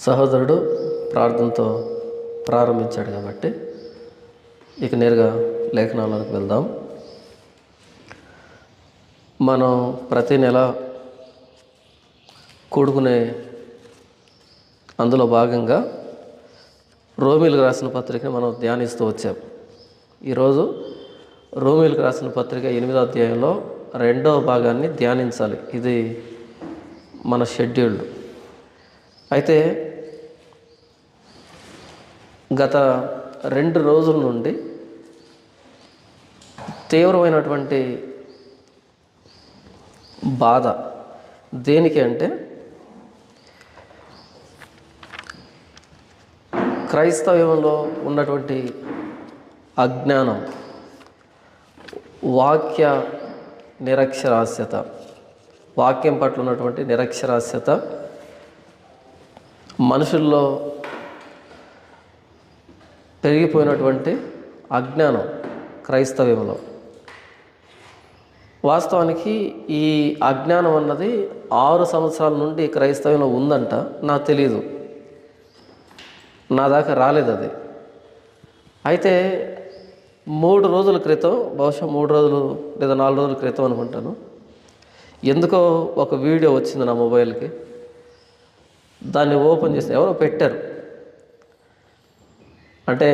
సహోదరుడు ప్రార్థనతో ప్రారంభించాడు కాబట్టి ఇక నేరుగా లేఖనాలకు వెళ్దాం. మనం ప్రతి నెల కూడుకునే అందులో భాగంగా రోమీలకు రాసిన పత్రికని మనం ధ్యానిస్తూ వచ్చాం. ఈరోజు రోమీలకు రాసిన పత్రిక 8వ అధ్యాయంలో 2వ భాగాన్ని ధ్యానించాలి. ఇది మన షెడ్యూల్డ్. అయితే గత 2 రోజుల నుండి తీవ్రమైనటువంటి బాధ. దేనికి అంటే క్రైస్తవంలో ఉన్నటువంటి అజ్ఞానం, వాక్య నిరక్షరాస్యత, వాక్యం పట్ల ఉన్నటువంటి నిరక్షరాస్యత, మనుషుల్లో పెరిగిపోయినటువంటి అజ్ఞానం క్రైస్తవ్యంలో. వాస్తవానికి ఈ అజ్ఞానం అన్నది 6 సంవత్సరాల నుండి క్రైస్తవ్యంలో ఉందంట. నాకు తెలియదు, నా దాకా రాలేదు అది. అయితే 3 రోజుల క్రితం, బహుశా 3 రోజులు లేదా 4 రోజుల క్రితం అనుకుంటాను, ఎందుకో ఒక వీడియో వచ్చింది నా మొబైల్కి. దాన్ని ఓపెన్ చేస్తే ఎవరో పెట్టారు. అంటే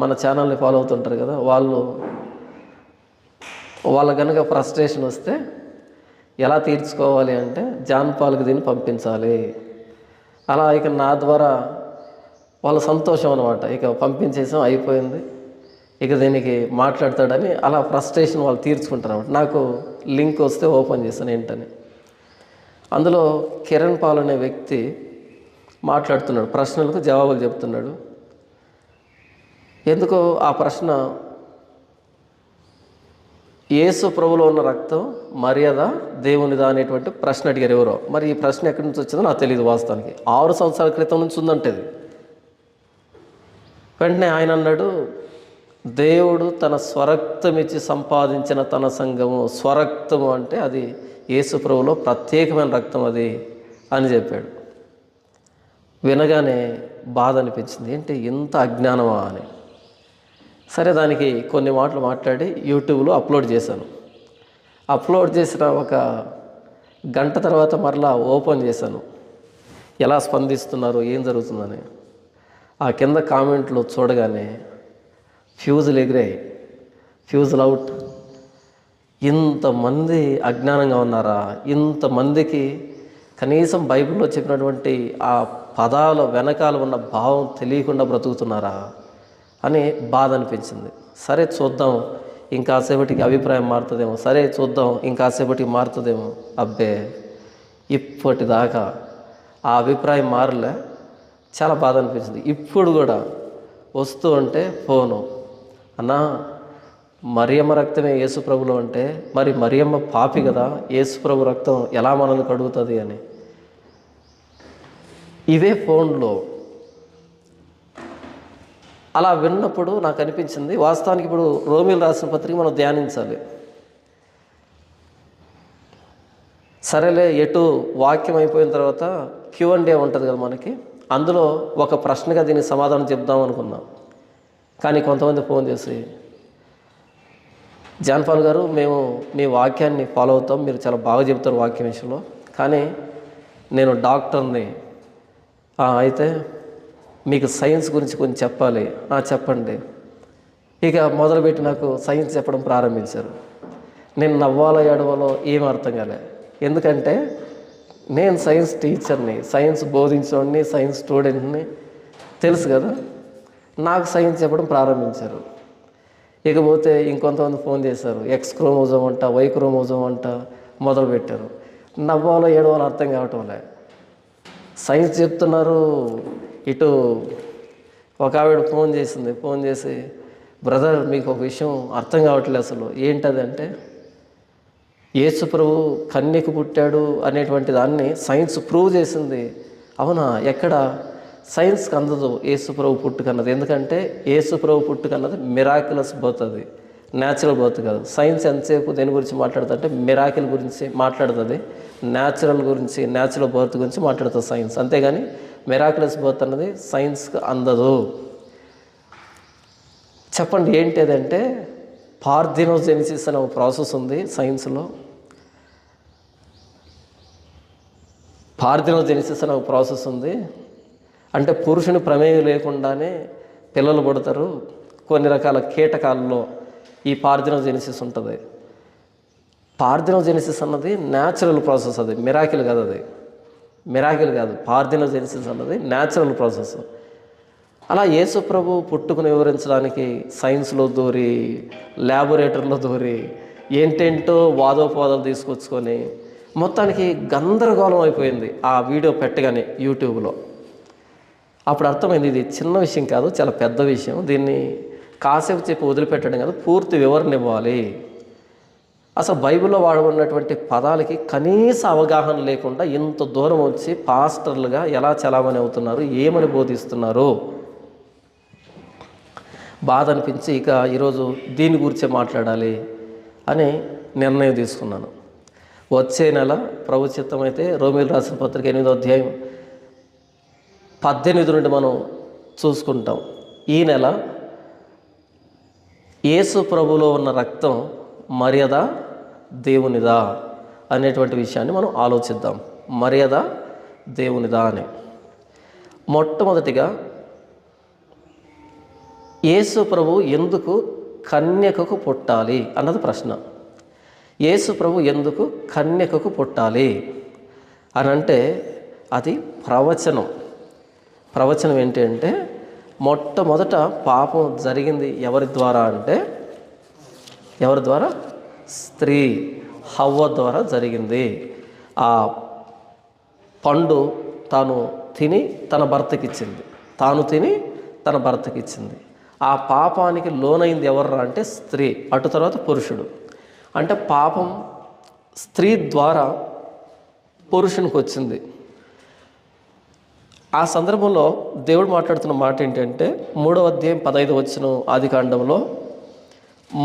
మన ఛానల్ని ఫాలో అవుతుంటారు కదా, వాళ్ళ కనుక ఫ్రస్ట్రేషన్ వస్తే ఎలా తీర్చుకోవాలి అంటే జాన్ పాల్కి దీన్ని పంపించాలి. అలా ఇక నా ద్వారా వాళ్ళ సంతోషం అనమాట. ఇక పంపించేసాం, అయిపోయింది, ఇక దీనికి మాట్లాడతాడని అలా ఫ్రస్ట్రేషన్ వాళ్ళు తీర్చుకుంటారు అనమాట. నాకు లింక్ వస్తే ఓపెన్ చేశాను ఏంటని. అందులో కిరణ్ పాల్ అనే వ్యక్తి మాట్లాడుతున్నాడు, ప్రశ్నలకు జవాబులు చెప్తున్నాడు. ఎందుకో ఆ ప్రశ్న, యేసు ప్రభులో ఉన్న రక్తం మర్యాద దేవునిదా అనేటువంటి ప్రశ్న అడిగారు ఎవరో. మరి ఈ ప్రశ్న ఎక్కడి నుంచి వచ్చిందో నాకు తెలియదు. వాస్తవానికి 6 సంవత్సరాల క్రితం నుంచి ఉందంటేది. వెంటనే ఆయన అన్నాడు, దేవుడు తన స్వరక్తం ఇచ్చి సంపాదించిన తన సంఘము, స్వరక్తము అంటే అది యేసు ప్రభులో ప్రత్యేకమైన రక్తం అది అని చెప్పాడు. వినగానే బాధ అనిపించింది, ఏంటి ఇంత అజ్ఞానమా అని. సరే, దానికి కొన్ని మాటలు మాట్లాడి యూట్యూబ్లో అప్లోడ్ చేశాను. అప్లోడ్ చేసిన ఒక గంట తర్వాత మరలా ఓపెన్ చేశాను, ఎలా స్పందిస్తున్నారు, ఏం జరుగుతుందని. ఆ కింద కామెంట్లు చూడగానే ఫ్యూజులు ఎగిరాయి, ఫ్యూజులు అవుట్. ఇంతమంది అజ్ఞానంగా ఉన్నారా? ఇంతమందికి కనీసం బైబిల్లో చెప్పినటువంటి ఆ పదాల వెనకాల ఉన్న భావం తెలియకుండా బ్రతుకుతున్నారా అని బాధ అనిపించింది. సరే చూద్దాం, ఇంకాసేపటికి అభిప్రాయం మారుతుందేమో, సరే చూద్దాం ఇంకాసేపటికి మారుతుందేమో. అబ్బే, ఇప్పటిదాకా ఆ అభిప్రాయం మారలే. చాలా బాధ అనిపించింది. ఇప్పుడు కూడా వస్తూ ఉంటే ఫోను, అన్నా మరియమ్మ రక్తమే యేసు ప్రభులో అంటే, మరి మరియమ్మ పాపి కదా, యేసు ప్రభు రక్తం ఎలా మనల్ని కడుగుతుంది అని. ఇవే ఫోన్లో. అలా విన్నప్పుడు నాకు అనిపించింది, వాస్తవానికి ఇప్పుడు రోమీలు రాసిన పత్రిక మనం ధ్యానించాలి. సరేలే, ఎటు వాక్యం అయిపోయిన తర్వాత Q&A ఉంటుంది కదా మనకి, అందులో ఒక ప్రశ్నగా దీనికి సమాధానం చెప్దాం అనుకున్నాం. కానీ కొంతమంది ఫోన్ చేసి, జాన్ పాల్ గారు, మేము మీ వాక్యాన్ని ఫాలో అవుతాం, మీరు చాలా బాగా చెప్తారు వాక్యం విషయంలో, కానీ నేను డాక్టర్ని, అయితే మీకు సైన్స్ గురించి కొంచెం చెప్పాలి. చెప్పండి. ఇక మొదలుపెట్టి నాకు సైన్స్ చెప్పడం ప్రారంభించారు. నేను నవ్వాలో ఏడవాలో ఏం అర్థం కాలే. ఎందుకంటే నేను సైన్స్ టీచర్ని, సైన్స్ బోధించోడిని, సైన్స్ స్టూడెంట్ని, తెలుసు కదా. నాకు సైన్స్ చెప్పడం ప్రారంభించారు. ఇకపోతే ఇంకొంతమంది ఫోన్ చేశారు, X క్రోమోజోమ్ అంట, Y క్రోమోజోమ్ అంట మొదలుపెట్టారు. నవ్వాలో ఏడవాలో అర్థం కావటంలే. సైన్స్ చెప్తున్నారు. ఇటు ఒక ఆవిడ ఫోన్ చేసింది, ఫోన్ చేసి, బ్రదర్ మీకు ఒక విషయం అర్థం కావట్లేదు అసలు. ఏంటదంటే, యేసు ప్రభు కన్యకు పుట్టాడు అనేటువంటి దాన్ని సైన్స్ ప్రూవ్ చేసింది. అవునా? ఎక్కడ? సైన్స్కి అందదు యేసు ప్రభు పుట్టుకన్నది. ఎందుకంటే యేసు ప్రభు పుట్టుకన్నది మిరాకిలస్ బర్త్, అది న్యాచురల్ బర్త్ కాదు. సైన్స్ ఎంతసేపు దేని గురించి మాట్లాడుతుందంటే మిరాకిల్ గురించి మాట్లాడుతుంది, న్యాచురల్ గురించి, న్యాచురల్ బర్త్ గురించి మాట్లాడుతుంది సైన్స్. అంతేగాని మిరాకులస్ బర్త్ అన్నది సైన్స్కి అందదు. చెప్పండి ఏంటి అదంటే, పార్థినోజెనిసిస్ అనే ఒక ప్రాసెస్ ఉంది సైన్స్లో. పార్థినోజెనిసిస్ అనే ఒక ప్రాసెస్ ఉంది. అంటే పురుషుని ప్రమేయం లేకుండానే పిల్లలు పుడతారు. కొన్ని రకాల కీటకాలలో ఈ పార్థినోజెనిసిస్ ఉంటుంది. పార్థినోజెనిసిస్ అన్నది న్యాచురల్ ప్రాసెస్, అది మిరాకిల్ కాదు, అది మిరాకిల్ కాదు. పార్థినోజెనిసిస్ అన్నది న్యాచురల్ ప్రాసెస్. అలా యేసు ప్రభు పుట్టుకుని వివరించడానికి సైన్స్లో దూరి, ల్యాబొరేటరీలో దూరి, ఏంటేంటో వాదోపవాదాలు తీసుకొచ్చుకొని మొత్తానికి గందరగోళం అయిపోయింది ఆ వీడియో పెట్టగానే యూట్యూబ్లో. అప్పుడు అర్థమైంది ఇది చిన్న విషయం కాదు, చాలా పెద్ద విషయం. దీన్ని కాసేపు చెప్పి వదిలిపెట్టడం కాదు, పూర్తి వివరణ ఇవ్వాలి. అసలు బైబిల్లో వాడబడినటువంటి పదాలకి కనీస అవగాహన లేకుండా ఇంత దూరం వచ్చి పాస్టర్లుగా ఎలా చలామణి అవుతున్నారు, ఏమని బోధిస్తున్నారు, బాధ అనిపించి ఇక ఈరోజు దీని గురించే మాట్లాడాలి అని నిర్ణయం తీసుకున్నాను. వచ్చే నెల ప్రభు చిత్తమైతే రోమీయులకు రాసిన పత్రిక 8వ అధ్యాయం 18 నుండి మనం చూసుకుంటాం. ఈ నెల యేసు ప్రభులో ఉన్న రక్తం మర్యాద దేవునిదా అనేటువంటి విషయాన్ని మనం ఆలోచిద్దాం. మర్యాద దేవునిదా అని. మొట్టమొదటిగా యేసు ప్రభు ఎందుకు కన్యకకు పుట్టాలి అన్నది ప్రశ్న. యేసు ప్రభు ఎందుకు కన్యకకు పుట్టాలి అని అంటే అది ప్రవచనం. ప్రవచనం ఏంటి అంటే, మొట్టమొదట పాపం జరిగింది ఎవరి ద్వారా అంటే, ఎవరి ద్వారా? స్త్రీ హవ్వ ద్వారా జరిగింది. ఆ పండు తాను తిని తన భర్తకిచ్చింది, తాను తిని తన భర్తకిచ్చింది. ఆ పాపానికి లోనైంది ఎవర్రా అంటే స్త్రీ, అటు తర్వాత పురుషుడు. అంటే పాపం స్త్రీ ద్వారా పురుషునికి వచ్చింది. ఆ సందర్భంలో దేవుడు మాట్లాడుతున్న మాట ఏంటంటే 3వ అధ్యాయం 15వ వచనం ఆదికాండంలో,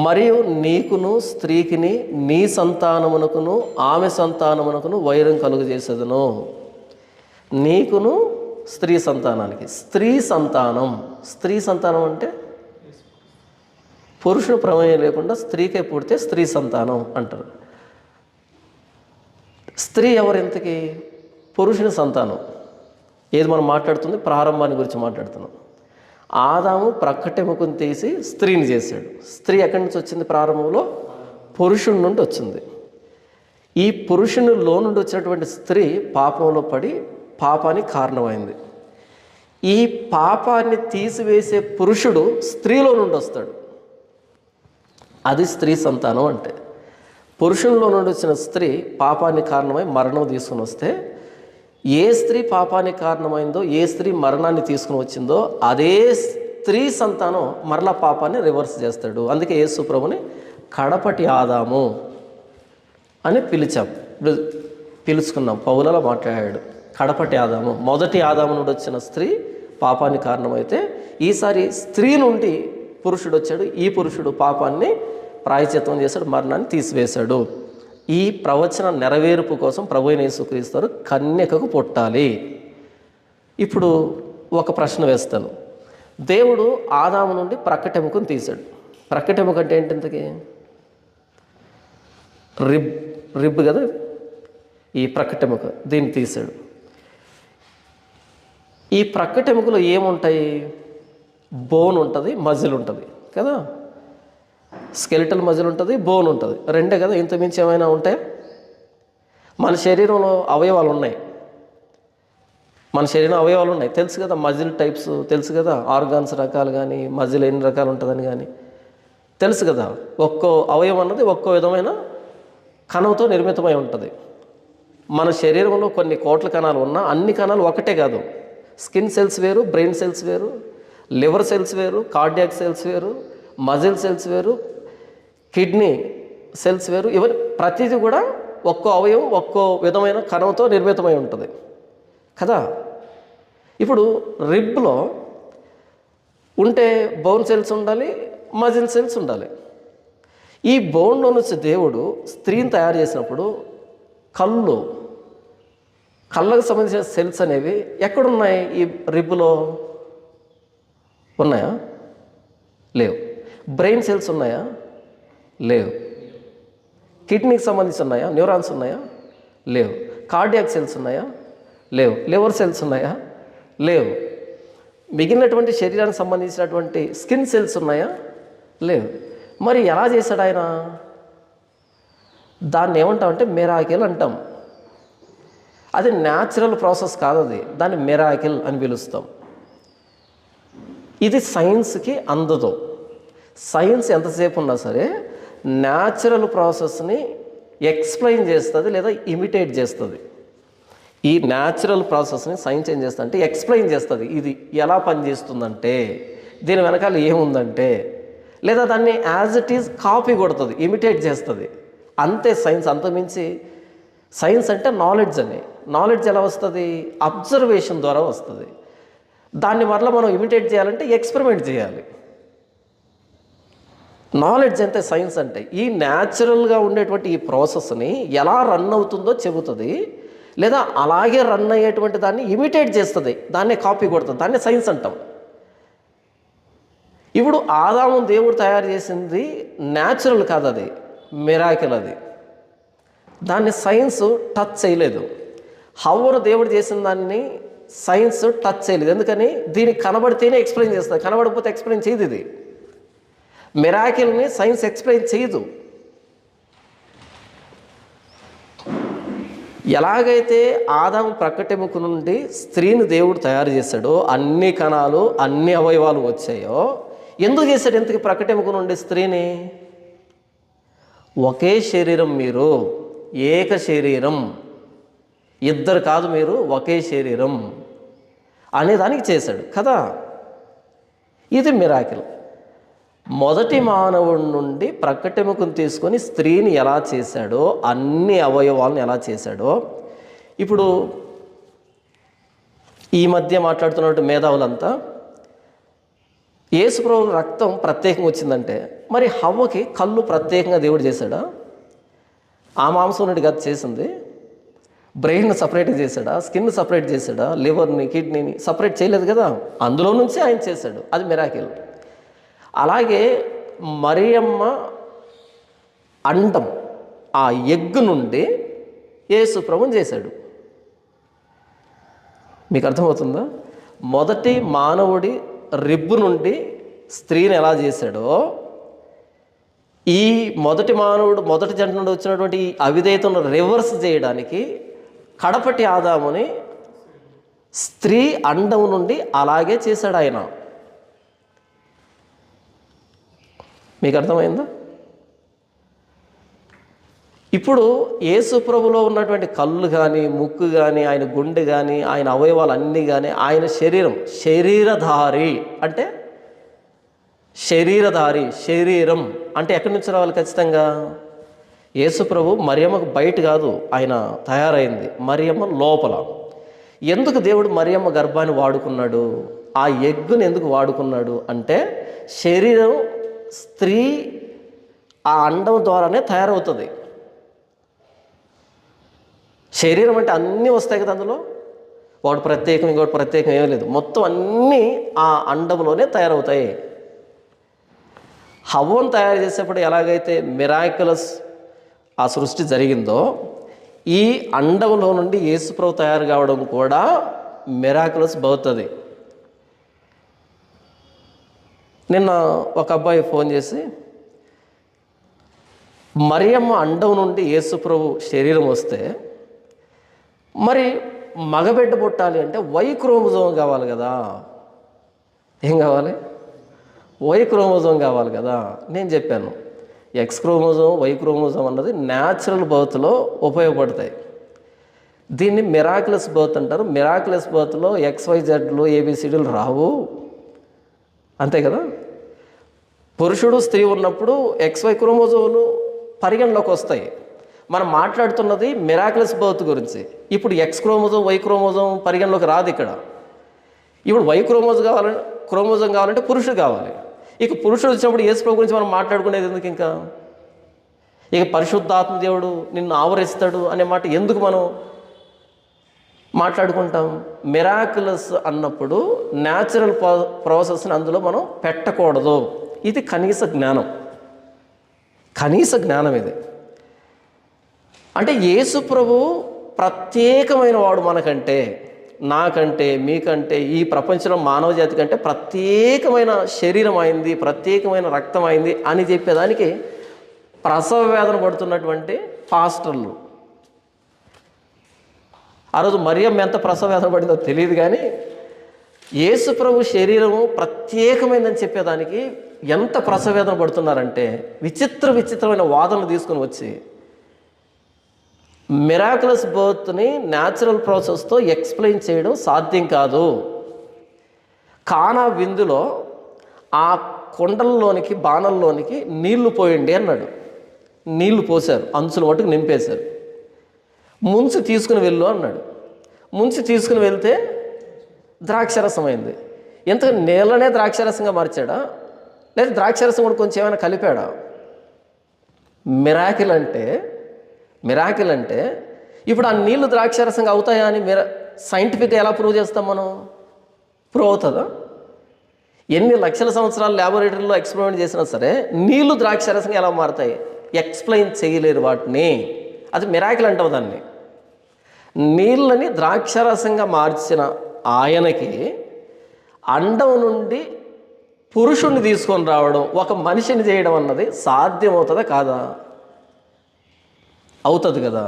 మరియు నీకును స్త్రీకిని నీ సంతానమునకును ఆమె సంతానమునకును వైరం కలుగజేసేదను. నీకును స్త్రీ సంతానానికి, స్త్రీ సంతానం, స్త్రీ సంతానం అంటే పురుషుడు ప్రమేయం లేకుండా స్త్రీకే పుడితే స్త్రీ సంతానం అంటారు. స్త్రీ ఎవరింతకి? పురుషుని సంతానం. ఏది మనం మాట్లాడుతుంది? ప్రారంభాన్ని గురించి మాట్లాడుతున్నాం. ఆదాము ప్రక్కటెముకను తీసి స్త్రీని చేశాడు. స్త్రీ ఎక్కడి నుంచి వచ్చింది? ప్రారంభంలో పురుషుడి నుండి వచ్చింది. ఈ పురుషునిలో నుండి వచ్చినటువంటి స్త్రీ పాపంలో పడి పాపానికి కారణమైంది. ఈ పాపాన్ని తీసివేసే పురుషుడు స్త్రీలో నుండి వస్తాడు. అది స్త్రీ సంతానం అంటే. పురుషునిలో నుండి వచ్చిన స్త్రీ పాపానికి కారణమై మరణం తీసుకుని వస్తే, ఏ స్త్రీ పాపానికి కారణమైందో, ఏ స్త్రీ మరణాన్ని తీసుకుని వచ్చిందో అదే స్త్రీ సంతానం మరలా పాపాన్ని రివర్స్ చేస్తాడు. అందుకే యేసు ప్రభుని కడపటి ఆదాము అని పిలుచుకున్నాం. పౌలలో మాట్లాడాడు కడపటి ఆదాము. మొదటి ఆదాము నుండి వచ్చిన స్త్రీ పాపానికి కారణమైతే, ఈసారి స్త్రీ నుండి పురుషుడు వచ్చాడు. ఈ పురుషుడు పాపాన్ని ప్రాయశ్చిత్తం చేశాడు, మరణాన్ని తీసివేశాడు. ఈ ప్రవచన నెరవేర్పు కోసం ప్రభువైన యేసుక్రీస్తు కన్యకకు పుట్టాలి. ఇప్పుడు ఒక ప్రశ్న వేస్తాను. దేవుడు ఆదాము నుండి ప్రక్కటెముకను తీశాడు. ప్రక్కటెముక అంటే ఏంటి? ఇంతకీ రిబ్ కదా, ఈ ప్రక్కటెముక, దీన్ని తీశాడు. ఈ ప్రక్కటెముకలో ఏముంటాయి? బోన్ ఉంటుంది, మజిల్ ఉంటుంది కదా. స్కెలిటల్ మజిల్ ఉంటుంది, బోన్ ఉంటుంది, రెండే కదా. ఇంతమించి ఏమైనా ఉంటాయి? మన శరీరంలో అవయవాలు ఉన్నాయి, మన శరీరం అవయవాలు ఉన్నాయి, తెలుసు కదా. మజిల్ టైప్స్ తెలుసు కదా, ఆర్గాన్స్ రకాలు కానీ, మజిల్ ఎన్ని రకాలు ఉంటుందని కానీ తెలుసు కదా. ఒక్కో అవయవం అన్నది ఒక్కో విధమైన కణంతో నిర్మితమై ఉంటుంది. మన శరీరంలో కొన్ని కోట్ల కణాలు ఉన్నా అన్ని కణాలు ఒకటే కాదు. స్కిన్ సెల్స్ వేరు, బ్రెయిన్ సెల్స్ వేరు, లివర్ సెల్స్ వేరు, కార్డియాక్ సెల్స్ వేరు, మజిల్ సెల్స్ వేరు, కిడ్నీ సెల్స్ వేరు. ఇవన్నీ ప్రతిదీ కూడా ఒక్కో అవయవం ఒక్కో విధమైన కణంతో నిర్మితమై ఉంటుంది కదా. ఇప్పుడు రిబ్లో ఉంటే బోన్ సెల్స్ ఉండాలి, మజిల్ సెల్స్ ఉండాలి. ఈ బోన్లో నుంచి దేవుడు స్త్రీని తయారు చేసినప్పుడు కళ్ళకు సంబంధించిన సెల్స్ అనేవి ఎక్కడున్నాయి? ఈ రిబ్బులో ఉన్నాయా? లేవు. బ్రెయిన్ సెల్స్ ఉన్నాయా? లేవు. కిడ్నీకి సంబంధించి ఉన్నాయా? న్యూరాన్స్ ఉన్నాయా? లేవు. కార్డియాక్ సెల్స్ ఉన్నాయా? లేవు. లివర్ సెల్స్ ఉన్నాయా? లేవు. మిగిలినటువంటి శరీరానికి సంబంధించినటువంటి స్కిన్ సెల్స్ ఉన్నాయా? లేవు. మరి ఎలా చేశాడు ఆయన? దాన్ని ఏమంటామంటే మిరాకిల్ అంటాం. అది న్యాచురల్ ప్రాసెస్ కాదు, అది దాన్ని మిరాకిల్ అని పిలుస్తాం. ఇది సైన్స్కి అందదు. సైన్స్ ఎంతసేపు ఉన్నా సరే న్యాచురల్ ప్రాసెస్ని ఎక్స్ప్లెయిన్ చేస్తుంది లేదా ఇమిటేట్ చేస్తుంది. ఈ న్యాచురల్ ప్రాసెస్ని సైన్స్ ఏం చేస్తుంది అంటే ఎక్స్ప్లెయిన్ చేస్తుంది. ఇది ఎలా పనిచేస్తుందంటే, దీని వెనకాల ఏముందంటే, లేదా దాన్ని యాజ్ ఇట్ ఈజ్ కాపీ కొడుతుంది, ఇమిటేట్ చేస్తుంది. అంతే సైన్స్. అంతమించి సైన్స్ అంటే నాలెడ్జ్ అని. నాలెడ్జ్ ఎలా వస్తుంది? అబ్జర్వేషన్ ద్వారా వస్తుంది. దాన్ని మరలా మనం ఇమిటేట్ చేయాలంటే ఎక్స్పెరిమెంట్ చేయాలి. నాలెడ్జ్ అంటే సైన్స్ అంటే ఈ న్యాచురల్గా ఉండేటువంటి ఈ ప్రాసెస్ని ఎలా రన్ అవుతుందో చెబుతుంది, లేదా అలాగే రన్ అయ్యేటువంటి దాన్ని ఇమిటేట్ చేస్తుంది, దాన్నే కాపీ కొడుతుంది. దాన్నే సైన్స్ అంటాం. ఇప్పుడు ఆదాము దేవుడు తయారు చేసింది న్యాచురల్ కాదు, అది మిరాకిల్. అది దాన్ని సైన్స్ టచ్ చేయలేదు. హవ్వను దేవుడు చేసిన దాన్ని సైన్స్ టచ్ చేయలేదు. ఎందుకని? దీనికి కనబడితేనే ఎక్స్ప్లెయిన్ చేస్తుంది, కనబడకపోతే ఎక్స్ప్లెయిన్ చేయదు. ఇది మిరాకిల్ని సైన్స్ ఎక్స్ప్లెయిన్ చేయదు. ఎలాగైతే ఆదాము ప్రక్కటెముక నుండి స్త్రీని దేవుడు తయారు చేశాడో, అన్ని కణాలు అన్ని అవయవాలు వచ్చాయో, ఎందుకు చేశాడు? ఎందుకు ప్రక్కటెముక నుండి స్త్రీని? ఒకే శరీరం, మీరు ఏక శరీరం, ఇద్దరు కాదు, మీరు ఒకే శరీరం అనేదానికి చేశాడు కదా. ఇది మిరాకిల్. మొదటి మానవుడి నుండి ప్రక్కటెముకను తీసుకొని స్త్రీని ఎలా చేశాడో, అన్ని అవయవాలను ఎలా చేశాడో, ఇప్పుడు ఈ మధ్య మాట్లాడుతున్నట్టు మేధావులంతా యేసుప్రభు రక్తం ప్రత్యేకంగా వచ్చిందంటే, మరి హవ్వకి కళ్ళు ప్రత్యేకంగా దేవుడు చేశాడా? ఆ మాంసం నుండి గది చేసింది. బ్రెయిన్ సపరేట్ చేశాడా? స్కిన్ సపరేట్ చేశాడా? లివర్ని, కిడ్నీని సపరేట్ చేయలేదు కదా. అందులో నుంచి ఆయన చేశాడు. అది మిరాకిల్. అలాగే మరియమ్మ అండం, ఆ ఎగ్ నుండి యేసు ప్రభువుని చేశాడు. మీకు అర్థమవుతుందా? మొదటి మానవుడి రిబ్బు నుండి స్త్రీని ఎలా చేశాడో, ఈ మొదటి మానవుడు మొదటి జంట నుండి వచ్చినటువంటి ఈ అవిధేయతను రివర్స్ చేయడానికి కడపటి ఆదాముని స్త్రీ అండం నుండి అలాగే చేశాడు ఆయన. మీకు అర్థమైందా? ఇప్పుడు యేసు ప్రభులో ఉన్నటువంటి కళ్ళు కానీ, ముక్కు కానీ, ఆయన గుండె కానీ, ఆయన అవయవాలు అన్నీ కానీ, ఆయన శరీరం, శరీరధారి అంటే శరీరధారి, శరీరం అంటే ఎక్కడి నుంచి రావాలి? ఖచ్చితంగా యేసు ప్రభు మరియమ్మకు బయట కాదు ఆయన తయారైంది, మరియమ్మ లోపల. ఎందుకు దేవుడు మరియమ్మ గర్భాన్ని వాడుకున్నాడు? ఆ ఎగ్గును ఎందుకు వాడుకున్నాడు అంటే, శరీరం స్త్రీ ఆ అండం ద్వారానే తయారవుతుంది. శరీరం అంటే అన్నీ వస్తాయి కదా, అందులో ఒకటి ప్రత్యేకం ఇంకోటి ప్రత్యేకం ఏమీ లేదు, మొత్తం అన్నీ ఆ అండంలోనే తయారవుతాయి. హవ్వను తయారు చేసేప్పుడు ఎలాగైతే మిరాకిలస్ ఆ సృష్టి జరిగిందో, ఈ అండంలో నుండి యేసుప్రభు తయారు కావడం కూడా మిరాకిలస్ అవుతుంది. నిన్న ఒక అబ్బాయి ఫోన్ చేసి, మరియమ్మ అండం నుండి యేసుప్రభు శరీరం వస్తే మరి మగబిడ్డ పుట్టాలి అంటే వై క్రోమోజోమ్ కావాలి కదా. ఏం కావాలి? వై క్రోమోజోమ్ కావాలి కదా. నేను చెప్పాను, ఎక్స్ క్రోమోజోమ్, వై క్రోమోజోమ్ అన్నది న్యాచురల్ బర్త్లో ఉపయోగపడతాయి. దీన్ని మిరాకిలస్ బర్త్ అంటారు. మిరాకిలస్ బర్త్లో XYZలు ABCDలు రావు, అంతే కదా. పురుషుడు స్త్రీ ఉన్నప్పుడు XY క్రోమోజోములు పరిగణలోకి వస్తాయి. మనం మాట్లాడుతున్నది మిరాకిలస్ బర్త్ గురించి. ఇప్పుడు ఎక్స్ క్రోమోజోమ్, వై క్రోమోజోమ్ పరిగణలోకి రాదు ఇక్కడ. ఇప్పుడు వై క్రోమోజోమ్ కావాలంటే పురుషుడు కావాలి. ఇక పురుషుడు వచ్చినప్పుడు యేసు ప్రభు గురించి మనం మాట్లాడుకునేది ఎందుకు? ఇంకా ఇక పరిశుద్ధాత్మ దేవుడు నిన్ను ఆవరిస్తాడు అనే మాట ఎందుకు మనం మాట్లాడుకుంటాం. మిరాకులస్ అన్నప్పుడు న్యాచురల్ ప్రాసెస్ని అందులో మనం పెట్టకూడదు. ఇది కనీస జ్ఞానం, కనీస జ్ఞానం ఇది. అంటే యేసు ప్రభు ప్రత్యేకమైన వాడు మనకంటే, నాకంటే, మీకంటే, ఈ ప్రపంచంలో మానవ జాతి కంటే ప్రత్యేకమైన శరీరం అయింది, ప్రత్యేకమైన రక్తం అయింది అని చెప్పేదానికి ప్రసవ వేదన పడుతున్నటువంటి పాస్టర్లు. ఆ రోజు మరియమ్మ ఎంత ప్రసవ వేదన పడిందో తెలియదు, కానీ యేసు ప్రభు శరీరము ప్రత్యేకమైందని చెప్పేదానికి ఎంత ప్రసవ వేదన పడుతున్నారంటే విచిత్రమైన వాదనలు తీసుకొని వచ్చి మిరాకులస్ బర్త్ని న్యాచురల్ ప్రాసెస్తో ఎక్స్ప్లెయిన్ చేయడం సాధ్యం కాదు. కానా విందులో ఆ కుండల్లోనికి, బాణంలోనికి నీళ్లు పోయండి అన్నాడు. నీళ్లు పోశారు, అంచుల మటుకు నింపేశారు. ముంచి తీసుకుని వెళ్ళు అన్నాడు. ముంచి తీసుకుని వెళ్తే ద్రాక్షరసం అయింది. ఎంతగా నీళ్ళనే ద్రాక్షరసంగా మార్చాడా, లేదా ద్రాక్షరసం కూడా కొంచెం ఏమైనా కలిపాడా? మిరాకిల్ అంటే ఇప్పుడు ఆ నీళ్లు ద్రాక్షరసంగా అవుతాయా అని సైంటిఫిక్గా ఎలా ప్రూవ్ చేస్తాం మనం? ప్రూవ్ అవుతుందా? ఎన్ని లక్షల సంవత్సరాలు ల్యాబొరేటరీలో ఎక్స్పెరిమెంట్ చేసినా సరే నీళ్లు ద్రాక్షరసంగా ఎలా మారుతాయి? ఎక్స్ప్లెయిన్ చేయలేరు వాటిని. అది మిరాకిల్ అంటావు దాన్ని. నీళ్ళని ద్రాక్షరసంగా మార్చిన ఆయనకి అండం నుండి పురుషుణ్ణి తీసుకొని రావడం, ఒక మనిషిని చేయడం అన్నది సాధ్యమవుతుందా కాదా? అవుతుంది కదా.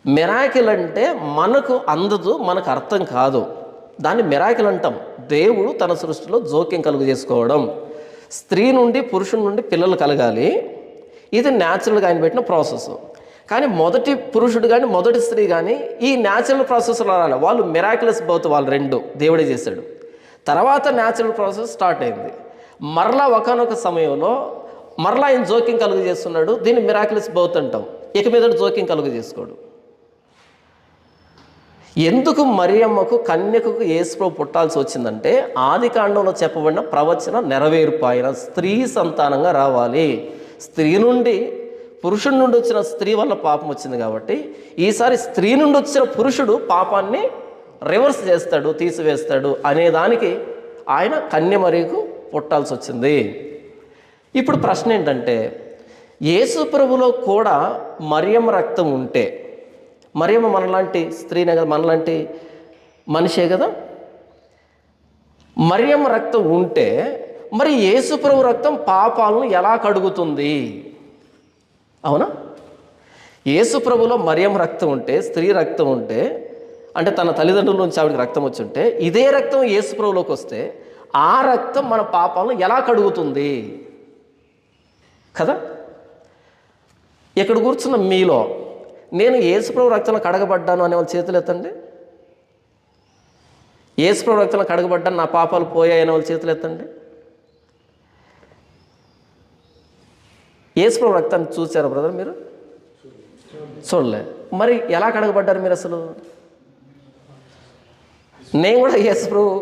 మిరాకిల్ అంటే మనకు అందదు, మనకు అర్థం కాదు, దాన్ని మిరాకిల్ అంటాం. దేవుడు తన సృష్టిలో జోక్యం కలుగు చేసుకోవడం, స్త్రీ నుండి పురుషుని నుండి పిల్లలు కలగాలి, ఇది న్యాచురల్గా ఆయన పెట్టిన ప్రాసెస్. కానీ మొదటి పురుషుడు కానీ మొదటి స్త్రీ కానీ ఈ న్యాచురల్ ప్రాసెస్లో రాలి. వాళ్ళు మిరాకిలస్ బర్త్, వాళ్ళు రెండు దేవుడే చేశాడు. తర్వాత న్యాచురల్ ప్రాసెస్ స్టార్ట్ అయింది. మరలా ఒకానొక సమయంలో మరలా ఆయన జోక్యం కలుగు చేస్తున్నాడు. దీన్ని మిరాకిలస్ బర్త్ అంటాం. ఇక మీద జోక్యం కలుగు చేసుకోడు. ఎందుకు మరియమ్మకు, కన్యకకు యేసు పుట్టాల్సి వచ్చిందంటే ఆది కాండంలో చెప్పబడిన ప్రవచన నెరవేర్పు. ఆయన స్త్రీ సంతానంగా రావాలి. స్త్రీ నుండి పురుషుడి నుండి వచ్చిన స్త్రీ వల్ల పాపం వచ్చింది కాబట్టి ఈసారి స్త్రీ నుండి వచ్చిన పురుషుడు పాపాన్ని రివర్స్ చేస్తాడు, తీసివేస్తాడు అనేదానికి ఆయన కన్యమరియకు పుట్టాల్సి వచ్చింది. ఇప్పుడు ప్రశ్న ఏంటంటే, యేసు ప్రభులో కూడా మరియమ్మ రక్తం ఉంటే, మరియమ్మ మనలాంటి స్త్రీనే కదా, మనలాంటి మనిషే కదా, మరియమ్మ రక్తం ఉంటే మరి యేసు ప్రభు రక్తం పాపాలను ఎలా కడుగుతుంది? అవునా? యేసు ప్రభులో మరియమ్మ రక్తం ఉంటే, స్త్రీ రక్తం ఉంటే, అంటే తన తల్లిదండ్రుల నుంచి ఆవిడకి రక్తం వచ్చి ఉంటే, ఇదే రక్తం యేసు ప్రభులోకి వస్తే ఆ రక్తం మన పాపాలను ఎలా కడుగుతుంది కదా? ఇక్కడ కూర్చున్న మీలో నేను యేసు ప్రభు రక్తంలో కడగబడ్డాను అనే వాళ్ళ చేతులు ఎత్తండి. యేసు ప్రభు రక్తంలో కడగబడ్డాను, నా పాపాలు పోయాయి అనే వాళ్ళ చేతులు ఎత్తండి. యేసు ప్రభు రక్తాన్ని చూసారా బ్రదర్? మీరు చూడలే. మరి ఎలా కడగబడ్డారు మీరు అసలు? నేను కూడా యేసు ప్రభు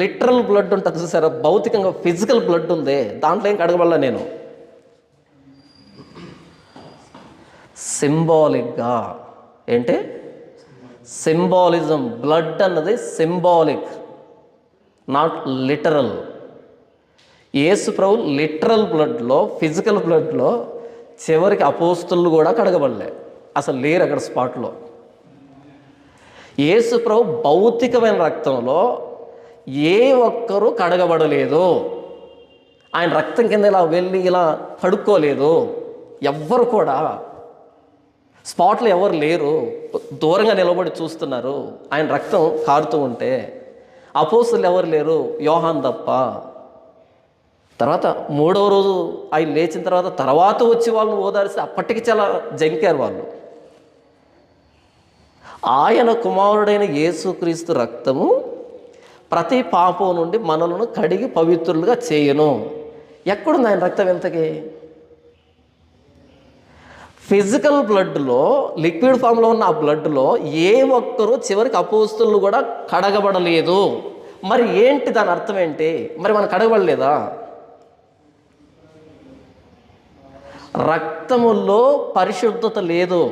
లిటరల్ బ్లడ్ ఉంటుంది చూసారా, భౌతికంగా ఫిజికల్ బ్లడ్ ఉంది, దాంట్లో ఏం కడగబడలా నేను. సింబాలిక్గా, ఏంటి సింబాలిజం, బ్లడ్ అన్నది symbolic, not literal. Yesu Prabhu literal బ్లడ్లో, ఫిజికల్ బ్లడ్లో చివరికి అపోస్తులు కూడా కడగబడలే, అసలు లేరు అక్కడ స్పాట్లో. యేసు ప్రభు భౌతికమైన రక్తంలో ఏ ఒక్కరూ కడగబడలేదు. ఆయన రక్తం కింద ఇలా వెళ్ళి ఇలా కడుక్కోలేదు. ఎవ్వరు కూడా స్పాట్లో ఎవరు లేరు, దూరంగా నిలబడి చూస్తున్నారు ఆయన రక్తం కారుతూ ఉంటే. అపోస్తులు ఎవరు లేరు, యోహాన్ తప్ప. తర్వాత మూడవ రోజు ఆయన లేచిన తర్వాత వచ్చి వాళ్ళని ఓదార్చి అప్పటికి చాలా జంకారు వాళ్ళు. ఆయన కుమారుడైన యేసుక్రీస్తు రక్తము ప్రతి పాపం నుండి మనలను కడిగి పవిత్రులుగా చేయను. ఎక్కడుంది ఆయన రక్తం? ఎంతకి ఫిజికల్ బ్లడ్లో, లిక్విడ్ ఫామ్లో ఉన్న ఆ బ్లడ్లో ఏ ఒక్కరూ చివరికి అపోస్తులు కూడా కడగబడలేదు. మరి ఏంటి దాని అర్థం ఏంటి? మరి మనం కడగబడలేదా? రక్తములో పరిశుద్ధత లేదు.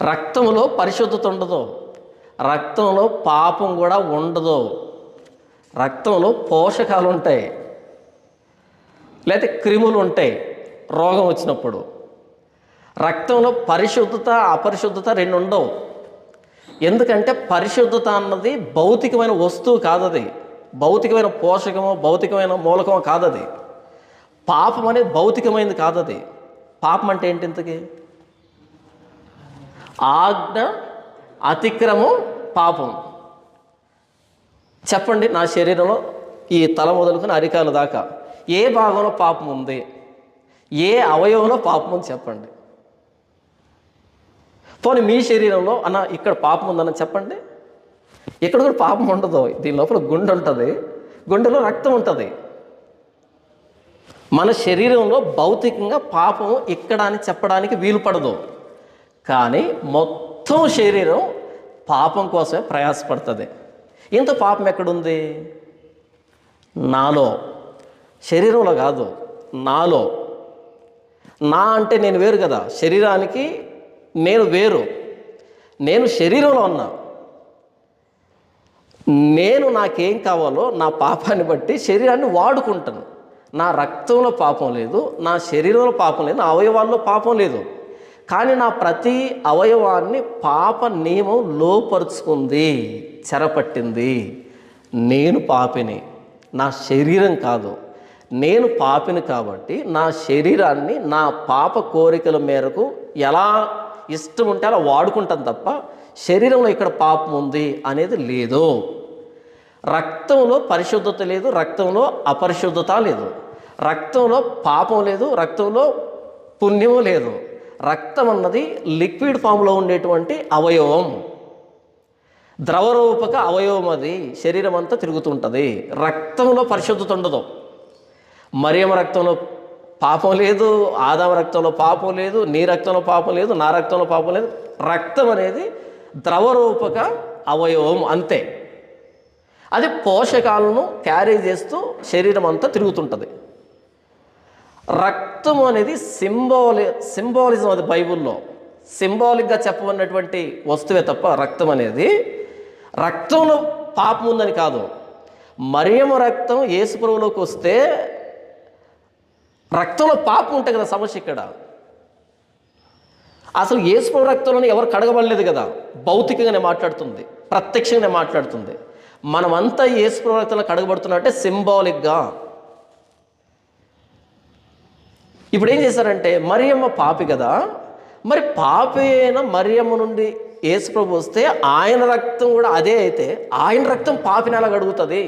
రక్తంలో పరిశుద్ధత ఉండదు, రక్తంలో పాపం కూడా ఉండదు, రక్తంలో పోషకాలు ఉంటాయి, లేకపోతే క్రిములు ఉంటాయి రోగం వచ్చినప్పుడు. రక్తంలో పరిశుద్ధత అపరిశుద్ధత రెండు ఉండవు. ఎందుకంటే పరిశుద్ధత అన్నది భౌతికమైన వస్తువు కాదది, భౌతికమైన పోషకమో భౌతికమైన మూలకమో కాదది. పాపం అనేది భౌతికమైనది కాదది. పాపం అంటే ఏంటి? ఇంతకీ ఆజ్ఞ అతిక్రమం పాపం. చెప్పండి, నా శరీరంలో ఈ తల మొదలుకొని అరికాల దాకా ఏ భాగంలో పాపం ఉంది, ఏ అవయవంలో పాపం ఉంది చెప్పండి. పోనీ మీ శరీరంలో అన్న ఇక్కడ పాపం ఉందని చెప్పండి. ఇక్కడ కూడా పాపం ఉండదు. దీని లోపల గుండె ఉంటుంది, గుండెలో రక్తం ఉంటుంది. మన శరీరంలో భౌతికంగా పాపం ఇక్కడ అని చెప్పడానికి వీలు పడదు. కానీ మొత్తం శరీరం పాపం కోసమే ప్రయాసపడుతుంది. ఇంత పాపం ఎక్కడుంది? నాలో, శరీరంలో కాదు, నాలో. నా అంటే నేను వేరు కదా, శరీరానికి నేను వేరు. నేను శరీరంలో ఉన్నా. నేను నాకేం కావాలో నా పాపాన్ని బట్టి శరీరాన్ని వాడుకుంటాను. నా రక్తంలో పాపం లేదు, నా శరీరంలో పాపం లేదు, నా అవయవాల్లో పాపం లేదు. కానీ నా ప్రతి అవయవాన్ని పాప నియమం లోపరుచుకుంది, చెరపట్టింది. నేను పాపిని, నా శరీరం కాదు. నేను పాపిని కాబట్టి నా శరీరాన్ని నా పాప కోరికల మేరకు ఎలా ఇష్టం ఉంటే అలా వాడుకుంటాను తప్ప శరీరంలో ఇక్కడ పాపం ఉంది అనేది లేదు. రక్తంలో పరిశుద్ధత లేదు, రక్తంలో అపరిశుద్ధత లేదు, రక్తంలో పాపం లేదు, రక్తంలో పుణ్యము లేదు. రక్తం అన్నది లిక్విడ్ ఫామ్లో ఉండేటువంటి అవయవం, ద్రవరూపక అవయవం. అది శరీరం అంతా తిరుగుతుంటుంది. రక్తంలో పరిశుద్ధత ఉండదు. మరియమ్మ రక్తంలో పాపం లేదు, ఆదాము రక్తంలో పాపం లేదు, నీ రక్తంలో పాపం లేదు, నా రక్తంలో పాపం లేదు. రక్తం అనేది ద్రవరూపక అవయవం అంతే. అది పోషకాలను క్యారీ చేస్తూ శరీరం అంతా తిరుగుతుంటుంది. రక్తం అనేది సింబాలిజం. అది బైబుల్లో సింబాలిక్గా చెప్పబడినటువంటి వస్తువే తప్ప రక్తం అనేది రక్తంలో పాపం ఉందని కాదు. మరియమ్మ రక్తం యేసు ప్రభువులోకి వస్తే రక్తంలో పాపం ఉంటాయి కదా. సమస్య ఇక్కడ అసలు యేసు ప్రభు రక్తంలోనే ఎవరు కడగబడలేదు కదా. భౌతికంగానే మాట్లాడుతుంది, ప్రత్యక్షంగానే మాట్లాడుతుంది. మనమంతా యేసు ప్రభు రక్తంలో కడగబడుతున్నట్టే సింబాలిక్గా. ఇప్పుడు ఏం చేశారంటే, మరియమ్మ పాపి కదా, మరి పాపి అయిన మరియమ్మ నుండి యేసు ప్రభు వస్తే ఆయన రక్తం కూడా అదే అయితే ఆయన రక్తం పాపిని ఎలా కడుగుతుంది?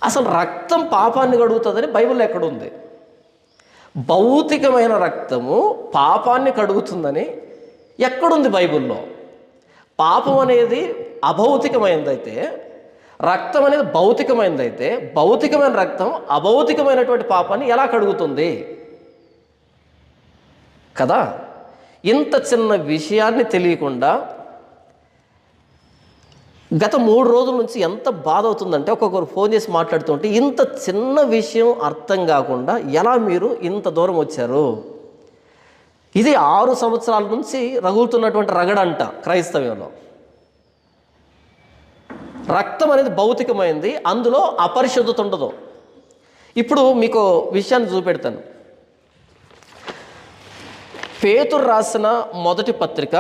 అసలు రక్తం పాపాన్ని కడుగుతుందని బైబిల్లో ఎక్కడుంది? భౌతికమైన రక్తము పాపాన్ని కడుగుతుందని ఎక్కడుంది బైబిల్లో? పాపం అనేది అభౌతికమైనదైతే, రక్తం అనేది భౌతికమైనదైతే, భౌతికమైన రక్తం అభౌతికమైనటువంటి పాపాన్ని ఎలా కడుగుతుంది కదా? ఇంత చిన్న విషయాన్ని తెలియకుండా గత 3 రోజుల నుంచి ఎంత బాధ అవుతుందంటే, ఒక్కొక్కరు ఫోన్ చేసి మాట్లాడుతుంటే ఇంత చిన్న విషయం అర్థం కాకుండా ఎలా మీరు ఇంత దూరం వచ్చారు? ఇది 6 సంవత్సరాల నుంచి రగులుతున్నటువంటి రగడంట క్రైస్తవ్యంలో. రక్తం అనేది భౌతికమైంది, అందులో అపరిశుద్ధత ఉండదు. ఇప్పుడు మీకు విషయాన్ని చూపెడతాను. పేతురు రాసిన మొదటి పత్రిక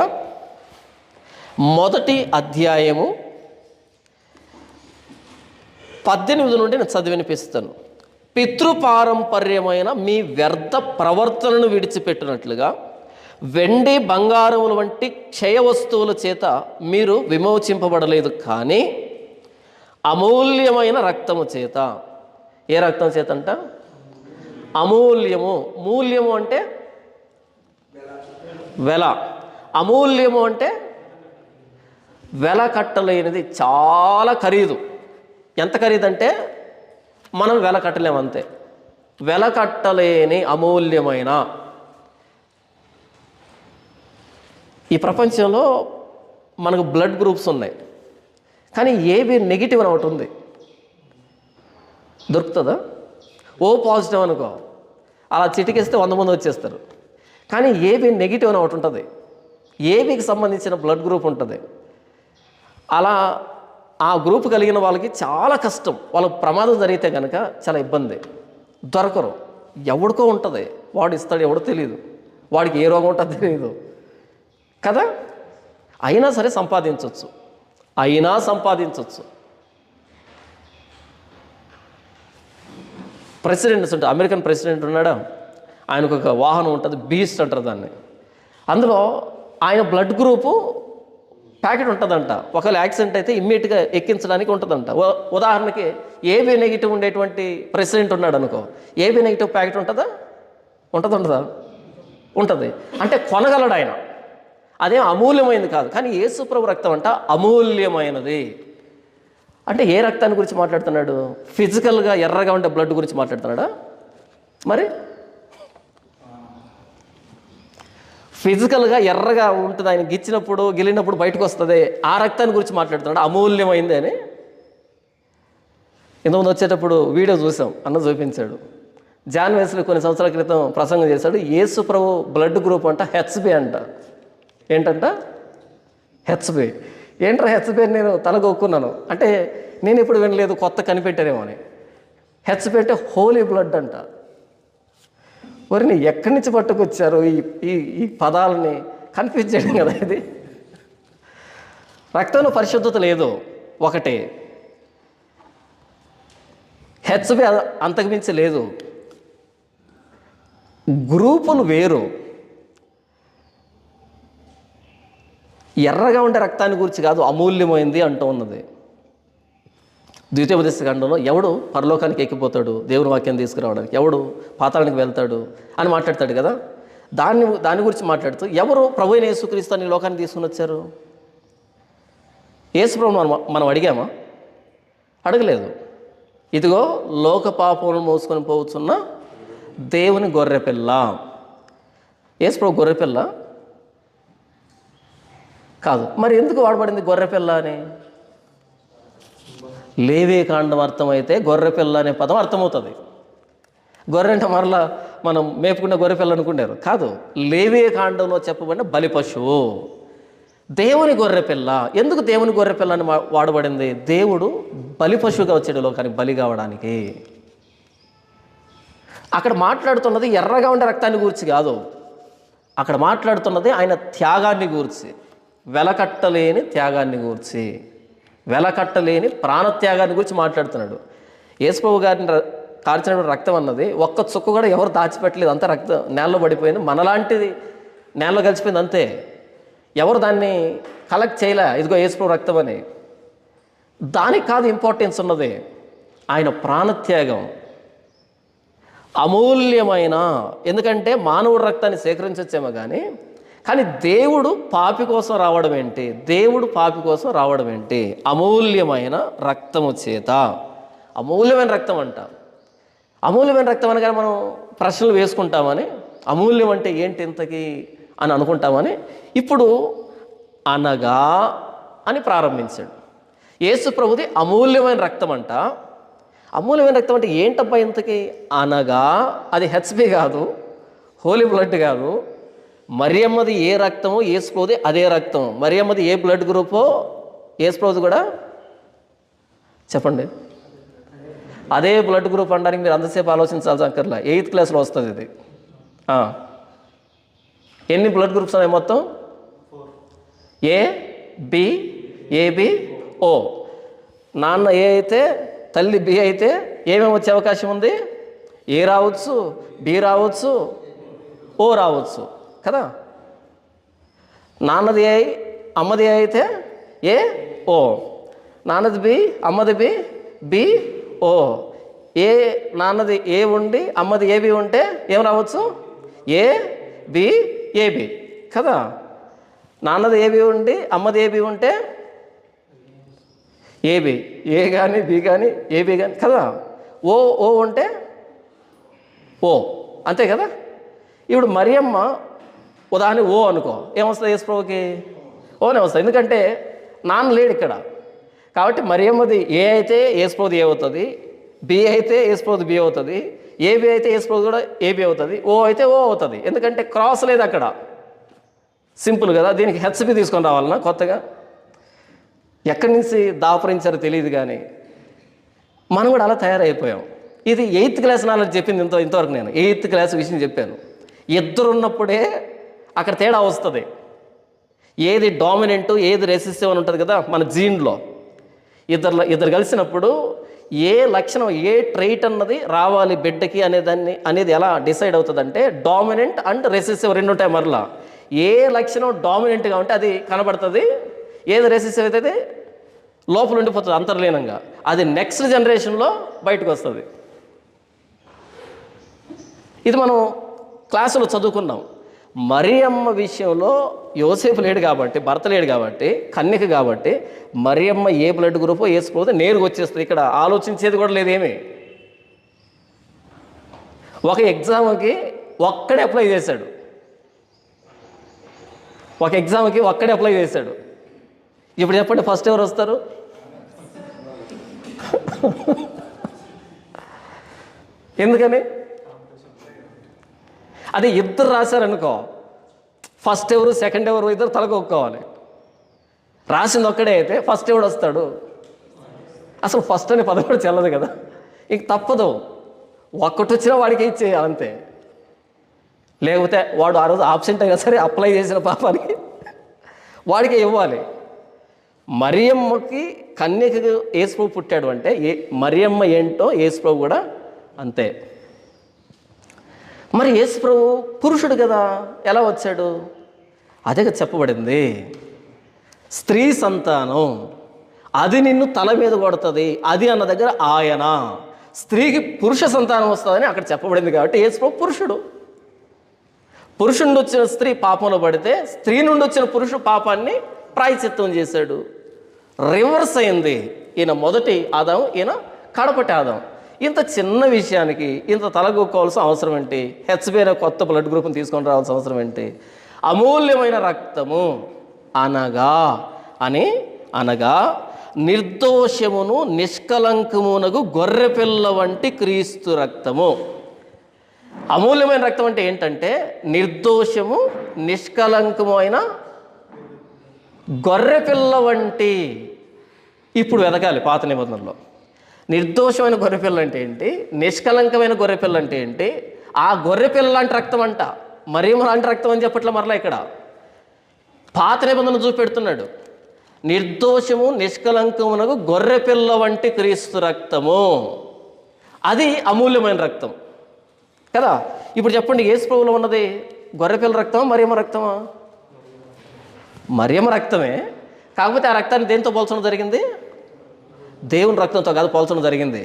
1వ అధ్యాయము 18 నుండి నేను చదివి వినిపిస్తాను. పితృపారంపర్యమైన మీ వ్యర్థ ప్రవర్తనను విడిచిపెట్టినట్లుగా వెండి బంగారముల వంటి క్షయ వస్తువుల చేత మీరు విమోచింపబడలేదు, కానీ అమూల్యమైన రక్తము చేత. ఏ రక్తం చేత అంట? అమూల్యము. మూల్యము అంటే వెల, అమూల్యము అంటే వెల కట్టలేనిది, చాలా ఖరీదు. ఎంత ఖరీదంటే మనం వెల కట్టలేము అంతే. వెల కట్టలేని అమూల్యమైన. ఈ ప్రపంచంలో మనకు బ్లడ్ గ్రూప్స్ ఉన్నాయి, కానీ ఏబి నెగిటివ్ అని ఒకటి ఉంది. దొరుకుతుందా? ఓ పాజిటివ్ అనుకో, అలా చిటికేస్తే 100 మంది వచ్చేస్తారు. కానీ ఏబి నెగిటివ్ అని ఒకటి ఉంటుంది. ఏబీకి సంబంధించిన బ్లడ్ గ్రూప్ ఉంటుంది. అలా ఆ గ్రూప్ కలిగిన వాళ్ళకి చాలా కష్టం. వాళ్ళకి ప్రమాదం జరిగితే కనుక చాలా ఇబ్బంది, దొరకరు. ఎవడికో ఉంటుంది, వాడు ఇస్తాడు, ఎవడో తెలియదు, వాడికి ఏ రోగం ఉంటుందో తెలియదు కదా. అయినా సరే సంపాదించవచ్చు. ప్రెసిడెంట్స్ ఉంటారు. అమెరికన్ ప్రెసిడెంట్ ఉన్నాడా, ఆయనకు ఒక వాహనం ఉంటుంది, బీస్ట్ అంటారు దాన్ని. అందులో ఆయన బ్లడ్ గ్రూపు ప్యాకెట్ ఉంటుందంట. ఒకవేళ యాక్సిడెంట్ అయితే ఇమ్మీడియట్గా ఎక్కించడానికి ఉంటుందంట. ఉదాహరణకి ఏబీ నెగిటివ్ ఉండేటువంటి ప్రెసిడెంట్ ఉన్నాడు అనుకో, ఏబీ నెగిటివ్ ప్యాకెట్ ఉంటుందా? ఉంటుందా? ఉంటుంది. అంటే కొనగలడు ఆయన. అదేం అమూల్యమైనది కాదు. కానీ యేసుప్రభు రక్తం అంట అమూల్యమైనది. అంటే ఏ రక్తాన్ని గురించి మాట్లాడుతున్నాడు? ఫిజికల్గా ఎర్రగా ఉండే బ్లడ్ గురించి మాట్లాడుతున్నాడా? మరి ఫిజికల్గా ఎర్రగా ఉంటుంది, ఆయన గిల్లినప్పుడు బయటకు వస్తుంది, ఆ రక్తాన్ని గురించి మాట్లాడుతున్నాడు అమూల్యమైంది అని. ఇంతకుముందు వచ్చేటప్పుడు వీడియో చూసాం, అన్న చూపించాడు. జాన్ వెస్లీ కొన్ని సంవత్సరాల క్రితం ప్రసంగం చేశాడు. యేసు ప్రభు బ్లడ్ గ్రూప్ అంట హెచ్బి అంట. ఏంటంట? హెచ్బి. ఏంట్రా హెచ్బి అని నేను తలగొక్కున్నాను. అంటే నేను ఎప్పుడు వినలేదు, కొత్త కనిపెట్టారేమో అని. హెచ్బి అంటే హోలీ బ్లడ్ అంట. వారిని ఎక్కడి నుంచి పట్టుకొచ్చారు ఈ పదాలని? కన్ఫ్యూజ్ చేయడం కదా ఇది. రక్తంలో పరిశుద్ధత లేదు ఒకటి, హెచ్బి అంతకుమించి లేదు. గ్రూపులు వేరు. ఎర్రగా ఉండే రక్తాన్ని గురించి కాదు అమూల్యమైంది అంటూ ఉన్నది. ద్వితీయోపదేశ ఖండంలో ఎవడు పరలోకానికి ఎక్కిపోతాడు దేవుని వాక్యం తీసుకురావడానికి, ఎవడు పాతాళానికి వెళ్తాడు అని మాట్లాడతాడు కదా. దాని గురించి మాట్లాడుతూ ఎవరు ప్రభు అయిన యేసుక్రీస్తుని లోకానికి తీసుకుని వచ్చారు? యేసుప్రభుని మనం అడిగామా? అడగలేదు. ఇదిగో లోక పాపములను మోసుకొని పోవచ్చున్న దేవుని గొర్రెపిల్ల. యేసుప్రభు గొర్రెపిల్ల కాదు. మరి ఎందుకు వాడబడింది గొర్రెపిల్ల అని? లేవీ కాండం అర్థమైతే గొర్రెపిల్ల అనే పదం అర్థమవుతుంది. గొర్రె అంటే మరలా మనం మేపుకున్న గొర్రెపిల్ల అనుకున్నారు కాదు. లేవీ కాండంలో చెప్పబడిన బలి పశువు దేవుని గొర్రెపిల్ల. ఎందుకు దేవుని గొర్రెపిల్ల అని వాడబడింది? దేవుడు బలి పశువుగా వచ్చాడు లోకానికి బలి కావడానికి. అక్కడ మాట్లాడుతున్నది ఎర్రగా ఉండే రక్తాన్ని గురించి కాదు, అక్కడ మాట్లాడుతున్నది ఆయన త్యాగాన్ని గూర్చి, వెలకట్టలేని త్యాగాన్ని గూర్చి, వెలకట్టలేని ప్రాణత్యాగాన్ని గురించి మాట్లాడుతున్నాడు. యేసుప్రభు గారిని కార్చిన రక్తం అన్నది ఒక్క చుక్క కూడా ఎవరు దాచిపెట్టలేదు, అంతా రక్తం నేలలో పడిపోయింది, మనలాంటిది నేలలో కలిసిపోయింది అంతే. ఎవరు దాన్ని కలెక్ట్ చేయలే, ఇదిగో యేసుప్రభు రక్తం అని. దానికి కాదు ఇంపార్టెన్స్ ఉన్నది, ఆయన ప్రాణత్యాగం అమూల్యమైన. ఎందుకంటే మానవుడి రక్తాన్ని సేకరించొచ్చేమో కానీ దేవుడు పాపి కోసం రావడం ఏంటి? దేవుడు పాపి కోసం రావడం ఏంటి? అమూల్యమైన రక్తము చేత. అమూల్యమైన రక్తం అంట. అమూల్యమైన రక్తం అనగానే మనం ప్రశ్నలు వేసుకుంటామని, అమూల్యం అంటే ఏంటి ఇంతకీ అని అనుకుంటామని. ఇప్పుడు అనగా అని ప్రారంభించాడు. యేసు ప్రభుది అమూల్యమైన రక్తం అంట. అమూల్యమైన రక్తం అంటే ఏంటబ్బా ఇంతకీ? అనగా అది హెచ్బి కాదు, హోలీ బ్లడ్ కాదు. మరియమ్మది ఏ రక్తమో యేసు ప్రభుది అదే రక్తం. మరియమ్మది ఏ బ్లడ్ గ్రూపో యేసు ప్రభుది కూడా చెప్పండి అదే బ్లడ్ గ్రూప్ అనడానికి మీరు అంతసేపు ఆలోచించాల్సి అక్కర్లా. 8th క్లాస్లో వస్తుంది ఇది. ఎన్ని బ్లడ్ గ్రూప్స్ ఉన్నాయి మొత్తం? ఏ, బి, ఏబి, ఓ. నాన్న ఏ అయితే తల్లి బి అయితే ఏమేమి వచ్చే అవకాశం ఉంది? ఏ రావచ్చు, బి రావచ్చు, ఓ రావచ్చు కదా. నాన్నది ఏ, అమ్మది ఏ అయితే ఏ, ఓ. నాన్నది బి, అమ్మది బి, బి, ఓ. ఏ నాన్నది ఏ ఉండి అమ్మది ఏబి ఉంటే ఏం రావచ్చు? ఏ, బి, ఏబి కదా. నాన్నది ఏబి ఉండి అమ్మది ఏబి ఉంటే ఏబి, ఏ కానీ బి కానీ ఏబి కానీ కదా. ఓ ఓ ఉంటే ఓ, అంతే కదా. ఇప్పుడు మరియమ్మ ఉదాహరణ ఓ అనుకో, ఏమొస్తుంది యేసు ప్రభుకి? ఓనే వస్తుంది. ఎందుకంటే నాన్న లేడు ఇక్కడ కాబట్టి. మరియమ్మది ఏ అయితే యేసు ప్రభుది ఏ అవుతుంది, బి అయితే యేసు ప్రభుది బి అవుతుంది, ఏబి అయితే యేసు ప్రభుది కూడా ఏబి అవుతుంది, ఓ అయితే ఓ అవుతుంది. ఎందుకంటే క్రాస్ లేదు అక్కడ, సింపుల్ కదా. దీనికి హెచ్పి తీసుకొని రావాలన్నా కొత్తగా? ఎక్కడి నుంచి దాపరించారో తెలియదు, కానీ మనం కూడా అలా తయారైపోయాం. ఇది 8th క్లాస్ నాలెడ్జ్ చెప్పింది ఇంతవరకు. నేను 8th క్లాస్ విషయం చెప్పాను. ఇద్దరు ఉన్నప్పుడే అక్కడ తేడా వస్తుంది. ఏది డామినెంట్, ఏది రెసిసివ్ అని ఉంటుంది కదా మన జీన్లో. ఇద్దరు కలిసినప్పుడు ఏ లక్షణం, ఏ ట్రైట్ అన్నది రావాలి బిడ్డకి అనేది ఎలా డిసైడ్ అవుతుందంటే డామినెంట్ అండ్ రెసిసివ్ రెండు ఉంటాయి. మరలా ఏ లక్షణం డామినెంట్గా ఉంటే అది కనబడుతుంది, ఏది రెసిసివ్ అయితే లోపల ఉండిపోతుంది అంతర్లీనంగా. అది నెక్స్ట్ జనరేషన్లో బయటకు వస్తుంది. ఇది మనం క్లాసులో చదువుకున్నాం. మరియమ్మ విషయంలో యోసేపు లేడు కాబట్టి, భర్త లేడు కాబట్టి, కన్యక కాబట్టి మరియమ్మ ఏ బ్లడ్ గ్రూపో వేసుకోతే నేరుగా వచ్చేస్తుంది. ఇక్కడ ఆలోచించేది కూడా లేదేమీ. ఒక ఎగ్జామ్కి ఒక్కడే అప్లై చేశాడు. ఇప్పుడు చెప్పండి, ఫస్ట్ ఎవరు వస్తారు? ఎందుకని? అదే ఇద్దరు రాశారనుకో, ఫస్ట్ ఎవరు సెకండ్ ఎవరు ఇద్దరు తలకొక్కోవాలి. రాసింది ఒక్కడే అయితే ఫస్ట్ ఎవడు వస్తాడు? అసలు ఫస్ట్ అనే పదం కూడా చెల్లదు కదా. ఇంక తప్పదు, ఒక్కటి వచ్చినా వాడికి ఇచ్చేయాలి అంతే. లేకపోతే వాడు ఆ రోజు ఆబ్సెంట్ అయినా సరే అప్లై చేసిన పాపానికి వాడికే ఇవ్వాలి. మరియమ్మకి కన్యకకు యేసుప్రభు పుట్టాడు అంటే మరియమ్మ ఏంటో యేసుప్రభు కూడా అంతే. మరి యేసుప్రభు పురుషుడు కదా, ఎలా వచ్చాడు? అదే చెప్పబడింది, స్త్రీ సంతానం అది నిన్ను తల మీద కొడుతుంది, అది అన్న దగ్గర ఆయన. స్త్రీకి పురుష సంతానం వస్తుందని అక్కడ చెప్పబడింది కాబట్టి యేసుప్రభు పురుషుడు నుండి వచ్చిన స్త్రీ పాపంలో పడితే స్త్రీ నుండి వచ్చిన పురుషుడు పాపాన్ని ప్రాయశ్చిత్తం చేశాడు. రివర్స్ అయింది. ఈయన మొదటి ఆదాం, ఈయన కడపటి ఆదాం. ఇంత చిన్న విషయానికి ఇంత తలగొక్కోవాల్సిన అవసరం ఏంటి? హెచ్బిఐ కొత్త బ్లడ్ గ్రూప్ని తీసుకొని రావాల్సిన అవసరం ఏంటి? అమూల్యమైన రక్తము అనగా నిర్దోషమును నిష్కలంకమునకు గొర్రెపిల్ల వంటి క్రీస్తు రక్తము. అమూల్యమైన రక్తం అంటే ఏంటంటే నిర్దోషము నిష్కలంకము అయిన గొర్రెపిల్ల వంటి. ఇప్పుడు వెతకాలి పాత నిబంధనలో. నిర్దోషమైన గొర్రెపిల్ల అంటే ఏంటి, నిష్కలంకమైన గొర్రెపిల్ల అంటే ఏంటి? ఆ గొర్రెపిల్ల లాంటి రక్తం అంట, మరియమ్మ లాంటి రక్తం అని చెప్పట్ల. మరలా ఇక్కడ పాత నిబంధన చూపెడుతున్నాడు. నిర్దోషము నిష్కలంకమునకు గొర్రెపిల్ల వంటి క్రీస్తు రక్తము, అది అమూల్యమైన రక్తం కదా. ఇప్పుడు చెప్పండి, యేసుప్రభువులో ఉన్నది గొర్రెపిల్ల రక్తమా మరియమ్మ రక్తమా? మరియమ్మ రక్తమే. కాకపోతే ఆ రక్తాన్ని దేంతో పోల్చడం జరిగింది? దేవుని రక్తంతో కాదు పోల్చడం జరిగింది,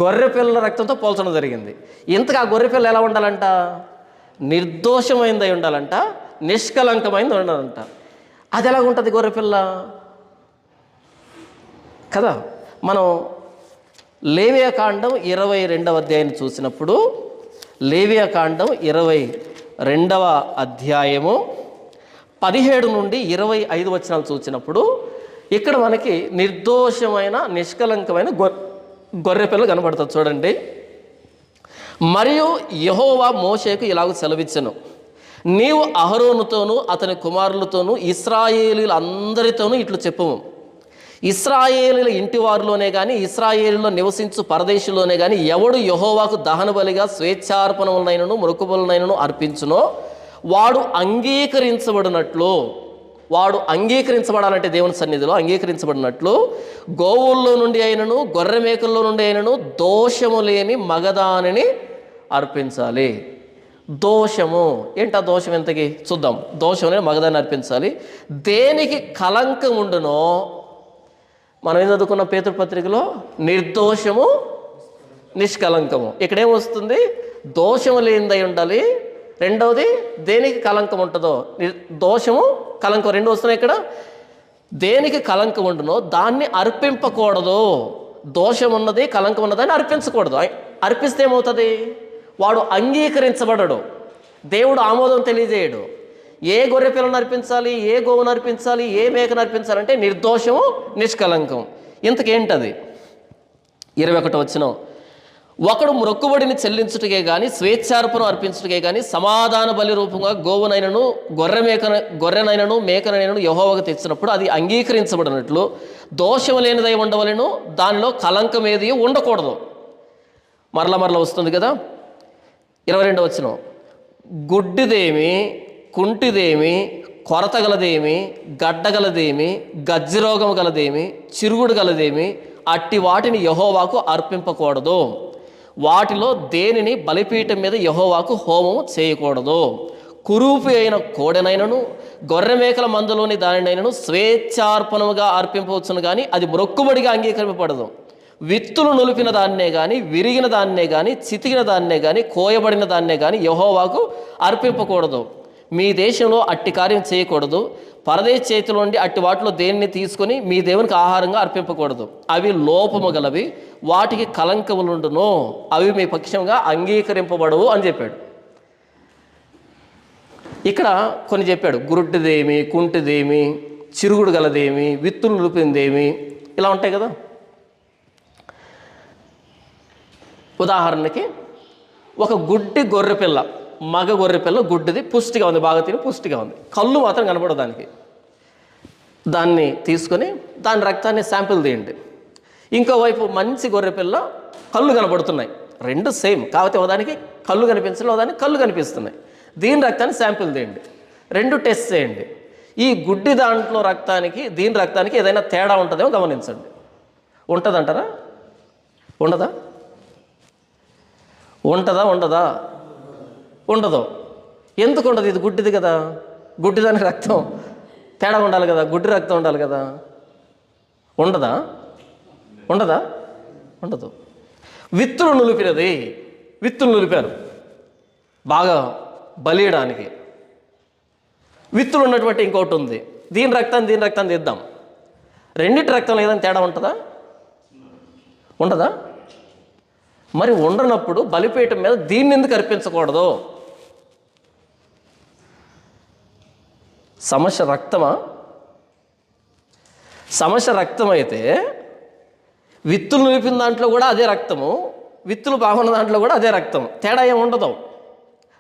గొర్రెపిల్ల రక్తంతో పోల్చడం జరిగింది. ఇంతకు ఆ గొర్రెపిల్ల ఎలా ఉండాలంట? నిర్దోషమైంది అయి ఉండాలంట, నిష్కలంకమైంది ఉండాలంట. అది ఎలా ఉంటుంది గొర్రెపిల్ల కదా. మనం లేవియాకాండం 22వ అధ్యాయాన్ని చూసినప్పుడు, లేవియాకాండం 22వ అధ్యాయము 17 నుండి 25 వచనాలు చూసినప్పుడు ఇక్కడ మనకి నిర్దోషమైన నిష్కలంకమైన గొర్రెపిల్ల కనబడుతుంది. చూడండి. మరియు యెహోవా మోషేకు ఇలాగ సెలవిచ్చెను, నీవు అహరోనుతోనూ అతని కుమారులతోనూ ఇశ్రాయేలీలందరితోనూ ఇట్లు చెప్పుము, ఇశ్రాయేలీల ఇంటి వారిలోనే కానీ ఇశ్రాయేలులో నివసించు పరదేశుల్లోనే కానీ ఎవడు యెహోవాకు దహన బలిగా స్వేచ్ఛార్పణములనైనను మొక్కుబడులనైనను అర్పించునో వాడు అంగీకరించబడాలంటే దేవుని సన్నిధిలో అంగీకరించబడినట్లు గోవుల్లో నుండి అయినను గొర్రె మేకల్లో నుండి అయినను దోషము లేని మగదానిని అర్పించాలి. దోషము ఏంటా? దోషం ఎంతకి చూద్దాం. దోషం లేని మగదాన్ని అర్పించాలి. దేనికి కలంకం ఉండునో, మనం ఏం చదువుకున్న పేతురు పత్రికలో నిర్దోషము నిష్కలంకము. ఇక్కడేమొస్తుంది? దోషము లేనిదై ఉండాలి. రెండవది దేనికి కలంకం ఉంటుందో, దోషము కలంకం రెండు వస్తున్నాయి ఇక్కడ. దేనికి కలంకం ఉండునో దాన్ని అర్పింపకూడదు. దోషం ఉన్నది, కలంకం ఉన్నదాన్ని అర్పించకూడదు. అర్పిస్తే ఏమవుతుంది? వాడు అంగీకరించబడడు, దేవుడు ఆమోదం తెలియజేయడు. ఏ గొర్రె పిల్లను అర్పించాలి, ఏ గోవును అర్పించాలి, ఏ మేకను అర్పించాలంటే నిర్దోషము నిష్కలంకం. ఇంతకేంటది? 21వ వచనం, ఒకడు మొక్కుబడిని చెల్లించుటకే గాని, స్వేచ్ఛార్పణ అర్పించుటకే గాని, సమాధాన బలి రూపంగా గోవునైనను గొర్రెనైనను మేకనైనను యెహోవాకు తెచ్చినప్పుడు అది అంగీకరించబడినట్లు దోషం లేనిదై ఉండవలెను, దానిలో కలంకం ఏది ఉండకూడదు. మరల వస్తుంది కదా 22వ వచనం. గుడ్డిదేమి, కుంటిదేమి, కొరత గలదేమి, గడ్డగలదేమి, గజ్జిరోగం గలదేమి, చిరుగుడు గలదేమి, అట్టి వాటిని యెహోవాకు అర్పింపకూడదు. వాటిలో దేనిని బలిపీఠం మీద యెహోవాకు హోమం చేయకూడదు. కురూపి అయిన కోడెనైనను గొర్రె మేకల మందలోని దానినైనను స్వేచ్ఛార్పణముగా అర్పింపవచ్చును కానీ అది మొక్కుబడిగా అంగీకరింపబడదు. విత్తులు నులిపిన దాన్నే కానీ, విరిగిన దాన్నే కానీ, చితికిన దాన్నే కానీ, కోయబడిన దాన్నే కానీ యెహోవాకు అర్పింపకూడదు. మీ దేశంలో అట్టి కార్యం చేయకూడదు. పరదేశ చేతిలో నుండి అట్టి వాటిలో దేనిని తీసుకొని మీ దేవునికి ఆహారంగా అర్పింపకూడదు. అవి లోపము గలవి, వాటికి కలంకములుండును, అవి మీ పక్షంగా అంగీకరింపబడవు అని చెప్పాడు. ఇక్కడ కొన్ని చెప్పాడు. గురుడ్డిదేమి, కుంటిదేమి, చిరుగుడు గలదేమి, విత్తులు నిలిపిందేమి, ఇలా ఉంటాయి కదా. ఉదాహరణకి ఒక గుడ్డి గొర్రెపిల్ల, మగ గొర్రెపిల్ల గుడ్డిది, పుష్టిగా ఉంది, బాగా తిని పుష్టిగా ఉంది, కళ్ళు మాత్రం కనపడదు దానికి. దాన్ని తీసుకొని దాని రక్తాన్ని శాంపిల్ తీయండి. ఇంకోవైపు మంచి గొర్రెపిల్ల, కళ్ళు కనపడుతున్నాయి, రెండు సేమ్, కాకపోతే ఒకదానికి కళ్ళు కనిపించలేదు, ఒకదానికి కళ్ళు కనిపిస్తున్నాయి. దీని రక్తాన్ని శాంపిల్ తీయండి, రెండు టెస్ట్ చేయండి. ఈ గుడ్డి దాంట్లో రక్తానికి దీని రక్తానికి ఏదైనా తేడా ఉంటుందేమో గమనించండి. ఉంటుందంటారా? ఉండదా? ఉండదు. ఎందుకు ఉండదు? ఇది గుడ్డిది కదా, గుడ్డిదానికి రక్తం తేడా ఉండాలి కదా, గుడ్డి రక్తం ఉండాలి కదా. ఉండదా? ఉండదు. విత్తులు నులిపినది, విత్తులు నులిపారు బాగా బలియడానికి. విత్తులు ఉన్నటువంటి ఇంకోటి ఉంది, దీని రక్తాన్ని తీద్దాం. రెండింటి రక్తంలో ఏదైనా తేడా ఉండదా? మరి ఉండనప్పుడు బలిపీఠం మీద దీన్ని ఎందుకు అర్పించకూడదు? సమస్య రక్తమా? సమస్య రక్తం అయితే విత్తులు నిలిపిన దాంట్లో కూడా అదే రక్తము, విత్తులు బాగున్న దాంట్లో కూడా అదే రక్తం, తేడా ఏమి ఉండదు,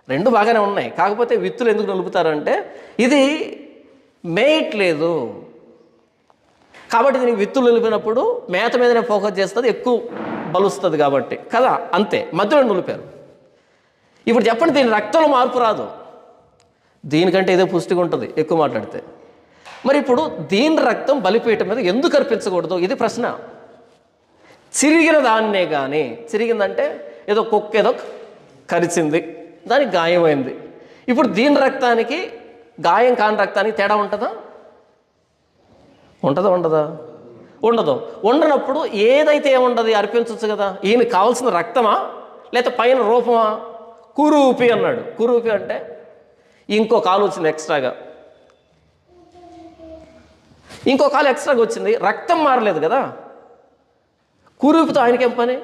రెండు బాగానే ఉన్నాయి. కాకపోతే విత్తులు ఎందుకు నిలుపుతారంటే ఇది మేయట్లేదు కాబట్టి. దీనికి విత్తులు నిలిపినప్పుడు మేత మీదనే ఫోకస్ చేస్తుంది, ఎక్కువ బలుస్తుంది కాబట్టి కదా, అంతే. మధ్యలో నిలిపారు. ఇప్పుడు చెప్పండి, దీని రక్తంలో మార్పు రాదు, దీనికంటే ఏదో పుష్టిగా ఉంటుంది ఎక్కువ మాట్లాడితే. మరి ఇప్పుడు దీని రక్తం బలిపీఠం మీద ఎందుకు అర్పించకూడదు? ఇది ప్రశ్న. చిరిగిన దాన్నే కానీ, చిరిగిందంటే ఏదో కుక్క ఏదో కరిచింది, దానికి గాయమైంది. ఇప్పుడు దీని రక్తానికి గాయం కాని రక్తానికి తేడా ఉంటుందా? ఉండదు. ఉండనప్పుడు ఏదైతే ఏముండదు అర్పించవచ్చు కదా. ఈయనకి కావాల్సిన రక్తమా లేకపోతే పైన రూపమా? కురూపి అన్నాడు. కురూపి అంటే ఇంకో కాలు వచ్చింది ఎక్స్ట్రాగా, వచ్చింది, రక్తం మారలేదు కదా. కురూపితో ఆయనకేం పని?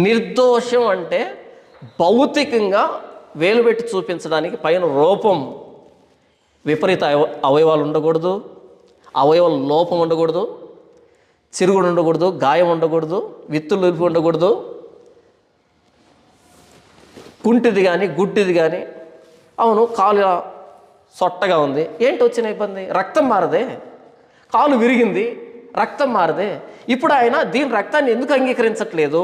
నిర్దోషం అంటే భౌతికంగా వేలు పెట్టి చూపించడానికి పైన రూపం, విపరీత అవయవాలు ఉండకూడదు, అవయవాల లోపం ఉండకూడదు, చిరుగుడు ఉండకూడదు, గాయం ఉండకూడదు, విత్తులు నిలిపి ఉండకూడదు, కుంటిది కానీ గుడ్డిది కానీ. అవును, కాలు సొట్టగా ఉంది, ఏంటి వచ్చిన ఇబ్బంది? రక్తం మారదే. కాలు విరిగింది, రక్తం మారదే. ఇప్పుడు ఆయన దీని రక్తాన్ని ఎందుకు అంగీకరించట్లేదు?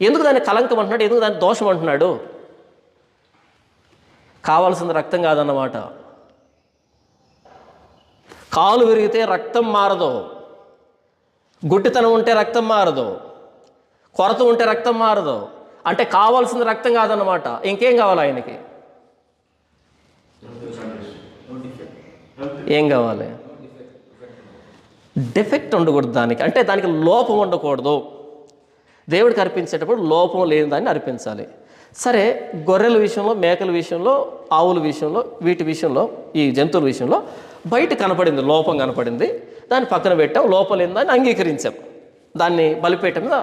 ఎందుకు దాన్ని కలంకం అంటున్నాడు? ఎందుకు దాన్ని దోషం అంటున్నాడు? కావాల్సిన రక్తం కాదన్నమాట. కాలు విరిగితే రక్తం మారదు, గుడ్డితనం ఉంటే రక్తం మారదు, కొరత ఉంటే రక్తం మారదు. అంటే కావాల్సిన రక్తం కాదన్నమాట. ఇంకేం కావాలి ఆయనకి? ఏం కావాలి? డిఫెక్ట్ ఉండకూడదు దానికి, అంటే దానికి లోపం ఉండకూడదు. దేవుడికి అర్పించేటప్పుడు లోపం లేని దాన్ని అర్పించాలి. సరే, గొర్రెల విషయంలో, మేకల విషయంలో, ఆవుల విషయంలో, వీటి విషయంలో, ఈ జంతువుల విషయంలో బయట కనపడింది, లోపం కనపడింది, దాన్ని పక్కన పెట్టాం, లోపం లేని దాన్ని అంగీకరించాం, దాన్ని బలిపీఠం మీద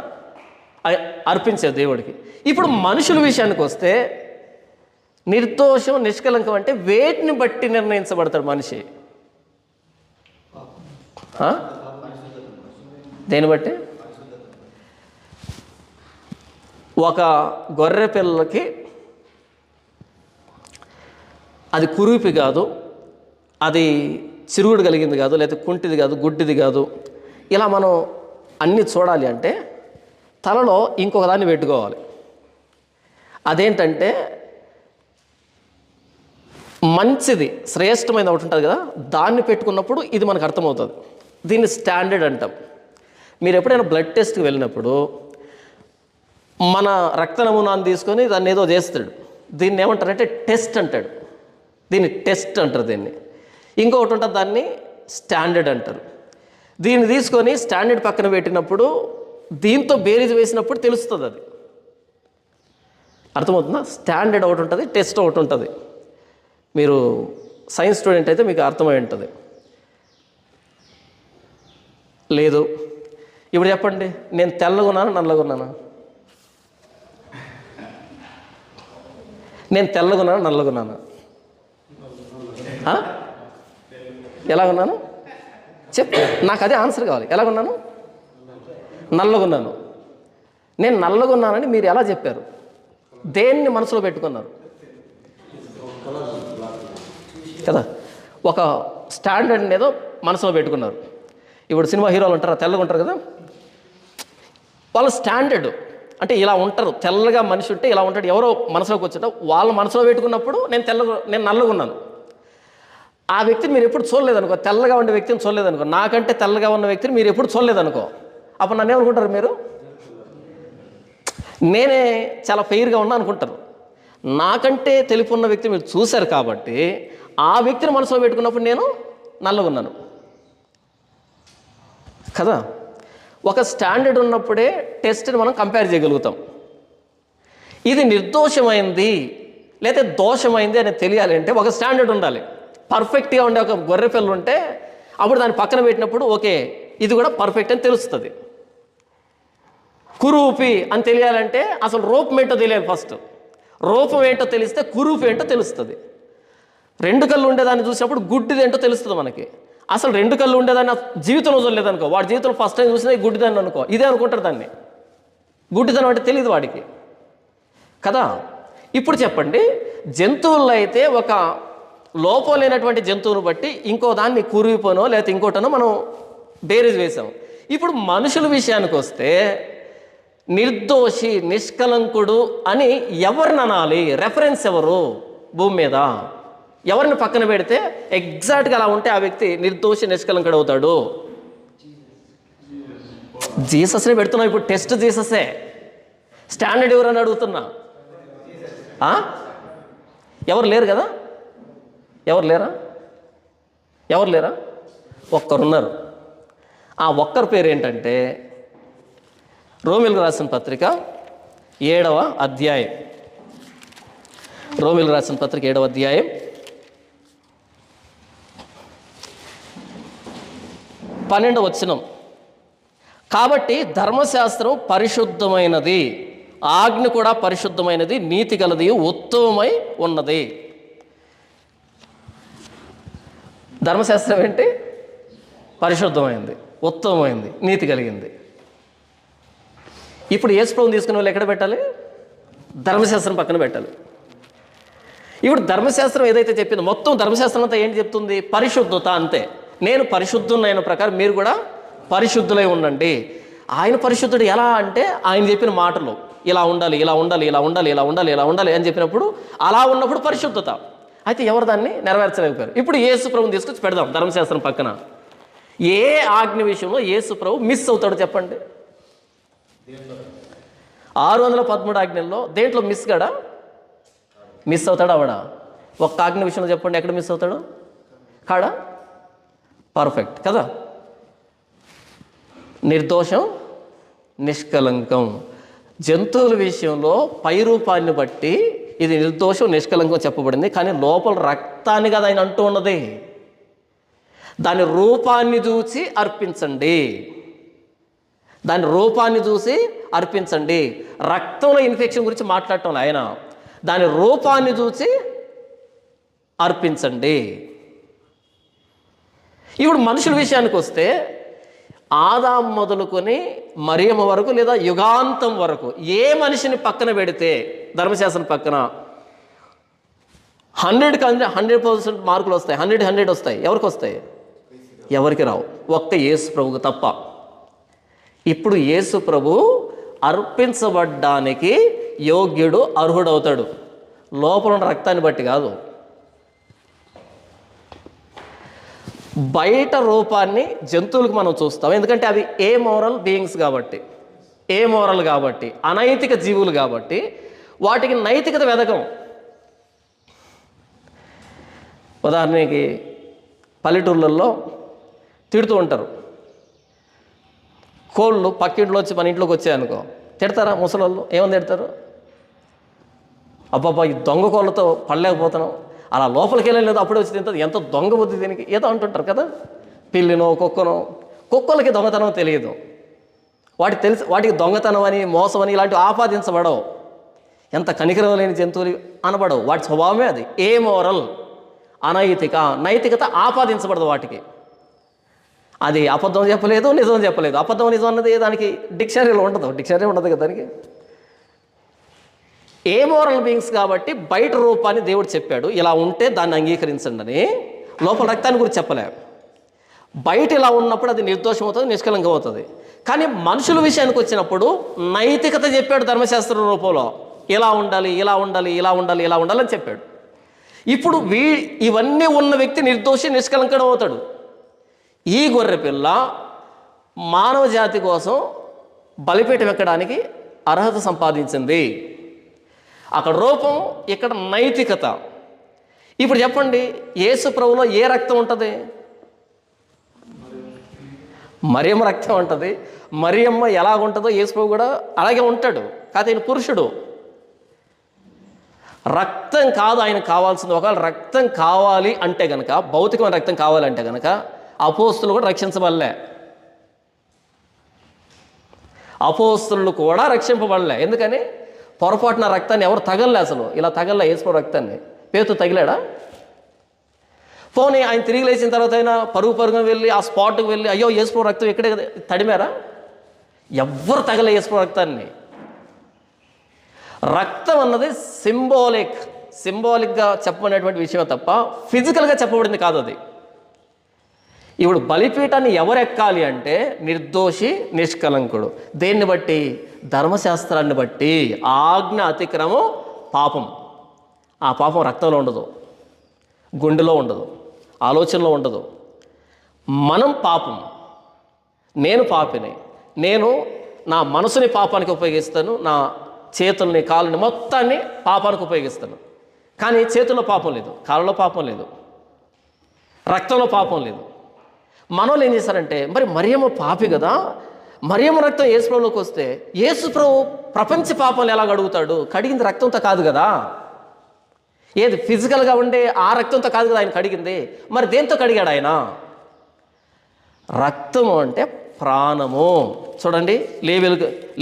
అర్పించాం దేవుడికి. ఇప్పుడు మనుషుల విషయానికి వస్తే నిర్దోషం, నిష్కలంకం అంటే వేటిని బట్టి నిర్ణయించబడతాడు మనిషి? దేని బట్టి? ఒక గొర్రె పిల్లకి అది కురూపి కాదు, అది చిరుగుడు కలిగింది కాదు, లేకపోతే కుంటిది కాదు, గుడ్డిది కాదు, ఇలా మనం అన్నీ చూడాలి అంటే తలలో ఇంకొక దాన్ని పెట్టుకోవాలి. అదేంటంటే మంచిది, శ్రేష్టమైన ఒకటి ఉంటుంది కదా, దాన్ని పెట్టుకున్నప్పుడు ఇది మనకు అర్థమవుతుంది. దీన్ని స్టాండర్డ్ అంటాం. మీరు ఎప్పుడైనా బ్లడ్ టెస్ట్కి వెళ్ళినప్పుడు మన రక్త నమూనాన్ని తీసుకొని దాన్ని ఏదో చేస్తాడు, దీన్ని ఏమంటారంటే టెస్ట్ అంటాడు, దీన్ని టెస్ట్ అంటారు. దీన్ని ఇంకొకటి ఉంటుంది, దాన్ని స్టాండర్డ్ అంటారు. దీన్ని తీసుకొని స్టాండర్డ్ పక్కన పెట్టినప్పుడు దీంతో బేరీజ్ వేసినప్పుడు తెలుస్తుంది. అది అర్థమవుతుందా? స్టాండర్డ్ ఒకటి ఉంటుంది, టెస్ట్ ఒకటి ఉంటుంది. మీరు సైన్స్ స్టూడెంట్ అయితే మీకు అర్థమై ఉంటుంది. లేదు, ఇప్పుడు చెప్పండి, నేను తెల్లగా ఉన్నానా నల్లగా ఉన్నానా? నేను తెల్లగా ఉన్నానా నల్లగా ఉన్నానా? ఎలాగున్నాను చెప్పు, నాకు అదే ఆన్సర్ కావాలి. ఎలాగున్నాను? నల్లగా ఉన్నాను. నేను నల్లగా ఉన్నానని మీరు ఎలా చెప్పారు? దేన్ని మనసులో పెట్టుకున్నారు కదా? ఒక స్టాండర్డ్ ఏదో మనసులో పెట్టుకున్నారు. ఇప్పుడు సినిమా హీరోలు ఉంటారు, తెల్లగా ఉంటారు కదా, వాళ్ళు స్టాండర్డ్ అంటే ఇలా ఉంటారు, తెల్లగా మనిషి ఉంటే ఇలా ఉంటాడు. ఎవరో మనసులోకి వచ్చేట వాళ్ళ మనసులో పెట్టుకున్నప్పుడు నేను నల్లగా ఉన్నాను. ఆ వ్యక్తిని మీరు ఎప్పుడు చూడలేదనుకో, తెల్లగా ఉండే వ్యక్తిని చూడలేదనుకో, నాకంటే తెల్లగా ఉన్న వ్యక్తిని మీరు ఎప్పుడు చూడలేదనుకో, అప్పుడు నన్ను ఏమనుకుంటారు? మీరు నేనే చాలా ఫెయిర్గా ఉన్నా అనుకుంటారు. నాకంటే తెలుపు ఉన్న వ్యక్తి మీరు చూశారు కాబట్టి ఆ వ్యక్తిని మనసులో పెట్టుకున్నప్పుడు నేను నల్లగా ఉన్నాను కదా. ఒక స్టాండర్డ్ ఉన్నప్పుడే టెస్ట్ని మనం కంపేర్ చేయగలుగుతాం. ఇది నిర్దోషమైంది లేదా దోషమైంది అని తెలియాలి అంటే ఒక స్టాండర్డ్ ఉండాలి. పర్ఫెక్ట్గా ఉండే ఒక గొర్రె పిల్ల ఉంటే అప్పుడు దాన్ని పక్కన పెట్టినప్పుడు ఓకే ఇది కూడా పర్ఫెక్ట్ అని తెలుస్తుంది. కురూపి అని తెలియాలంటే అసలు రూపం ఏంటో తెలియాలి. ఫస్ట్ రూపం ఏంటో తెలిస్తే కురూపి ఏంటో తెలుస్తుంది. రెండు కళ్ళు ఉండేదాన్ని చూసినప్పుడు గుడ్డిది ఏంటో తెలుస్తుంది మనకి. అసలు రెండు కళ్ళు ఉండేదాన్ని జీవితంలో చూడలేదనుకో, వాడి జీవితంలో ఫస్ట్ టైం చూసినా గుడ్డిదాన్ని అనుకో, ఇదే అనుకుంటారు దాన్ని. గుడ్డిదనం అంటే తెలియదు వాడికి కదా. ఇప్పుడు చెప్పండి, జంతువుల్లో అయితే ఒక లోపం లేనటువంటి జంతువును బట్టి ఇంకో దాన్ని కురిగిపోనో లేకపోతే ఇంకోటనో మనం బేరీజ్ వేసాం. ఇప్పుడు మనుషుల విషయానికి వస్తే నిర్దోషి నిష్కలంకుడు అని ఎవరిని అనాలి? రెఫరెన్స్ ఎవరు భూమి మీద? ఎవరిని పక్కన పెడితే ఎగ్జాక్ట్గా అలా ఉంటే ఆ వ్యక్తి నిర్దోషి నిష్కలంకుడు అవుతాడు? జీసస్ని పెడుతున్నాం. ఇప్పుడు టెస్ట్ జీససే. స్టాండర్డ్ ఎవరని అడుగుతున్నా. ఎవరు లేరు కదా? ఎవరు లేరా? ఒక్కరున్నారు. ఆ ఒక్కరి పేరు ఏంటంటే రోమిలకు రాసిన పత్రిక 7వ అధ్యాయం. రోమిలకు రాసిన పత్రిక 7వ అధ్యాయం 12వ వచనం. కాబట్టి ధర్మశాస్త్రం పరిశుద్ధమైనది, ఆజ్ఞ కూడా పరిశుద్ధమైనది, నీతి గలది, ఉత్తమమై ఉన్నది. ధర్మశాస్త్రం ఏంటి? పరిశుద్ధమైంది, ఉత్తమమైంది, నీతి కలిగింది. ఇప్పుడు యేసుప్రభువుని తీసుకుని వాళ్ళు ఎక్కడ పెట్టాలి? ధర్మశాస్త్రం పక్కన పెట్టాలి. ఇప్పుడు ధర్మశాస్త్రం ఏదైతే చెప్పిందో మొత్తం ధర్మశాస్త్రం అంతా ఏంటి చెప్తుంది? పరిశుద్ధత అంతే. నేను పరిశుద్ధునైన ప్రకారం మీరు కూడా పరిశుద్ధులై ఉండండి. ఆయన పరిశుద్ధుడు ఎలా అంటే ఆయన చెప్పిన మాటలు ఇలా ఉండాలి, ఇలా ఉండాలి, ఇలా ఉండాలి, ఇలా ఉండాలి, ఇలా ఉండాలి అని చెప్పినప్పుడు అలా ఉన్నప్పుడు పరిశుద్ధత. అయితే ఎవరు దాన్ని నెరవేర్చలేకపోయారు. ఇప్పుడు యేసు ప్రభుని తీసుకొచ్చి పెడదాం ధర్మశాస్త్రం పక్కన. ఏ ఆజ్ఞ విషయంలో యేసు ప్రభు మిస్ అవుతాడు చెప్పండి? 613 ఆజ్ఞల్లో దేంట్లో మిస్ అవుతాడా? అవడా? ఒక్క ఆజ్ఞ విషయంలో చెప్పండి, ఎక్కడ మిస్ అవుతాడు? కాడా? పర్ఫెక్ట్ కదా. నిర్దోషం, నిష్కలంకం. జంతువుల విషయంలో పై రూపాన్ని బట్టి ఇది నిర్దోషం, నిష్కలంకం చెప్పబడింది. కానీ లోపల రక్తాన్ని కదా ఆయన అంటూ ఉన్నది. దాని రూపాన్ని చూసి అర్పించండి, దాని రూపాన్ని చూసి అర్పించండి. రక్తంలో ఇన్ఫెక్షన్ గురించి మాట్లాడటం ఆయన, దాని రూపాన్ని చూసి అర్పించండి. ఇప్పుడు మనుషుల విషయానికి వస్తే ఆదాం మొదలుకొని మరియమ్మ వరకు లేదా యుగాంతం వరకు ఏ మనిషిని పక్కన పెడితే ధర్మశాస్త్రం పక్కన 100% మార్కులు వస్తాయి, 100 వస్తాయి. ఎవరికి వస్తాయి? ఎవరికి రావు, ఒక్క యేసు ప్రభుకు తప్ప. ఇప్పుడు యేసు ప్రభు అర్పించబడ్డానికి యోగ్యుడు, అర్హుడవుతాడు. లోపల ఉన్న రక్తాన్ని బట్టి కాదు, బయట రూపాన్ని జంతువులకు మనం చూస్తాం. ఎందుకంటే అవి ఏ మోరల్ బీయింగ్స్ కాబట్టి, ఏ మోరల్ కాబట్టి, అనైతిక జీవులు కాబట్టి వాటికి నైతికత వెదకం. ఉదాహరణకి పల్లెటూళ్ళల్లో తిడుతూ ఉంటారు. కోళ్ళు పక్కింట్లో వచ్చి మన ఇంట్లోకి వచ్చాయనుకో, తిడతారా ముసలోళ్ళు? ఏమని తిడతారు? అబ్బాబ్బా ఈ దొంగ కోళ్ళతో పడలేకపోతున్నాం, అలా లోపలికి వెళ్ళలేదు అప్పుడే వచ్చి తింటుంది, ఎంత దొంగ బుద్ధి దీనికి, ఏదో అంటుంటారు కదా. పిల్లినో కుక్కనో, కుక్కలకి దొంగతనం తెలియదు, వాటికి దొంగతనం అని, మోసం అని ఇలాంటివి ఆపాదించబడవు. ఎంత కనికరం లేని జంతువులు అనబడవు, వాటి స్వభావమే అది. ఏ మోరల్, అనైతిక, నైతికత ఆపాదించబడదు వాటికి. అది అబద్ధం చెప్పలేదు, నిజం చెప్పలేదు. అబద్ధం నిజం అన్నది దానికి డిక్షనరీలో ఉండదు, డిక్షనరీ ఉండదు కదా దానికి. ఏ మోరల్ బీయింగ్స్ కాబట్టి బయట రూపాన్ని దేవుడు చెప్పాడు, ఇలా ఉంటే దాన్ని అంగీకరించండి అని. లోపల రక్తాన్ని గురించి చెప్పలే. బయట ఇలా ఉన్నప్పుడు అది నిర్దోషం అవుతుంది, నిష్కలంకం అవుతుంది. కానీ మనుషుల విషయానికి వచ్చినప్పుడు నైతికత చెప్పాడు ధర్మశాస్త్ర రూపంలో. ఇలా ఉండాలి, ఇలా ఉండాలి, ఇలా ఉండాలి, ఇలా ఉండాలి అని చెప్పాడు. ఇప్పుడు ఇవన్నీ ఉన్న వ్యక్తి నిర్దోషి, నిష్కలంకం అవుతాడు. ఈ గొర్రె పిల్ల మానవ జాతి కోసం బలిపీఠం ఎక్కడానికి అర్హత సంపాదించింది. అక్కడ రూపం, ఇక్కడ నైతికత. ఇప్పుడు చెప్పండి, యేసు ప్రభువులో ఏ రక్తం ఉంటుంది? మరియమ్మ రక్తం ఉంటుంది. మరియమ్మ ఎలాగుంటుందో యేసు ప్రభు కూడా అలాగే ఉంటాడు. కాదు, ఆయన పురుషుడు. రక్తం కాదు ఆయన కావాల్సింది. ఒకవేళ రక్తం కావాలి అంటే కనుక, భౌతికమైన రక్తం కావాలంటే కనుక అపోస్తులు కూడా రక్షించబడలే. అపోస్తులు కూడా రక్షింపబడలే. ఎందుకని? పొరపాటున రక్తాన్ని ఎవరు తగలలే. అసలు ఇలా తగలలే యేసు రక్తాన్ని. పేతురు తగిలాడా? పోనీ ఆయన తిరిగి లేచిన తర్వాత అయినా పరుగున వెళ్ళి ఆ స్పాట్కి వెళ్ళి అయ్యో యేసు రక్తం ఇక్కడే తడిమారా? ఎవ్వరు తగలే యేసు రక్తాన్ని. రక్తం అన్నది సింబాలిక్గా చెప్పబడినటువంటి విషయం తప్ప ఫిజికల్గా చెప్పబడింది కాదు అది. ఇప్పుడు బలిపీఠాన్ని ఎవరు ఎక్కాలి అంటే నిర్దోషి, నిష్కలంకుడు. దేన్ని బట్టి? ధర్మశాస్త్రాన్ని బట్టి. ఆజ్ఞ అతిక్రమం పాపం. ఆ పాపం రక్తంలో ఉండదు, గుండెలో ఉండదు, ఆలోచనలో ఉండదు. మనం పాపం. నేను పాపిని. నేను నా మనసుని పాపానికి ఉపయోగిస్తాను, నా చేతుల్ని, కాళ్ళని మొత్తాన్ని పాపానికి ఉపయోగిస్తాను. కానీ చేతుల్లో పాపం లేదు, కాళ్ళలో పాపం లేదు, రక్తంలో పాపం లేదు. మనోళ్ళు ఏం చేశారంటే, మరి మరియమ్మ పాపి కదా, మరియమ్మ రక్తం యేసు ప్రభులోకి వస్తే యేసు ప్రభు ప్రపంచ పాపాలు ఎలా కడుగుతాడు? కడిగింది రక్తంతో కాదు కదా, ఏది ఫిజికల్గా ఉండే ఆ రక్తంతో కాదు కదా ఆయన కడిగింది. మరి దేంతో కడిగాడు ఆయన? రక్తము అంటే ప్రాణము. చూడండి,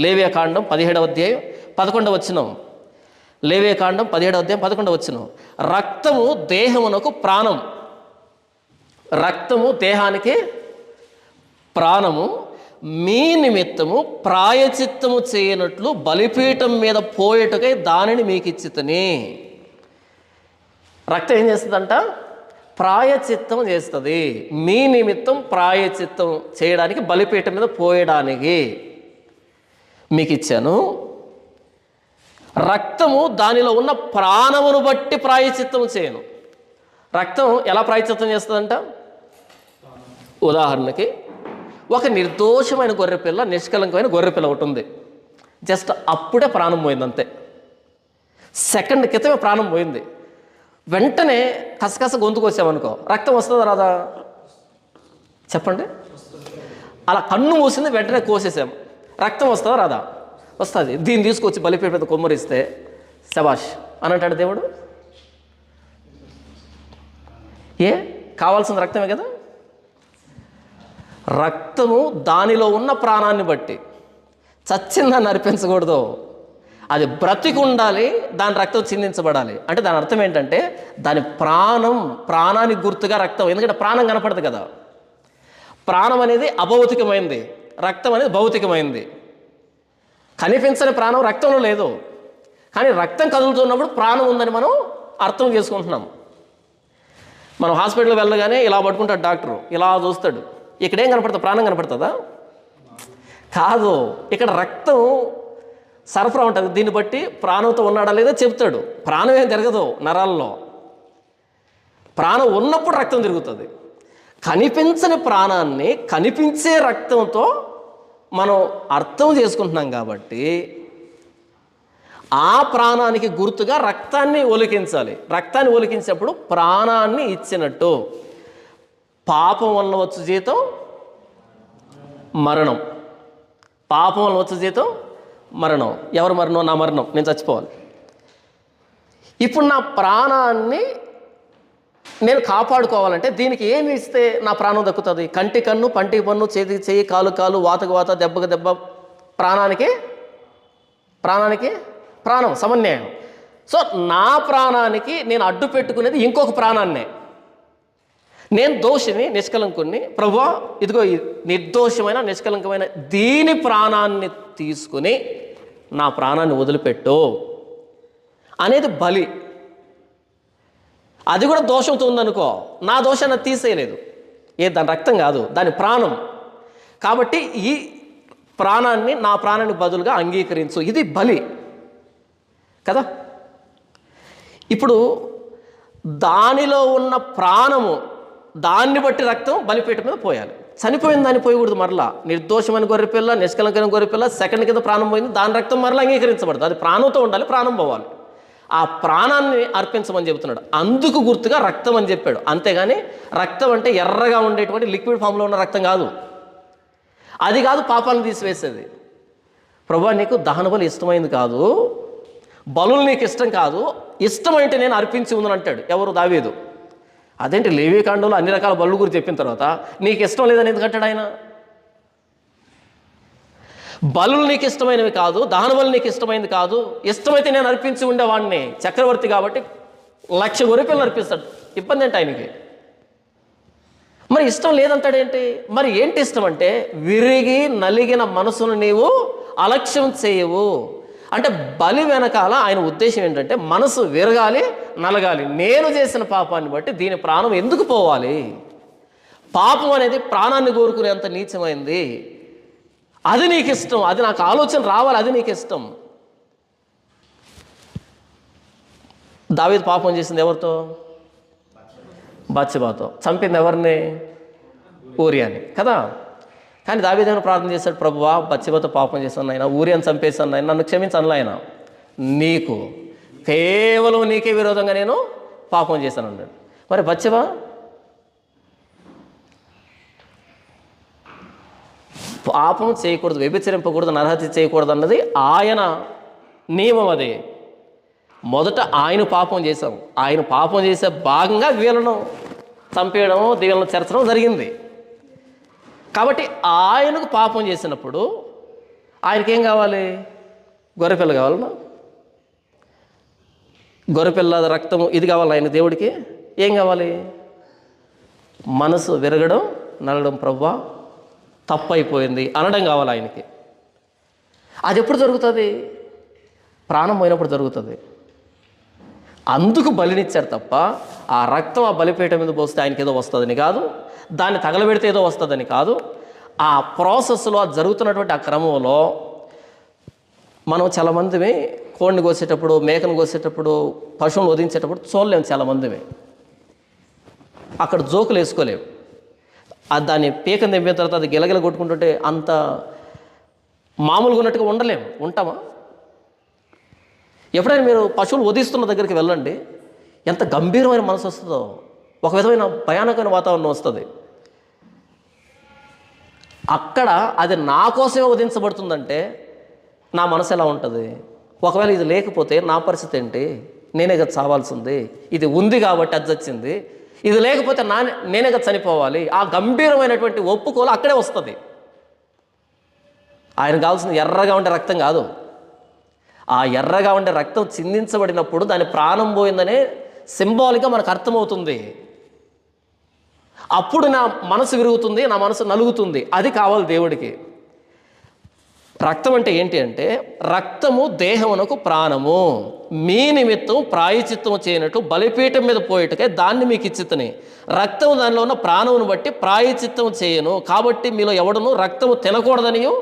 లేవియాకాండం 17వ అధ్యాయం 11వ వచనం. లేవియాకాండం 17వ అధ్యాయం 11వ వచనం. రక్తము దేహమునకు ప్రాణం. రక్తము దేహానికి ప్రాణము. మీ నిమిత్తము ప్రాయచిత్తము చేయనట్లు బలిపీఠం మీద పోయేటకై దానిని మీకు ఇచ్చితని. రక్తం ఏం చేస్తుందంట? ప్రాయచిత్తం చేస్తుంది. మీ నిమిత్తం ప్రాయచిత్తం చేయడానికి, బలిపీఠం మీద పోయడానికి మీకు ఇచ్చాను. రక్తము దానిలో ఉన్న ప్రాణమును బట్టి ప్రాయచిత్తం చేయను. రక్తం ఎలా ప్రాయచిత్తం చేస్తుందంట? ఉదాహరణకి ఒక నిర్దోషమైన గొర్రెపిల్ల, నిష్కలంకమైన గొర్రెపిల్ల ఒకటి ఉంది. జస్ట్ అప్పుడే ప్రాణం పోయింది, అంతే. సెకండ్ క్రితమే ప్రాణం పోయింది. వెంటనే కసకస గొంతుకు వచ్చామనుకో, రక్తం వస్తుందా రాదా? చెప్పండి. అలా కన్ను మూసింది, వెంటనే కోసేసాం, రక్తం వస్తుందా రాదా? వస్తుంది. దీన్ని తీసుకొచ్చి బలిపీఠం మీద కొమ్మరిస్తే శబాష్ అని అంటాడు దేవుడు. ఏ కావాల్సిన రక్తమే కదా. రక్తము దానిలో ఉన్న ప్రాణాన్ని బట్టి. చచ్చిందాన్ని అర్పించకూడదు, అది బ్రతికి ఉండాలి, దాని రక్తం చిందించబడాలి. అంటే దాని అర్థం ఏంటంటే దాని ప్రాణానికి గుర్తుగా రక్తం. ఎందుకంటే ప్రాణం కనపడదు కదా. ప్రాణం అనేది అభౌతికమైంది, రక్తం అనేది భౌతికమైంది. కనిపించని ప్రాణం రక్తంలో లేదు, కానీ రక్తం కదులుతున్నప్పుడు ప్రాణం ఉందని మనం అర్థం చేసుకుంటున్నాం. మనం హాస్పిటల్కి వెళ్ళగానే ఇలా పట్టుకుంటాడు డాక్టరు, ఇలా చూస్తాడు. ఇక్కడేం కనపడుతుంది? ప్రాణం కనపడుతుందా? కాదు. ఇక్కడ రక్తం సరఫరా ఉంటుంది, దీన్ని బట్టి ప్రాణంతో ఉన్నాడా లేదా చెప్తాడు. ప్రాణం ఏం తిరగదు నరాల్లో, ప్రాణం ఉన్నప్పుడు రక్తం తిరుగుతుంది. కనిపించని ప్రాణాన్ని కనిపించే రక్తంతో మనం అర్థం చేసుకుంటున్నాం కాబట్టి ఆ ప్రాణానికి గుర్తుగా రక్తాన్ని ఒలికించాలి. రక్తాన్ని ఒలికించినప్పుడు ప్రాణాన్ని ఇచ్చినట్టు. పాపం వల్ల వచ్చు జీతం మరణం. పాపం వల్ల వచ్చు జీతం మరణం. ఎవరు మరణం? నా మరణం, నేను చచ్చిపోవాలి. ఇప్పుడు నా ప్రాణాన్ని నేను కాపాడుకోవాలంటే దీనికి ఏమి ఇస్తే నా ప్రాణం దక్కుతుంది? కంటి కన్ను, పంటికి పన్ను, చేతికి చెయ్యి, కాలు కాలు, వాతకు వాత, దెబ్బకు దెబ్బ. ప్రాణానికి ప్రాణం సమన్వయం. సో నా ప్రాణానికి నేను అడ్డు పెట్టుకునేది ఇంకొక ప్రాణాన్నే. నేను దోషిని, నిష్కలంకుని, ప్రభువా ఇదిగో నిర్దోషమైన నిష్కలంకమైన దీని ప్రాణాన్ని తీసుకుని నా ప్రాణాన్ని వదిలిపెట్టు అనేది బలి. అది కూడా దోషంతో ఉందనుకో, నా దోషాన్ని తీసేయలేదు. దాని రక్తం కాదు, దాని ప్రాణం. కాబట్టి ఈ ప్రాణాన్ని నా ప్రాణానికి బదులుగా అంగీకరించు, ఇది బలి కదా. ఇప్పుడు దానిలో ఉన్న ప్రాణము, దాన్ని బట్టి రక్తం బలిపీఠం మీద పోయాలి. చనిపోయిన దాన్ని పోయకూడదు. మరలా నిర్దోషమైన గొర్రెపిల్ల, నిష్కలంకమైన గొర్రెపిల్ల సెకండ్ కింద ప్రాణం పోయింది, దాని రక్తం మరలా అంగీకరించబడదు. అది ప్రాణంతో ఉండాలి, ప్రాణం పోవాలి. ఆ ప్రాణాన్ని అర్పించమని చెబుతున్నాడు. అందుకు గుర్తుగా రక్తం అని చెప్పాడు. అంతేగాని రక్తం అంటే ఎర్రగా ఉండేటువంటి లిక్విడ్ ఫామ్లో ఉన్న రక్తం కాదు. అది కాదు పాపాలను తీసివేసేది. ప్రభువా నీకు దహన బలి ఇష్టమైంది కాదు, బలులు నీకు ఇష్టం కాదు, ఇష్టమైతే నేను అర్పించి ఉందని అంటాడు. ఎవరు? దావీదు. అదేంటి లేవీకాండంలో అన్ని రకాల బలుల గురించి చెప్పిన తర్వాత నీకు ఇష్టం లేదని ఎందుకు అంటాడు ఆయన? బలులు నీకు ఇష్టమైనవి కాదు, దహన బలు నీకు ఇష్టమైనది కాదు, ఇష్టమైతే నేను అర్పించి ఉండేవాడిని. చక్రవర్తి కాబట్టి 1,00,000 గొర్రెపిల్లలు అర్పిస్తాడు, ఇబ్బంది ఏంటి ఆయనకి? మరి ఇష్టం లేదంటాడేంటి? మరి ఏంటి ఇష్టం అంటే, విరిగి నలిగిన మనసును నీవు అలక్ష్యం చేయవు అంటే బలి వెనకాల ఆయన ఉద్దేశం ఏంటంటే మనసు విరగాలి, నలగాలి. నేను చేసిన పాపాన్ని బట్టి దీని ప్రాణం ఎందుకు పోవాలి? పాపం అనేది ప్రాణాన్ని కోరుకునేంత నీచమైంది. అది నీకు ఇష్టం, అది నాకు ఆలోచన రావాలి, అది నీకు ఇష్టం. దావీదు పాపం చేసింది ఎవరితో? బత్షెబాతో. చంపింది ఎవరిని? ఊరియాని కదా. కానీ దావీదు ప్రార్థన చేశాడు, ప్రభువా బత్షెబాతో పాపం చేశాను ఆయన, ఊరియాని చంపేశాను ఆయన, నన్ను క్షమించను ఆయన, నీకు కేవలం నీకే విరోధంగా నేను పాపం చేశాను అన్నాడు. మరి బత్షెబా పాపం చేయకూడదు, వ్యభిచరింపకూడదు, నరహత్య చేయకూడదు అన్నది ఆయన నియమం. అది మొదట ఆయన పాపం చేశాం, ఆయన పాపం చేసే భాగంగా వీళ్ళను చంపేయడం, వీళ్ళను చెరచడం జరిగింది. కాబట్టి ఆయనకు పాపం చేసినప్పుడు ఆయనకేం కావాలి? గొర్రెపిల్ల కావాలన్నా, గొర్రెపిల్ల రక్తము ఇది కావాలి ఆయన దేవుడికి. ఏం కావాలి? మనసు విరగడం, నలగడం, ప్రభువా తప్పు అయిపోయింది అనడం కావాలి ఆయనకి. అది ఎప్పుడు జరుగుతుంది? ప్రాణం పోయినప్పుడు జరుగుతుంది. అందుకు బలినిచ్చారు తప్ప ఆ రక్తం ఆ బలిపీఠం మీద పోస్తే ఆయనకి ఏదో వస్తుందని కాదు, దాన్ని తగలబెడితే ఏదో వస్తుందని కాదు. ఆ ప్రాసెస్లో అది జరుగుతున్నటువంటి ఆ క్రమంలో మనం చాలామందిమే కోడిని కోసేటప్పుడు, మేకను కోసేటప్పుడు, పశువులను వధించేటప్పుడు చూడలేము. చాలామందిమే అక్కడ జోకులు వేసుకోలేము. దాన్ని పీకను తెంపిన తర్వాత అది గిలగిల కొట్టుకుంటుంటే అంత మామూలుగా ఉన్నట్టుగా ఉండలేము. ఉంటామా? ఎప్పుడైనా మీరు పశువులు వధిస్తున్న దగ్గరికి వెళ్ళండి, ఎంత గంభీరమైన మనసు వస్తుందో, ఒక విధమైన భయానకమైన వాతావరణం వస్తుంది. అక్కడ అది నా కోసమే వధించబడుతుందంటే నా మనసు ఎలా ఉంటుంది? ఒకవేళ ఇది లేకపోతే నా పరిస్థితి ఏంటి? నేనే కదా చావాల్సింది, ఇది ఉంది కాబట్టి అది చచ్చింది, ఇది లేకపోతే నేనే కదా చనిపోవాలి. ఆ గంభీరమైనటువంటి ఒప్పుకోలు అక్కడే వస్తుంది. ఆయన కావాల్సింది ఎర్రగా ఉండే రక్తం కాదు. ఆ ఎర్రగా ఉండే రక్తం చిందించబడినప్పుడు దాని ప్రాణం పోయిందనే సింబాలిక్గా మనకు అర్థమవుతుంది. అప్పుడు నా మనసు విరుగుతుంది, నా మనసు నలుగుతుంది. అది కావాలి దేవుడికి. రక్తం అంటే ఏంటి అంటే, రక్తము దేహమునకు ప్రాణము, మీ నిమిత్తం ప్రాయచిత్తము చేయనట్టు బలిపీఠం మీద పోయేటకే దాన్ని మీకు ఇచ్చితని. రక్తం దానిలో ఉన్న ప్రాణమును బట్టి ప్రాయచిత్తం చేయను. కాబట్టి మీలో ఎవడను రక్తము తినకూడదనియో,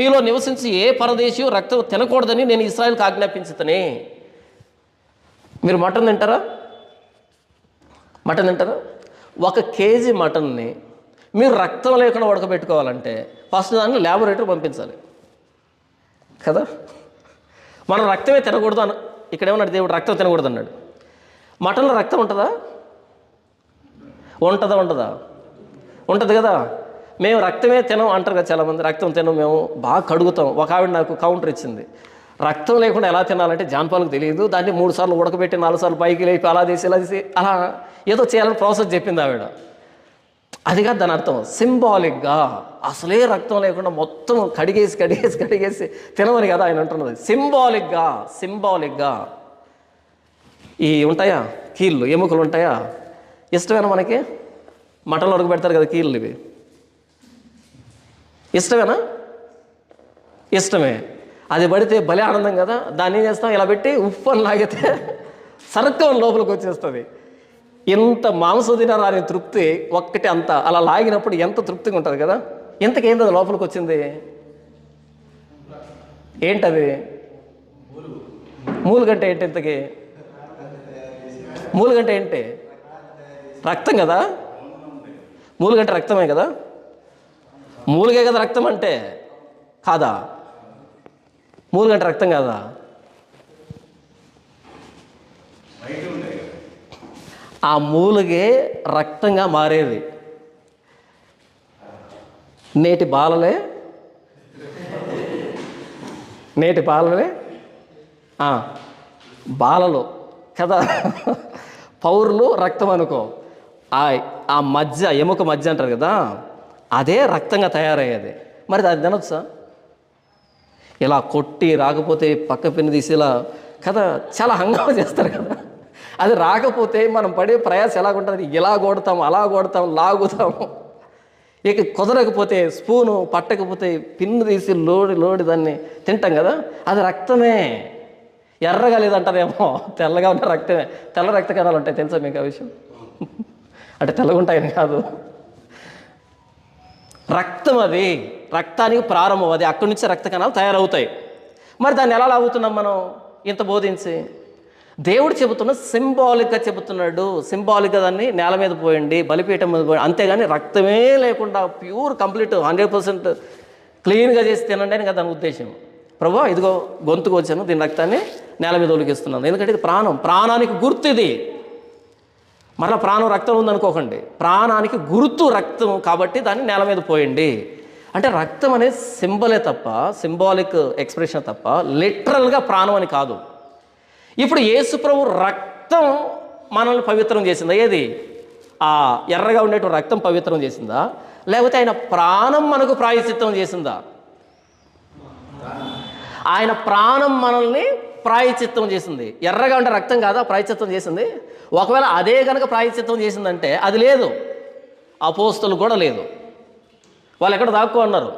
మీలో నివసించి ఏ పరదేశియో రక్తం తినకూడదని నేను ఇశ్రాయేలుకు ఆజ్ఞాపించుతని. మీరు మటన్ తింటారా? మటన్ తింటారా? 1 కేజీ మటన్ని మీరు రక్తం లేకుండా ఉడకబెట్టుకోవాలంటే ఫస్ట్ దాన్ని ల్యాబొరేటరీ పంపించాలి కదా. మనం రక్తమే తినకూడదు అన్న, ఇక్కడ ఏమన్నాడు దేవుడు? రక్తం తినకూడదు అన్నాడు. మటన్లో రక్తం ఉంటుందా? ఉంటుందా? ఉంటుంది కదా. మేము రక్తమే తినం అంటారు కదా చాలామంది. రక్తం తినం, మేము బాగా కడుగుతాం. ఒక ఆవిడ నాకు కౌంటర్ ఇచ్చింది, రక్తం లేకుండా ఎలా తినాలంటే జాన్పాలకు తెలియదు, దాన్ని 3 సార్లు ఉడకబెట్టి 4 సార్లు పైకి లేపి అలా చేసి ఇలా చేసి అలా ఏదో చేయాలని ప్రాసెస్ చెప్పింది ఆవిడ. అది కాదు దాని అర్థం. సింబాలిక్గా అసలే రక్తం లేకుండా మొత్తం కడిగేసి తినమని కదా ఆయన అంటున్నది. సింబాలిక్గా ఈ ఉంటాయా కీళ్ళు, ఎముకలు ఉంటాయా? ఇష్టమేనా మనకి? మటన్లో ఉడక పెడతారు కదా కీళ్ళు, ఇవి ఇష్టమేనా? ఇష్టమే. అది పడితే భలే ఆనందం కదా. దాన్ని ఏం చేస్తాం, ఇలా పెట్టి ఉప్పు అని లాగితే సరక్కం లోపలికి వచ్చేస్తుంది. ఎంత మాంసం తినారా అనే తృప్తి ఒక్కటి అంత అలా లాగినప్పుడు ఎంత తృప్తిగా ఉంటుంది కదా. ఇంతకేంది అది లోపలికి వచ్చింది? ఏంటది? మూలుగంటే ఏంటి? ఇంతకి మూలుగంటే ఏంటి? రక్తం కదా. మూలుగంటే రక్తమే కదా. మూలుగే కదా రక్తం అంటే, కాదా? మూలుగంటే రక్తం కాదా? ఆ మూలుగే రక్తంగా మారేది. నేటి బాలలే బాలలు కదా, పౌరులు రక్తం అనుకో. ఆ మధ్య, ఎముక మధ్య అంటారు కదా, అదే రక్తంగా తయారయ్యేది. మరి అది తినొచ్చా? ఇలా కొట్టి రాకపోతే పక్క పిన్ని తీసి ఇలా కదా చాలా హంగామా చేస్తారు కదా. అది రాకపోతే మనం పడే ప్రయాసం ఎలాగుంటుంది? ఇలా కొడతాం, అలా కొడతాం, లాగుతాము. ఇక కుదరకపోతే స్పూను పట్టకపోతే పిన్ను తీసి లోడి దాన్ని తింటాం కదా. అది రక్తమే. ఎర్రగా లేదంటారేమో, తెల్లగా ఉన్న రక్తమే. తెల్ల రక్త కణాలు ఉంటాయి, తెలుసా మీకు ఆ విషయం? అంటే తెల్లగా ఉంటాయని కాదు, రక్తం అది రక్తానికి ప్రారంభం. అది అక్కడి నుంచి రక్త కణాలు తయారవుతాయి. మరి దాన్ని ఎలా లాగుతున్నాం మనం ఇంత బోధించి? దేవుడు చెబుతున్న సింబాలిక్గా చెబుతున్నాడు. సింబాలిక్గా దాన్ని నేల మీద పోయండి, బలిపీఠం మీద పోయండి, అంతేగాని రక్తమే లేకుండా ప్యూర్ కంప్లీట్ 100% క్లీన్గా చేసి తినండి అని కదా దాని ఉద్దేశం. ప్రభువా ఇదిగో గొంతుకు వచ్చాను, దీని రక్తాన్ని నేల మీద ఒలికిస్తున్నాను. ఎందుకంటే ఇది ప్రాణానికి గుర్తు. ఇది మరలా ప్రాణం రక్తం ఉందనుకోకండి, ప్రాణానికి గుర్తు రక్తం. కాబట్టి దాన్ని నేల మీద పోయండి అంటే రక్తం అనేది సింబలే తప్ప, సింబాలిక్ ఎక్స్ప్రెషన్ తప్ప లిటరల్గా ప్రాణం అని కాదు. ఇప్పుడు యేసు ప్రభు రక్తం మనల్ని పవిత్రం చేసిందా? ఏది? ఆ ఎర్రగా ఉండేటువంటి రక్తం పవిత్రం చేసిందా? లేకపోతే ఆయన ప్రాణం మనకు ప్రాయశ్చిత్తం చేసిందా? ఆయన ప్రాణం మనల్ని ప్రాయశ్చిత్తం చేసింది. ఎర్రగా ఉండే రక్తం కాదా ప్రాయశ్చిత్తం చేసింది? ఒకవేళ అదే కనుక ప్రాయశ్చిత్తం చేసిందంటే అది లేదు, అపోస్తలు కూడా లేదు. వాళ్ళు ఎక్కడ దాక్కో అన్నారు.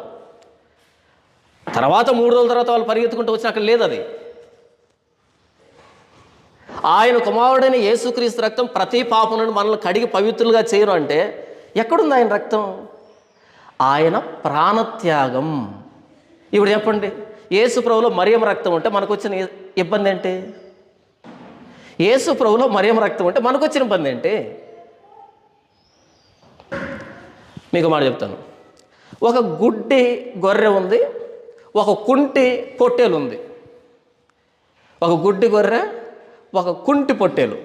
తర్వాత 3 రోజుల తర్వాత వాళ్ళు పరిగెత్తుకుంటూ వచ్చి అక్కడ లేదు అది. ఆయన కుమారుడైన యేసుక్రీస్తు రక్తం ప్రతి పాపం నుండి మనల్ని కడిగి పవిత్రులుగా చేయను అంటే ఎక్కడుంది ఆయన రక్తం? ఆయన ప్రాణత్యాగం. ఇప్పుడు చెప్పండి, యేసు ప్రభులో మరియం రక్తం ఉంటే మనకు వచ్చిన ఇబ్బంది ఏంటి? యేసు ప్రభులో మరియం రక్తం ఉంటే మనకు వచ్చిన ఇబ్బంది ఏంటి? మీకు మాట చెప్తాను. ఒక గుడ్డి గొర్రె ఉంది, ఒక కుంటి పొట్టేలు ఉంది. ఒక గుడ్డి గొర్రె, ఒక కుంటి పొట్టేలు.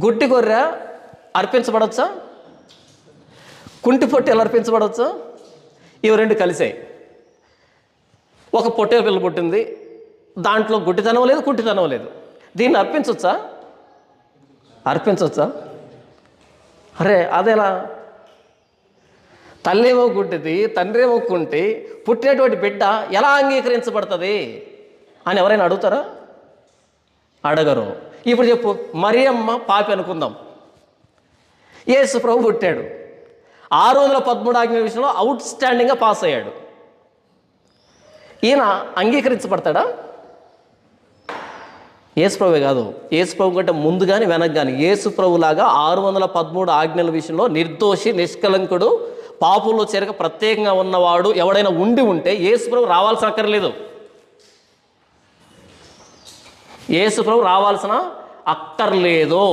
గుడ్డి గొర్రె అర్పించబడవచ్చా? కుంటి పొట్టేలు అర్పించబడవచ్చా? ఇవి 2 కలిసాయి. ఒక పొట్టేలు పిల్ల పుట్టింది, దాంట్లో గుడ్డితనం లేదు, కుంటితనం లేదు. దీన్ని అర్పించవచ్చా? అరే అదేలా? తల్లేమో గుడ్డిది, తండ్రేమో కుంటి, పుట్టినటువంటి బిడ్డ ఎలా అంగీకరించబడుతుంది అని ఎవరైనా అడుగుతారా? అడగరు. ఇప్పుడు చెప్పు, మరియమ్మ పాపి అనుకుందాం, యేసు ప్రభు పుట్టాడు, 613 ఆజ్ఞల విషయంలో అవుట్ స్టాండింగ్గా పాస్ అయ్యాడు. ఈయన అంగీకరించబడతాడా? యేసుప్రభువే కాదు, యేసుప్రభు కంటే ముందు కానీ వెనక కానీ యేసుప్రభులాగా 613 ఆజ్ఞల విషయంలో నిర్దోషి, నిష్కలంకుడు, పాపుల్లో చేరక ప్రత్యేకంగా ఉన్నవాడు ఎవడైనా ఉంటే యేసుప్రభు రావాల్సిన అక్కర్లేదు. యేసుప్రభు రావాల్సిన అక్కర్లేదు.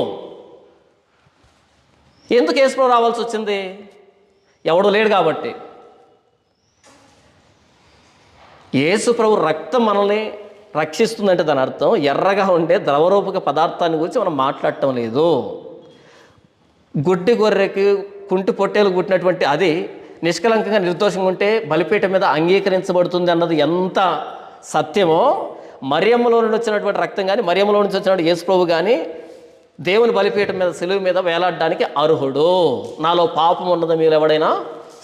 ఎందుకు యేసుప్రభు రావాల్సి వచ్చింది? ఎవడు లేడు కాబట్టి. యేసుప్రభు రక్తం మనల్ని రక్షిస్తుందంటే దాని అర్థం ఎర్రగా ఉండే ద్రవరూపక పదార్థాన్ని గురించి మనం మాట్లాడటం లేదు. గుడ్డి గొర్రెకి కుంటి పొట్టేలు కుట్టినటువంటి అది నిష్కలంకంగా నిర్దోషంగా ఉంటే బలిపీఠం మీద అంగీకరించబడుతుంది అన్నది ఎంత సత్యమో, మరియమ్మలో నుండి వచ్చినటువంటి రక్తం కానీ, మరియమ్మలో నుంచి వచ్చినటువంటి యేసుప్రభు కానీ దేవుని బలిపీఠం మీద, సిలువ మీద వేలాడడానికి అర్హుడు. నాలో పాపం ఉన్నది మీరు ఎవడైనా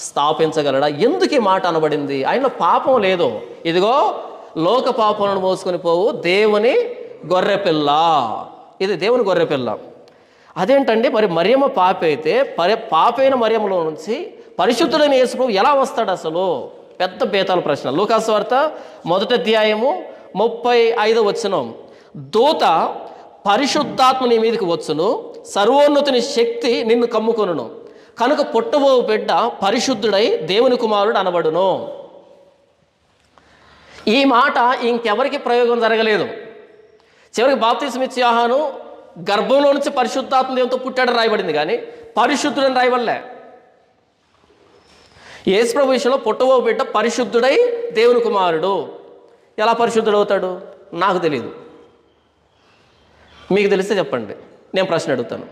స్థాపించగలడా? ఎందుకు ఈ మాట అనబడింది? ఆయనలో పాపం లేదు. ఇదిగో లోక పాపములను మోసుకొని పోవు దేవుని గొర్రెపిల్ల. ఇది దేవుని గొర్రెపిల్ల. అదేంటండి మరి మరియమ్మ పాపి అయితే పాపైన మరియమ్మలో నుంచి పరిశుద్ధుడైన యేసుప్రభు ఎలా వస్తాడు అసలు? పెద్ద బేతాల ప్రశ్న. లూకాసు వార్త 1వ అధ్యాయము 35వ వచనం. దూత పరిశుద్ధాత్మ నీ మీదకి వచ్చును, సర్వోన్నతుని శక్తి నిన్ను కమ్ముకొనును, కనుక పుట్టబో బిడ్డ పరిశుద్ధుడై దేవుని కుమారుడు అనబడును. ఈ మాట ఇంకెవరికి ప్రయోగం జరగలేదు. చివరికి బాప్తిస్మ ఇచ్చే యోహాను గర్భంలో నుంచి పరిశుద్ధాత్మ దేవునితో పుట్టాడని రాయబడింది, కానీ పరిశుద్ధుడని రాయబడలే. యేసుప్రభు విషయంలో పుట్టబో బిడ్డ పరిశుద్ధుడై దేవుని కుమారుడు. ఎలా పరిశుద్ధుడవుతాడు? నాకు తెలియదు, మీకు తెలిస్తే చెప్పండి. నేను ప్రశ్న అడుగుతాను.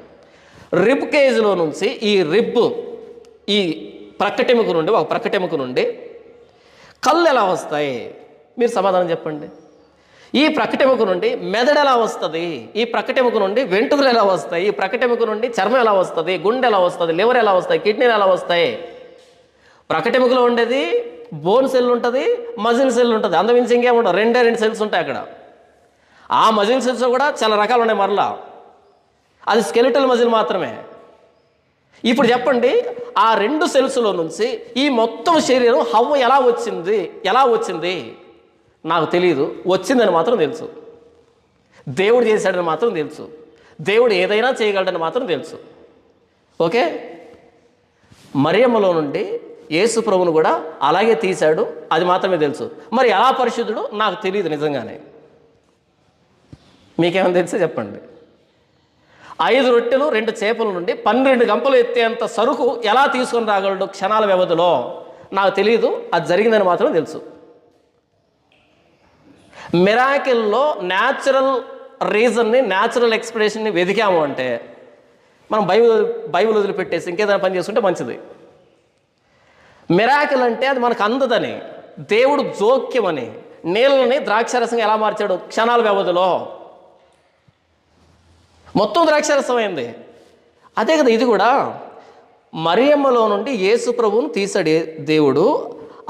రిబ్ కేజ్లో నుంచి ఈ ప్రక్కటెముక నుండి, ఒక ప్రక్కటెముక నుండి కళ్ళు ఎలా వస్తాయి? మీరు సమాధానం చెప్పండి. ఈ ప్రక్కటెముక నుండి మెదడు ఎలా వస్తుంది? ఈ ప్రక్కటెముక నుండి వెంట్రుకలు ఎలా వస్తాయి? ఈ ప్రక్కటెముక నుండి చర్మం ఎలా వస్తుంది? గుండె ఎలా వస్తుంది? లివర్ ఎలా వస్తాయి? కిడ్నీలు ఎలా వస్తాయి? ప్రక్కటెముకలో ఉండేది బోన్ సెల్ ఉంటుంది, మజిల్ సెల్ ఉంటుంది. అంతమించి ఇంకేముండవు, 2 సెల్స్ ఉంటాయి అక్కడ. ఆ మజిల్ సెల్స్ కూడా చాలా రకాలు ఉన్నాయి. మరలా అది స్కెలిటల్ మజిల్ మాత్రమే. ఇప్పుడు చెప్పండి, ఆ 2 సెల్స్లో నుంచి ఈ మొత్తం శరీరం హవ్వ ఎలా వచ్చింది? నాకు తెలియదు. వచ్చిందని మాత్రం తెలుసు. దేవుడు చేశాడని మాత్రం తెలుసు. దేవుడు ఏదైనా చేయగలడని మాత్రం తెలుసు. ఓకే, మరియమ్మలో నుండి యేసు ప్రభువును కూడా అలాగే తీశాడు, అది మాత్రమే తెలుసు. మరి ఎలా పరిశుద్ధుడు నాకు తెలియదు నిజంగానే. మీకేమైనా తెలిస్తే చెప్పండి. 5 రొట్టెలు 2 చేపల నుండి 12 గంపలు ఎత్తేంత సరుకు ఎలా తీసుకొని రాగలడు క్షణాల వ్యవధిలో? నాకు తెలియదు, అది జరిగిందని మాత్రం తెలుసు. మిరాకిల్లో న్యాచురల్ రీజన్ని, న్యాచురల్ ఎక్స్ప్రెషన్ని వెతికాము అంటే మనం బైబిల్ వదిలిపెట్టేసి ఇంకేదైనా పని చేసుకుంటే మంచిది. మిరాకిల్ అంటే అది మనకు అందదని, దేవుడు జోక్యమని, నీళ్ళని ద్రాక్షారసంగా ఎలా మార్చాడు క్షణాల వ్యవధిలో. మొత్తం ద్రాక్షారసమైంది. అదే కదా ఇది కూడా. మరియమ్మలో నుండి యేసు ప్రభువును తీసాడు దేవుడు.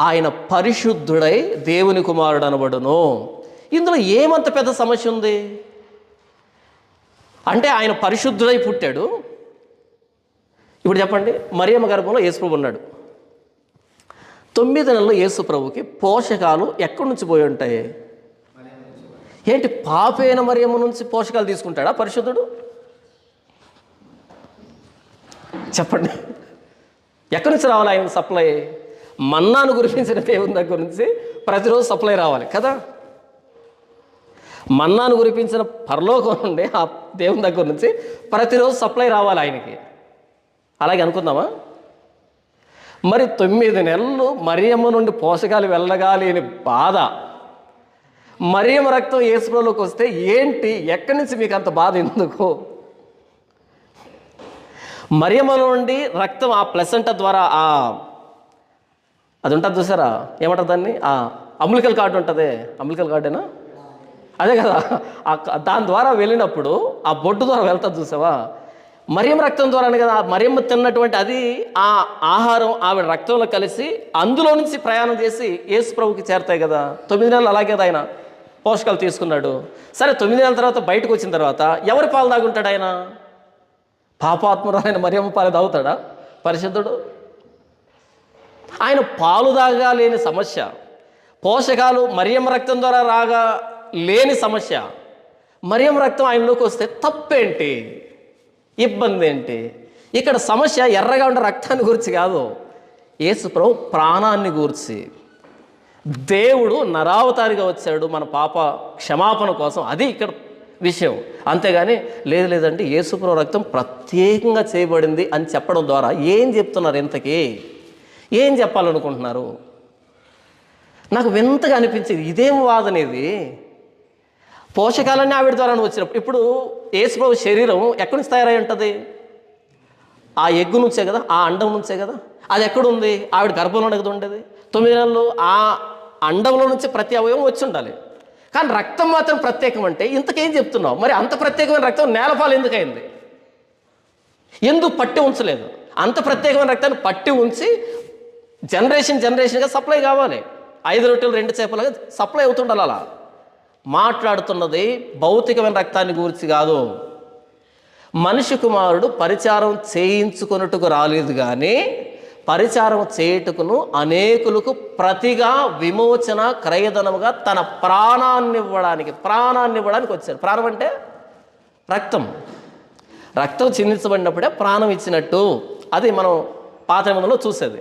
ఆయన పరిశుద్ధుడై దేవుని కుమారుడు అనబడును. ఇందులో ఏమంత పెద్ద సమస్య ఉంది అంటే ఆయన పరిశుద్ధుడై పుట్టాడు. ఇప్పుడు చెప్పండి, మరియమ్మ గర్భంలో యేసు ప్రభు ఉన్నాడు. 9 నెలలు యేసు ప్రభుకి పోషకాలు ఎక్కడి నుంచి పోయి ఉంటాయి? ఏంటి, పాపైన మరియమ్మ నుంచి పోషకాలు తీసుకుంటాడా పరిశుద్ధుడు? చెప్పండి, ఎక్కడి నుంచి రావాలి ఆయన సప్లై? మన్నాను కురిపించిన దేవుని దగ్గర నుంచి ప్రతిరోజు సప్లై రావాలి కదా. మన్నాను కురిపించిన పరలోకం నుండి ఆ దేవుని దగ్గర నుంచి ప్రతిరోజు సప్లై రావాలి ఆయనకి. అలాగే అనుకుందామా? మరి 9 నెలలు మరియమ్మ నుండి పోషకాలు వెళ్ళగాలి అని బాధ, మరియమ్మ రక్తం యేసుప్రభులోకి వస్తే ఏంటి, ఎక్కడి నుంచి మీకు అంత బాధ ఎందుకు? మరియమ్మ నుండి రక్తం ఆ ప్లసెంటా ద్వారా అది ఉంటుంది చూసారా, ఏమంటారు దాన్ని, అంబిలికల్ కార్డు ఉంటుంది. అంబిలికల్ కార్డేనా? అదే కదా. దాని ద్వారా వెళ్ళినప్పుడు ఆ బొడ్డు ద్వారా వెళ్తుంది చూసావా, మరియమ్మ రక్తం ద్వారానే కదా. మరియమ్మ తిన్నటువంటి అది ఆ ఆహారం ఆవిడ రక్తంలో కలిసి అందులో నుంచి ప్రయాణం చేసి యేసు ప్రభుకి చేరతాయి కదా. 9 నెలలు అలాగే కదా ఆయన పోషకాలు తీసుకున్నాడు. సరే, 9 నెలల తర్వాత బయటకు వచ్చిన తర్వాత ఎవరి పాలు తాగుంటాడు ఆయన? పాపాత్మురాలైన మరియమ్మ పాలు తాగుతాడా పరిశుద్ధుడు? ఆయన పాలు తాగాలేని సమస్య, పోషకాలు మరియమ్మ రక్తం ద్వారా రాగా లేని సమస్య, మరియమ్మ రక్తం ఆయనలోకి వస్తే తప్పేంటి, ఇబ్బంది ఏంటి? ఇక్కడ సమస్య ఎర్రగా ఉండే రక్తాన్ని గురించి కాదు, యేసు ప్రభు ప్రాణాన్ని గూర్చి. దేవుడు నరావతారిగా వచ్చాడు మన పాప క్షమాపణ కోసం, అది ఇక్కడ విషయం. అంతేగాని లేదంటే యేసు ప్రభు రక్తం ప్రత్యేకంగా చేయబడింది అని చెప్పడం ద్వారా ఏం చెప్తున్నారు? ఇంతకీ ఏం చెప్పాలనుకుంటున్నారు? నాకు వింతగా అనిపించేది, ఇదేం వాదన ఇది? పోషకాలన్నీ ఆవిడ ద్వారా వచ్చినప్పుడు, ఇప్పుడు యేసు ప్రభు శరీరం ఎక్కడి నుంచి తయారై ఉంటుంది? ఆ ఎగ్గు నుంచే కదా, ఆ అండం నుంచే కదా. అది ఎక్కడుంది? ఆవిడ గర్భంలోనే కదా ఉండేది. 9 నెలలు ఆ అండంలో నుంచి ప్రతి అవయవం వచ్చి ఉండాలి. కానీ రక్తం మాత్రం ప్రత్యేకం అంటే ఇంతకేం చెప్తున్నావు? మరి అంత ప్రత్యేకమైన రక్తం నేలపాలు ఎందుకైంది? ఎందుకు పట్టి ఉంచలేదు? అంత ప్రత్యేకమైన రక్తాన్ని పట్టి ఉంచి జనరేషన్గా సప్లై కావాలి. 5 రొట్టెలు 2 చేపలుగా సప్లై అవుతుండాలి. అలా మాట్లాడుతున్నది భౌతికమైన రక్తాన్ని గురించి కాదు. మనిషి కుమారుడు పరిచారం చేయించుకొనుటకు రాలేదు కానీ పరిచారం చేయుటకును అనేకులకు ప్రతిగా విమోచన క్రయధనముగా తన ప్రాణాన్ని ఇవ్వడానికి వచ్చాడు. ప్రాణం అంటే రక్తం చిందించబడినప్పుడే ప్రాణం ఇచ్చినట్టు. అది మనం పాత నిబంధనలో చూసేది.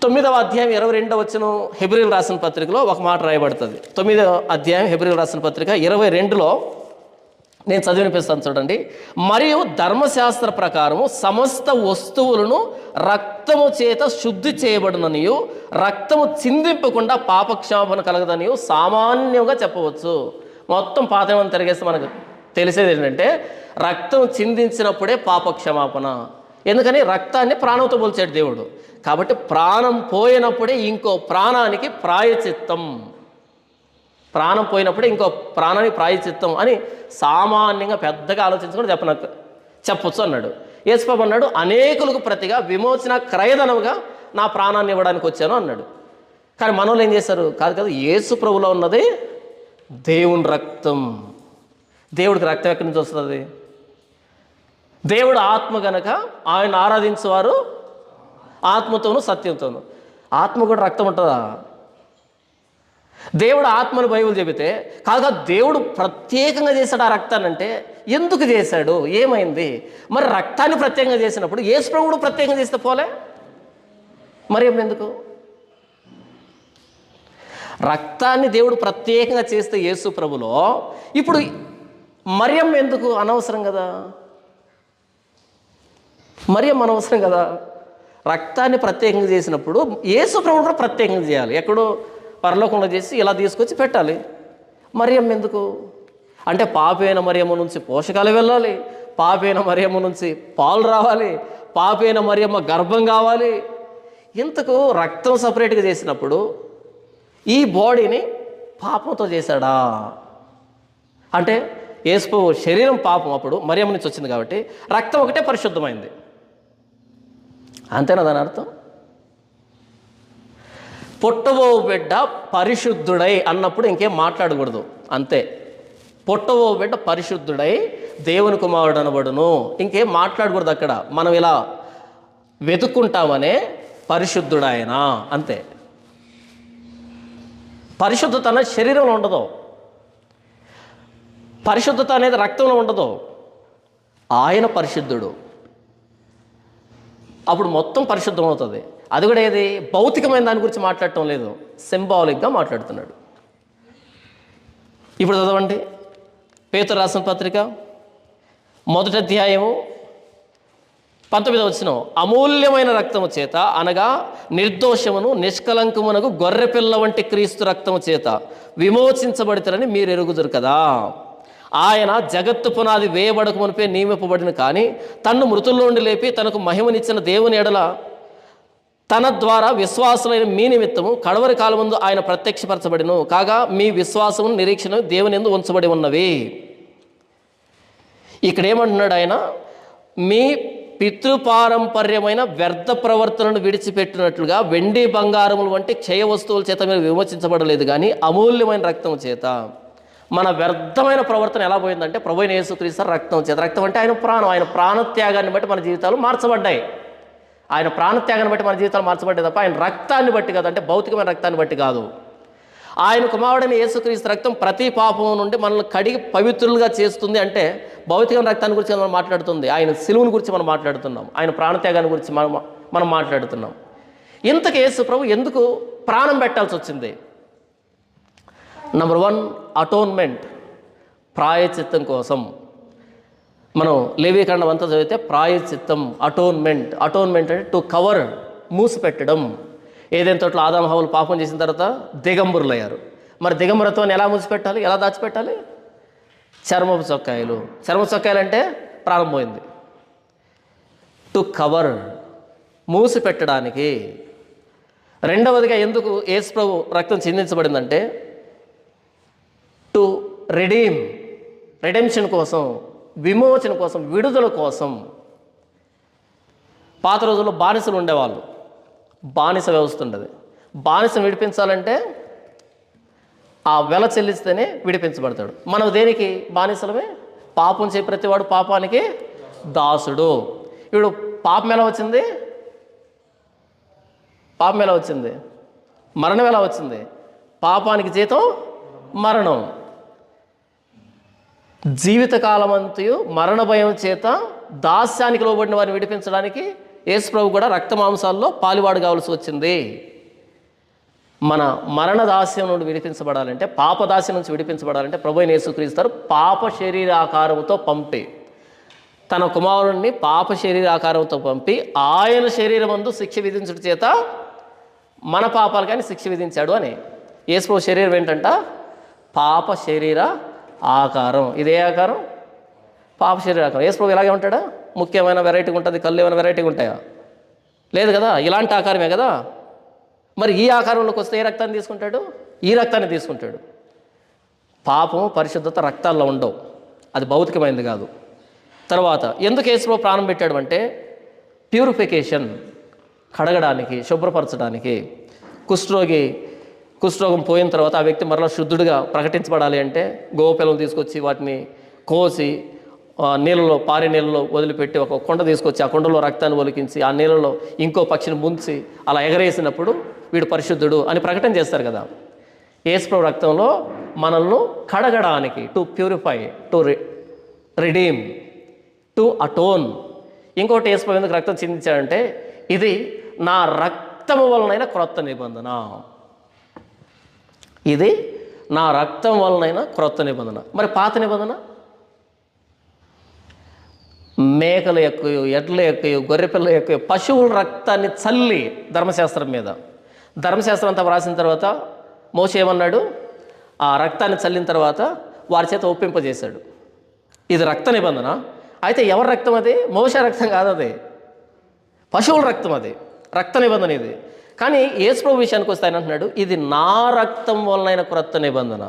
9వ అధ్యాయం 22వ వచనం హెబ్రీయులకు రాసిన పత్రికలో ఒక మాట రాయబడుతుంది. 9వ అధ్యాయం హెబ్రీయులకు రాసిన పత్రిక 22లో నేను చదివినిపిస్తాను చూడండి. మరియు ధర్మశాస్త్ర ప్రకారము సమస్త వస్తువులను రక్తము చేత శుద్ధి చేయబడిననియు రక్తము చిందింపకుండా పాపక్షమాపణ కలగదనియు సామాన్యంగా చెప్పవచ్చు. మొత్తం పాతేమని తిరిగేస్తే మనకు తెలిసేది ఏంటంటే రక్తం చిందించినప్పుడే పాపక్షమాపణ. ఎందుకని? రక్తాన్ని ప్రాణంతో పోల్చాడు దేవుడు. కాబట్టి ప్రాణం పోయినప్పుడే ఇంకో ప్రాణానికి ప్రాయచిత్తం, ప్రాణం పోయినప్పుడే ఇంకో ప్రాణానికి ప్రాయచిత్తం అని సామాన్యంగా పెద్దగా ఆలోచించుకొని చెప్పొచ్చు అన్నాడు. యేసుప్రభు అన్నాడు, అనేకులకు ప్రతిగా విమోచన క్రయధనముగా నా ప్రాణాన్ని ఇవ్వడానికి వచ్చాను అన్నాడు. కానీ మనోళ్ళు ఏం చేశారు? కాదు, యేసు ప్రభులో ఉన్నది దేవుని రక్తం. దేవుడికి రక్తం ఎక్కడి నుంచి వస్తుంది? దేవుడు ఆత్మ గనక ఆయన ఆరాధించేవారు ఆత్మతోనూ సత్యంతోనూ. ఆత్మ కూడా రక్తం ఉంటుందా? దేవుడు ఆత్మను బైబిల్ చెబితే కాగా దేవుడు ప్రత్యేకంగా చేశాడు ఆ రక్తాన్ని అంటే ఎందుకు చేశాడు? ఏమైంది? మరి రక్తాన్ని ప్రత్యేకంగా చేసినప్పుడు యేసు ప్రభువు కూడా ప్రత్యేకంగా చేస్తే పోలే? మరి ఎందుకు? రక్తాన్ని దేవుడు ప్రత్యేకంగా చేస్తే యేసు ప్రభులో ఇప్పుడు మరియమ్మ ఎందుకు? అనవసరం కదా. మరియమ్మ అనవసరం కదా. రక్తాన్ని ప్రత్యేకంగా చేసినప్పుడు యేసు ప్రభువు కూడా ప్రత్యేకంగా చేయాలి. ఎక్కడో పరలోకంలో చేసి ఇలా తీసుకొచ్చి పెట్టాలి. మరియమ్మ ఎందుకు? అంటే పాపైన మరియమ్మ నుంచి పోషకాలు వెళ్ళాలి, పాపైన మరియమ్మ నుంచి పాలు రావాలి, పాపైన మరియమ్మ గర్భం కావాలి. ఇంతకు రక్తం సపరేట్గా చేసినప్పుడు ఈ బాడీని పాపంతో చేశాడా? అంటే యేసు శరీరం పాపం అప్పుడు మరియమ్మ నుంచి వచ్చింది కాబట్టి రక్తం ఒకటే పరిశుద్ధమైంది. అంతేనా దాని అర్థం? పుట్టబో బిడ్డ పరిశుద్ధుడై అన్నప్పుడు ఇంకేం మాట్లాడకూడదు, అంతే. పుట్టబో బిడ్డ పరిశుద్ధుడై దేవుని కుమారుడు అనబడును, ఇంకేం మాట్లాడకూడదు. అక్కడ మనం ఇలా వెతుక్కుంటామనే పరిశుద్ధుడాయన, అంతే. పరిశుద్ధత అనేది శరీరంలో ఉండదు, పరిశుద్ధత అనేది రక్తంలో ఉండదు. ఆయన పరిశుద్ధుడు, అప్పుడు మొత్తం పరిశుద్ధం అవుతుంది. అది కూడా ఏది? భౌతికమైన దాని గురించి మాట్లాడటం లేదు, సింబాలిక్గా మాట్లాడుతున్నాడు. ఇప్పుడు చదవండి పేతురు రాసిన పత్రిక 1వ అధ్యాయము 19వ వచనం. అమూల్యమైన రక్తము చేత అనగా నిర్దోషమును నిష్కలంకమునకు గొర్రెపిల్ల వంటి క్రీస్తు రక్తము చేత విమోచించబడతారని మీరు ఎరుగుదురు కదా. ఆయన జగత్తు పునాది వేయబడక మునిపే నియమింపబడిన కానీ తన్ను మృతుల్లోండి లేపి తనకు మహిమనిచ్చిన దేవుని ఎడల తన ద్వారా విశ్వాసులైన మీ నిమిత్తము కడవరి కాలమందు ఆయన ప్రత్యక్షపరచబడిను. కాగా మీ విశ్వాసము నిరీక్షణ దేవుని యందు ఉంచబడి ఉన్నవి. ఇక్కడ ఏమంటున్నాడు ఆయన? మీ పితృపారంపర్యమైన వ్యర్థ ప్రవర్తనను విడిచిపెట్టినట్లుగా వెండి బంగారములు వంటి క్షయ వస్తువుల చేత మీరు విమోచించబడలేదు కానీ అమూల్యమైన రక్తం చేత. మన వ్యర్థమైన ప్రవర్తన ఎలా పోయిందంటే ప్రభువైన యేసుక్రీస్తు రక్తం చేత. రక్తం అంటే ఆయన ప్రాణం, ఆయన ప్రాణత్యాగాన్ని బట్టి మన జీవితాలు మార్చబడ్డాయి. ఆయన ప్రాణత్యాగాన్ని బట్టి మన జీవితాలు మార్చబడ్డాయి తప్ప ఆయన రక్తాన్ని బట్టి కాదు, అంటే భౌతికమైన రక్తాన్ని బట్టి కాదు. ఆయన కుమారుడైన యేసుక్రీస్తు రక్తం ప్రతి పాపం నుండి మనల్ని కడిగి పవిత్రులుగా చేస్తుంది. అంటే భౌతికమైన రక్తాన్ని గురించి మనం మాట్లాడుతుంది, ఆయన సిలువుని గురించి మనం మాట్లాడుతున్నాం, ఆయన ప్రాణత్యాగాన్ని గురించి మనం మాట్లాడుతున్నాం. ఇంతకు యేసు ప్రభు ఎందుకు ప్రాణం పెట్టాల్సి వచ్చింది? నంబర్ 1, అటోన్మెంట్, ప్రాయశ్చిత్తం కోసం. మనం లేవీకాండం అంతా చదివితే ప్రాయశ్చిత్తం, అటోన్మెంట్ అంటే టు కవర్, మూసిపెట్టడం. ఏదైనా తోటలో ఆదాము హవ్వలు పాపం చేసిన తర్వాత దిగంబరులయ్యారు. మరి దిగంబరత్వాన్ని ఎలా మూసిపెట్టాలి, ఎలా దాచిపెట్టాలి? చర్మపు చొక్కాయలు అంటే ప్రాణం పోయింది. టు కవర్, మూసిపెట్టడానికి. రెండవదిగా ఎందుకు యేసు ప్రభు రక్తం చిందించబడిందంటే టు రిడెంప్షన్ కోసం, విమోచన కోసం, విడుదల కోసం. పాత రోజుల్లో బానిసలు ఉండేవాళ్ళు, బానిస వ్యవస్థ ఉండేది. బానిసను విడిపించాలంటే ఆ వెల చెల్లిస్తేనే విడిపించబడతాడు. మనం దేనికి బానిసలమే? పాపం చే ప్రతివాడు పాపానికి దాసుడు. ఇప్పుడు పాపం ఎలా వచ్చింది? మరణం ఎలా వచ్చింది? పాపానికి జీతం మరణం. జీవితకాలమంతయు మరణ భయం చేత దాస్యానికి లోబడిన వారిని విడిపించడానికి యేసు ప్రభు కూడా రక్త మాంసాల్లో పాలువాడు కావాల్సి వచ్చింది. మన మరణ దాస్యం నుండి విడిపించబడాలంటే, పాప దాస్యం నుంచి విడిపించబడాలంటే ప్రభు అయిన యేసుక్రీస్తు పాప శరీరాకారంతో పంపి, తన కుమారుణ్ణి పాప శరీరాకారంతో పంపి ఆయన శరీరమందు శిక్ష విధించడం చేత మన పాపాలు కానీ శిక్ష విధించాడు అని. యేసు ప్రభు శరీరం ఏంటంట? పాప శరీర ఆకారం. ఇదే ఆకారం, పాప శరీర ఆకారం. యేసు ప్రభు ఇలాగే ఉంటాడా? ముఖ్యమైన వెరైటీగా ఉంటుంది, కళ్ళు ఏమైనా వెరైటీగా ఉంటాయా? లేదు కదా, ఇలాంటి ఆకారమే కదా. మరి ఈ ఆకారంలోకి వస్తే ఏ రక్తాన్ని తీసుకుంటాడు? ఈ రక్తాన్ని తీసుకుంటాడు. పాపం, పరిశుద్ధత రక్తాల్లో ఉండవు, అది భౌతికమైనది కాదు. తర్వాత ఎందుకు యేసు ప్రభు ప్రాణం పెట్టాడు అంటే ప్యూరిఫికేషన్, కడగడానికి, శుభ్రపరచడానికి. కుష్ఠరోగం పోయిన తర్వాత ఆ వ్యక్తి మరలా శుద్ధుడిగా ప్రకటించబడాలి అంటే గోపిల్లలు తీసుకొచ్చి వాటిని కోసి నీళ్ళలో, పారే నీళ్ళలో వదిలిపెట్టి ఒక కొండ తీసుకొచ్చి ఆ కొండలో రక్తాన్ని ఒలికించి ఆ నీళ్ళలో ఇంకో పక్షిని ముంచి అలా ఎగరేసినప్పుడు వీడు పరిశుద్ధుడు అని ప్రకటన చేస్తారు కదా. యేసు ప్రభు రక్తంలో మనల్ని కడగడానికి, to purify, to redeem, to atone. ఇంకోటి యేసు ప్రభు ఎందుకు రక్తం చిందించాడంటే ఇది నా రక్తము వలనైన క్రొత్త నిబంధన. ఇది నా రక్తం వలనైన క్రొత్త నిబంధన. మరి పాత నిబంధన మేకలు ఎక్కువ, ఎడ్లు ఎక్కువ, గొర్రెపిల్లలు ఎక్కువ, పశువుల రక్తాన్ని చల్లి ధర్మశాస్త్రం మీద, ధర్మశాస్త్రం అంతా వ్రాసిన తర్వాత మోషే ఏమన్నాడు? ఆ రక్తాన్ని చల్లిన తర్వాత వారి చేత ఒప్పింపజేశాడు. ఇది రక్త నిబంధన. అయితే ఎవరి రక్తం అది? మోషే రక్తం కాదు, అది పశువుల రక్తం, అది రక్త నిబంధన ఇది. కానీ యేసు ప్రభు విషయానికి వస్తే ఆయన అంటున్నాడు ఇది నా రక్తం వలనైన క్రొత్త నిబంధన.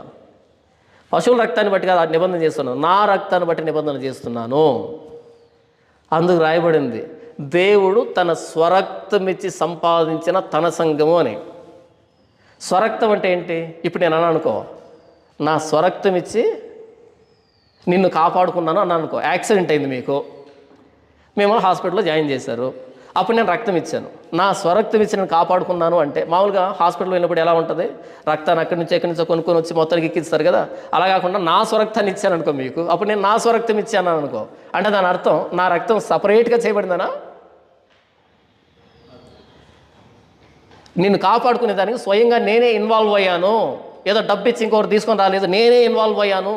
పశువుల రక్తాన్ని బట్టి కాదు నిబంధన చేస్తున్నాను, నా రక్తాన్ని బట్టి నిబంధన చేస్తున్నాను. అందుకు రాయబడింది దేవుడు తన స్వరక్తమిచ్చి సంపాదించిన తన సంఘము అని. స్వరక్తం అంటే ఏంటి? ఇప్పుడు నేను అన్నాను అనుకో, నా స్వరక్తం ఇచ్చి నిన్ను కాపాడుకున్నాను అన్నాను అనుకో. యాక్సిడెంట్ అయింది మీకు, మేము హాస్పిటల్లో జాయిన్ చేశారు, అప్పుడు నేను రక్తం ఇచ్చాను, నా స్వరక్తం ఇచ్చి నేను కాపాడుకున్నాను అంటే. మామూలుగా హాస్పిటల్లో వెళ్ళినప్పుడు ఎలా ఉంటుంది? రక్తాన్ని ఎక్కడి నుంచో కొనుక్కొని వచ్చి మొత్తానికి ఎక్కిస్తారు కదా. అలా కాకుండా నా స్వరక్తాన్ని ఇచ్చాను అనుకో మీకు, అప్పుడు నేను నా స్వరక్తం ఇచ్చాను అనుకో. అంటే దాని అర్థం నా రక్తం సపరేట్గా చేయబడిందనా? నిన్ను కాపాడుకునే దానికి స్వయంగా నేనే ఇన్వాల్వ్ అయ్యాను. ఏదో డబ్బు ఇచ్చి ఇంకొకరు తీసుకొని రాలేదు, నేనే ఇన్వాల్వ్ అయ్యాను.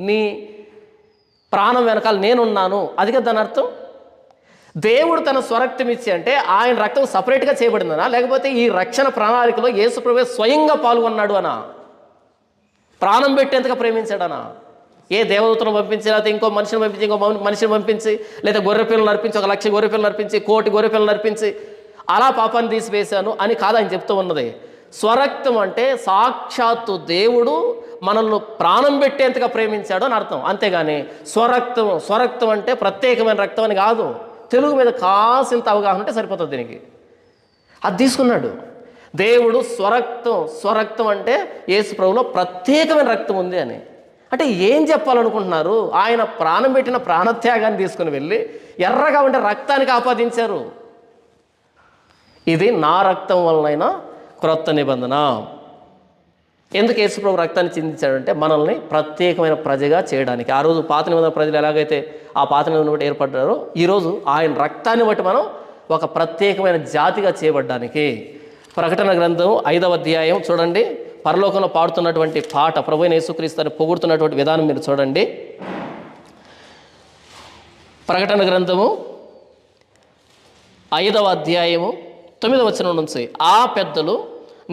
నీ ప్రాణం వెనకాల నేనున్నాను. అది కదా దాని అర్థం. దేవుడు తన స్వరక్తం ఇచ్చి అంటే ఆయన రక్తం సపరేట్గా చేయబడిందనా, లేకపోతే ఈ రక్షణ ప్రణాళికలో యేసు ప్రభువే స్వయంగా పాల్గొన్నాడు అనా? ప్రాణం పెట్టేంతగా ప్రేమించాడనా? ఏ దేవదూతను పంపించి, లేకపోతే ఇంకో మనిషిని పంపించి, లేదా గొర్రె పిల్లలు నడిపించి, 1,00,000 గొర్రె పిల్లలు నడిపించి, 1,000,000 గొర్రె పిల్లలు నడిపించి అలా పాపాన్ని తీసివేశాను అని కాదు ఆయన చెప్తూ ఉన్నది. స్వరక్తం అంటే సాక్షాత్తు దేవుడు మనల్ని ప్రాణం పెట్టేంతగా ప్రేమించాడు అని అర్థం. అంతేగాని స్వరక్తం అంటే ప్రత్యేకమైన రక్తం అని కాదు. తెలుగు మీద కాసింత అవగాహన ఉంటే సరిపోతుంది దీనికి. అది తీసుకున్నాడు దేవుడు. స్వరక్తం అంటే యేసు ప్రభువులో ప్రత్యేకమైన రక్తం ఉంది అని. అంటే ఏం చెప్పాలనుకుంటున్నారు? ఆయన ప్రాణం పెట్టిన ప్రాణత్యాగాన్ని తీసుకుని వెళ్ళి ఎర్రగా ఉండే రక్తానికి ఆపాదించారు. ఇది నా రక్తం వలనైనా క్రొత్త నిబంధన. ఎందుకు యేసుప్రభు రక్తాన్ని చిందించాడంటే మనల్ని ప్రత్యేకమైన ప్రజగా చేయడానికి. ఆ రోజు పాత నిబంధన ప్రజలు ఎలాగైతే ఆ పాత నిబంధన బట్టి ఏర్పడ్డారో, ఈరోజు ఆయన రక్తాన్ని బట్టి మనం ఒక ప్రత్యేకమైన జాతిగా చేయబడ్డానికి. ప్రకటన గ్రంథం 5వ అధ్యాయం చూడండి. పరలోకంలో పాడుతున్నటువంటి పాట, ప్రభువైన యేసుక్రీస్తుని పొగుడుతున్నటువంటి విధానం మీరు చూడండి. ప్రకటన గ్రంథము 5వ అధ్యాయము 9వ వచనం నుంచి, ఆ పెద్దలు,